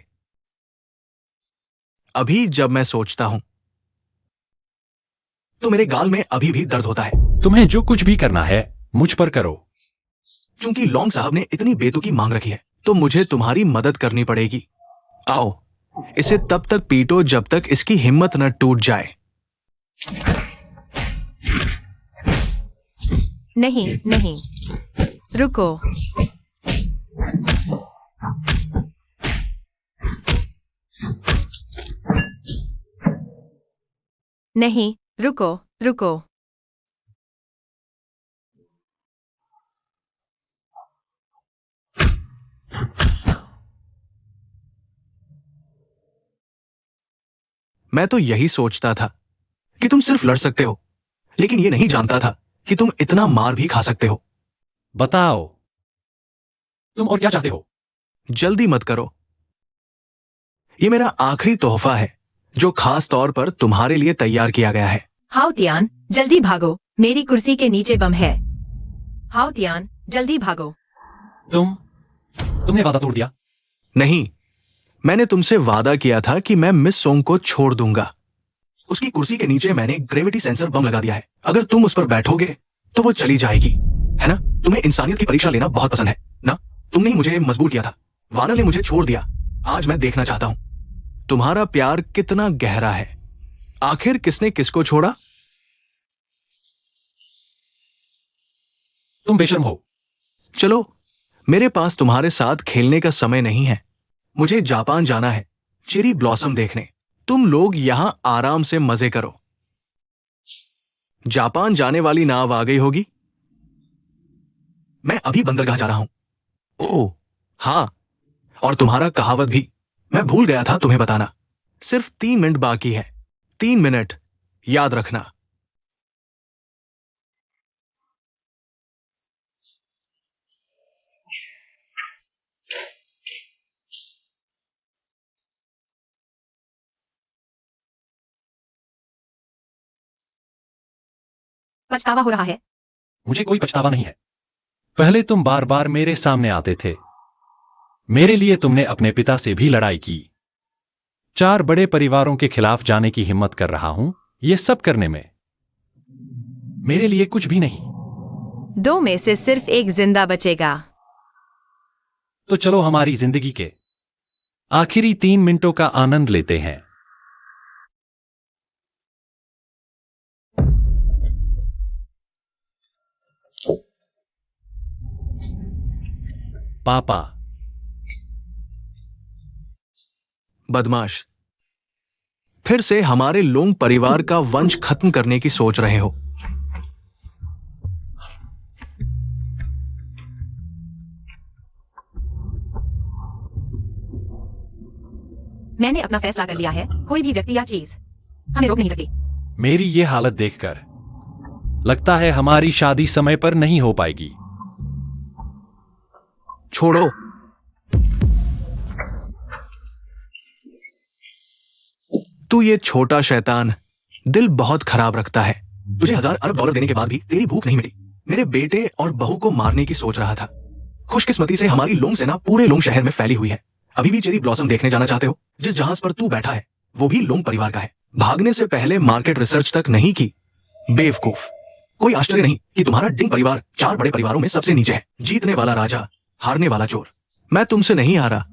अभी जब मैं सोचता हूं तो मेरे गाल में अभी भी दर्द होता है। तुम्हें जो कुछ भी करना है मुझ पर करो। चूंकि लोंग साहब ने इतनी बेतुकी मांग रखी है, तो मुझे तुम्हारी मदद करनी पड़ेगी। आओ, इसे तब तक पीटो जब तक इसकी हिम्मत न टूट जाए। नहीं नहीं, रुको। नहीं, रुको रुको। मैं तो यही सोचता था कि तुम सिर्फ लड़ सकते हो, लेकिन ये नहीं जानता था कि तुम इतना मार भी खा सकते हो। बताओ, तुम और क्या चाहते हो? जल्दी मत करो। ये मेरा आखिरी तोहफा है, जो खास तौर पर तुम्हारे लिए तैयार किया गया है। हाउ तियान, जल्दी भागो, मेरी कुर्सी के नीचे बम है। हाउ तियान, जल्दी भागो। तुमने वादा तोड़ दिया। नहीं, मैंने तुमसे वादा किया था कि मैं मिस सोंग को छोड़ दूंगा। उसकी कुर्सी के नीचे मैंने ग्रेविटी सेंसर बम लगा दिया है। अगर तुम उस पर बैठोगे तो वो चली जाएगी, है ना? तुम्हें इंसानियत की परीक्षा लेना बहुत पसंद है ना? तुमने ही मुझे मजबूर किया था। वानर ने मुझे छोड़ दिया। आज मैं देखना चाहता हूं तुम्हारा प्यार कितना गहरा है। आखिर किसने किसको छोड़ा? तुम बेशर्म हो। चलो, मेरे पास तुम्हारे साथ खेलने का समय नहीं है। मुझे जापान जाना है, चेरी ब्लॉसम देखने। तुम लोग यहां आराम से मजे करो। जापान जाने वाली नाव आ गई होगी। मैं अभी बंदरगाह जा रहा हूं। ओह हां, और तुम्हारा कहावत भी मैं भूल गया था तुम्हें बताना। सिर्फ 3 मिनट बाकी है। 3 मिनट, याद रखना। पछतावा हो रहा है? मुझे कोई पछतावा नहीं है। पहले तुम बार बार मेरे सामने आते थे। मेरे लिए तुमने अपने पिता से भी लड़ाई की। 4 बड़े परिवारों के खिलाफ जाने की हिम्मत कर रहा हूं। ये सब करने में मेरे लिए कुछ भी नहीं। 2 में से सिर्फ एक जिंदा बचेगा। तो चलो हमारी जिंदगी के आखिरी 3 मिनटों का आनंद लेते हैं। पापा, बदमाश, फिर से हमारे लोंग परिवार का वंश खत्म करने की सोच रहे हो। मैंने अपना फैसला कर लिया है। कोई भी व्यक्ति या चीज हमें रोक नहीं सकती। मेरी ये हालत देखकर लगता है हमारी शादी समय पर नहीं हो पाएगी। छोड़ो। तू ये छोटा शैतान दिल बहुत खराब रखता है। तुझे 1000 अरब डॉलर देने के बाद भी तेरी भूख नहीं मिटी। मेरे बेटे और बहू को मारने की सोच रहा था। खुशकिस्मती से हमारी लोंग सेना पूरे लोंग शहर में फैली हुई है। अभी भी चेरी ब्लॉसम देखने जाना चाहते हो? जिस जहाज पर तू बैठा है वो भी लोंग परिवार का है। भागने से पहले मार्केट रिसर्च तक नहीं की, बेवकूफ। कोई आश्चर्य नहीं कि तुम्हारा डिंग परिवार 4 बड़े परिवारों में सबसे नीचे है। जीतने वाला राजा, हारने वाला चोर। मैं तुमसे नहीं हारा,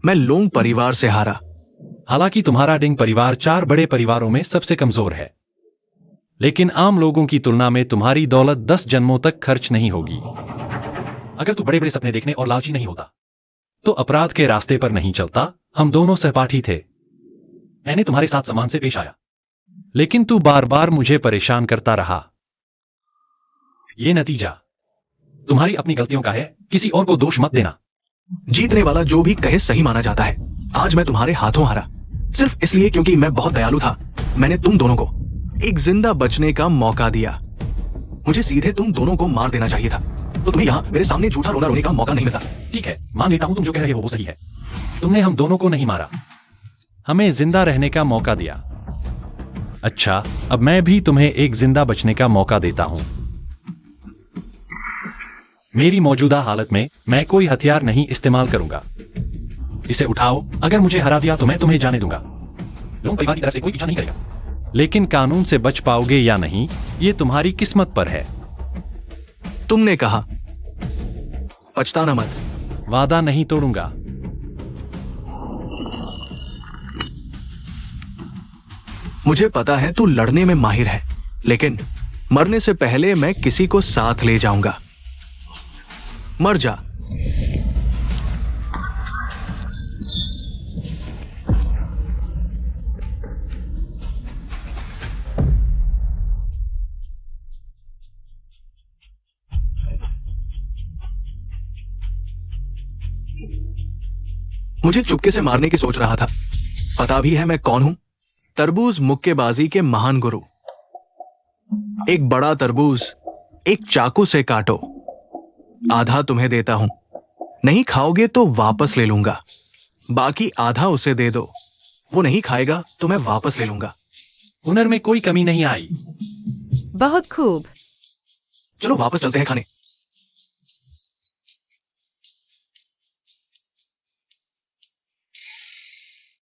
मैं लोंग परिवार से हारा। हालांकि तुम्हारा डिंग परिवार 4 बड़े परिवारों में सबसे कमजोर है, लेकिन आम लोगों की तुलना में तुम्हारी दौलत 10 जन्मों तक खर्च नहीं होगी। अगर तू बड़े बड़े सपने देखने और लालची नहीं होता तो अपराध के रास्ते पर नहीं चलता। हम दोनों सहपाठी थे। मैंने तुम्हारे साथ सम्मान से पेश आया, लेकिन तू बार बार मुझे परेशान करता रहा। ये नतीजा तुम्हारी अपनी गलतियों का है। किसी और को दोष मत देना। जीतने वाला जो भी कहे सही माना जाता है। आज मैं तुम्हारे हाथों हारा, सिर्फ इसलिए क्योंकि मैं बहुत दयालु था। मैंने तुम दोनों को एक जिंदा बचने का मौका दिया। मुझे सीधे तुम दोनों को मार देना चाहिए था, तो तुम्हें यहाँ मेरे सामने झूठा रोने का मौका नहीं मिलता। ठीक है, मान लेता हूं तुम जो कह रहे हो वो सही है। तुमने हम दोनों को नहीं मारा, हमें जिंदा रहने का मौका दिया। अच्छा, अब मैं भी तुम्हें एक जिंदा बचने का मौका देता हूं। मेरी मौजूदा हालत में मैं कोई हथियार नहीं इस्तेमाल करूंगा। इसे उठाओ। अगर मुझे हरा दिया तो मैं तुम्हें जाने दूंगा। लोग परिवार की तरफ से कोई पीछा नहीं करेगा, लेकिन कानून से बच पाओगे या नहीं ये तुम्हारी किस्मत पर है। तुमने कहा, पछताना मत। वादा नहीं तोड़ूंगा। मुझे पता है तू लड़ने में माहिर है, लेकिन मरने से पहले मैं किसी को साथ ले जाऊंगा। मर जा। मुझे चुपके से मारने की सोच रहा था। पता भी है मैं कौन हूं? तरबूज मुक्केबाजी के महान गुरु। एक बड़ा तरबूज एक चाकू से काटो। आधा तुम्हें देता हूं, नहीं खाओगे तो वापस ले लूंगा। बाकी आधा उसे दे दो, वो नहीं खाएगा तो मैं वापस ले लूंगा। हुनर में कोई कमी नहीं आई। बहुत खूब। चलो वापस चलते हैं खाने।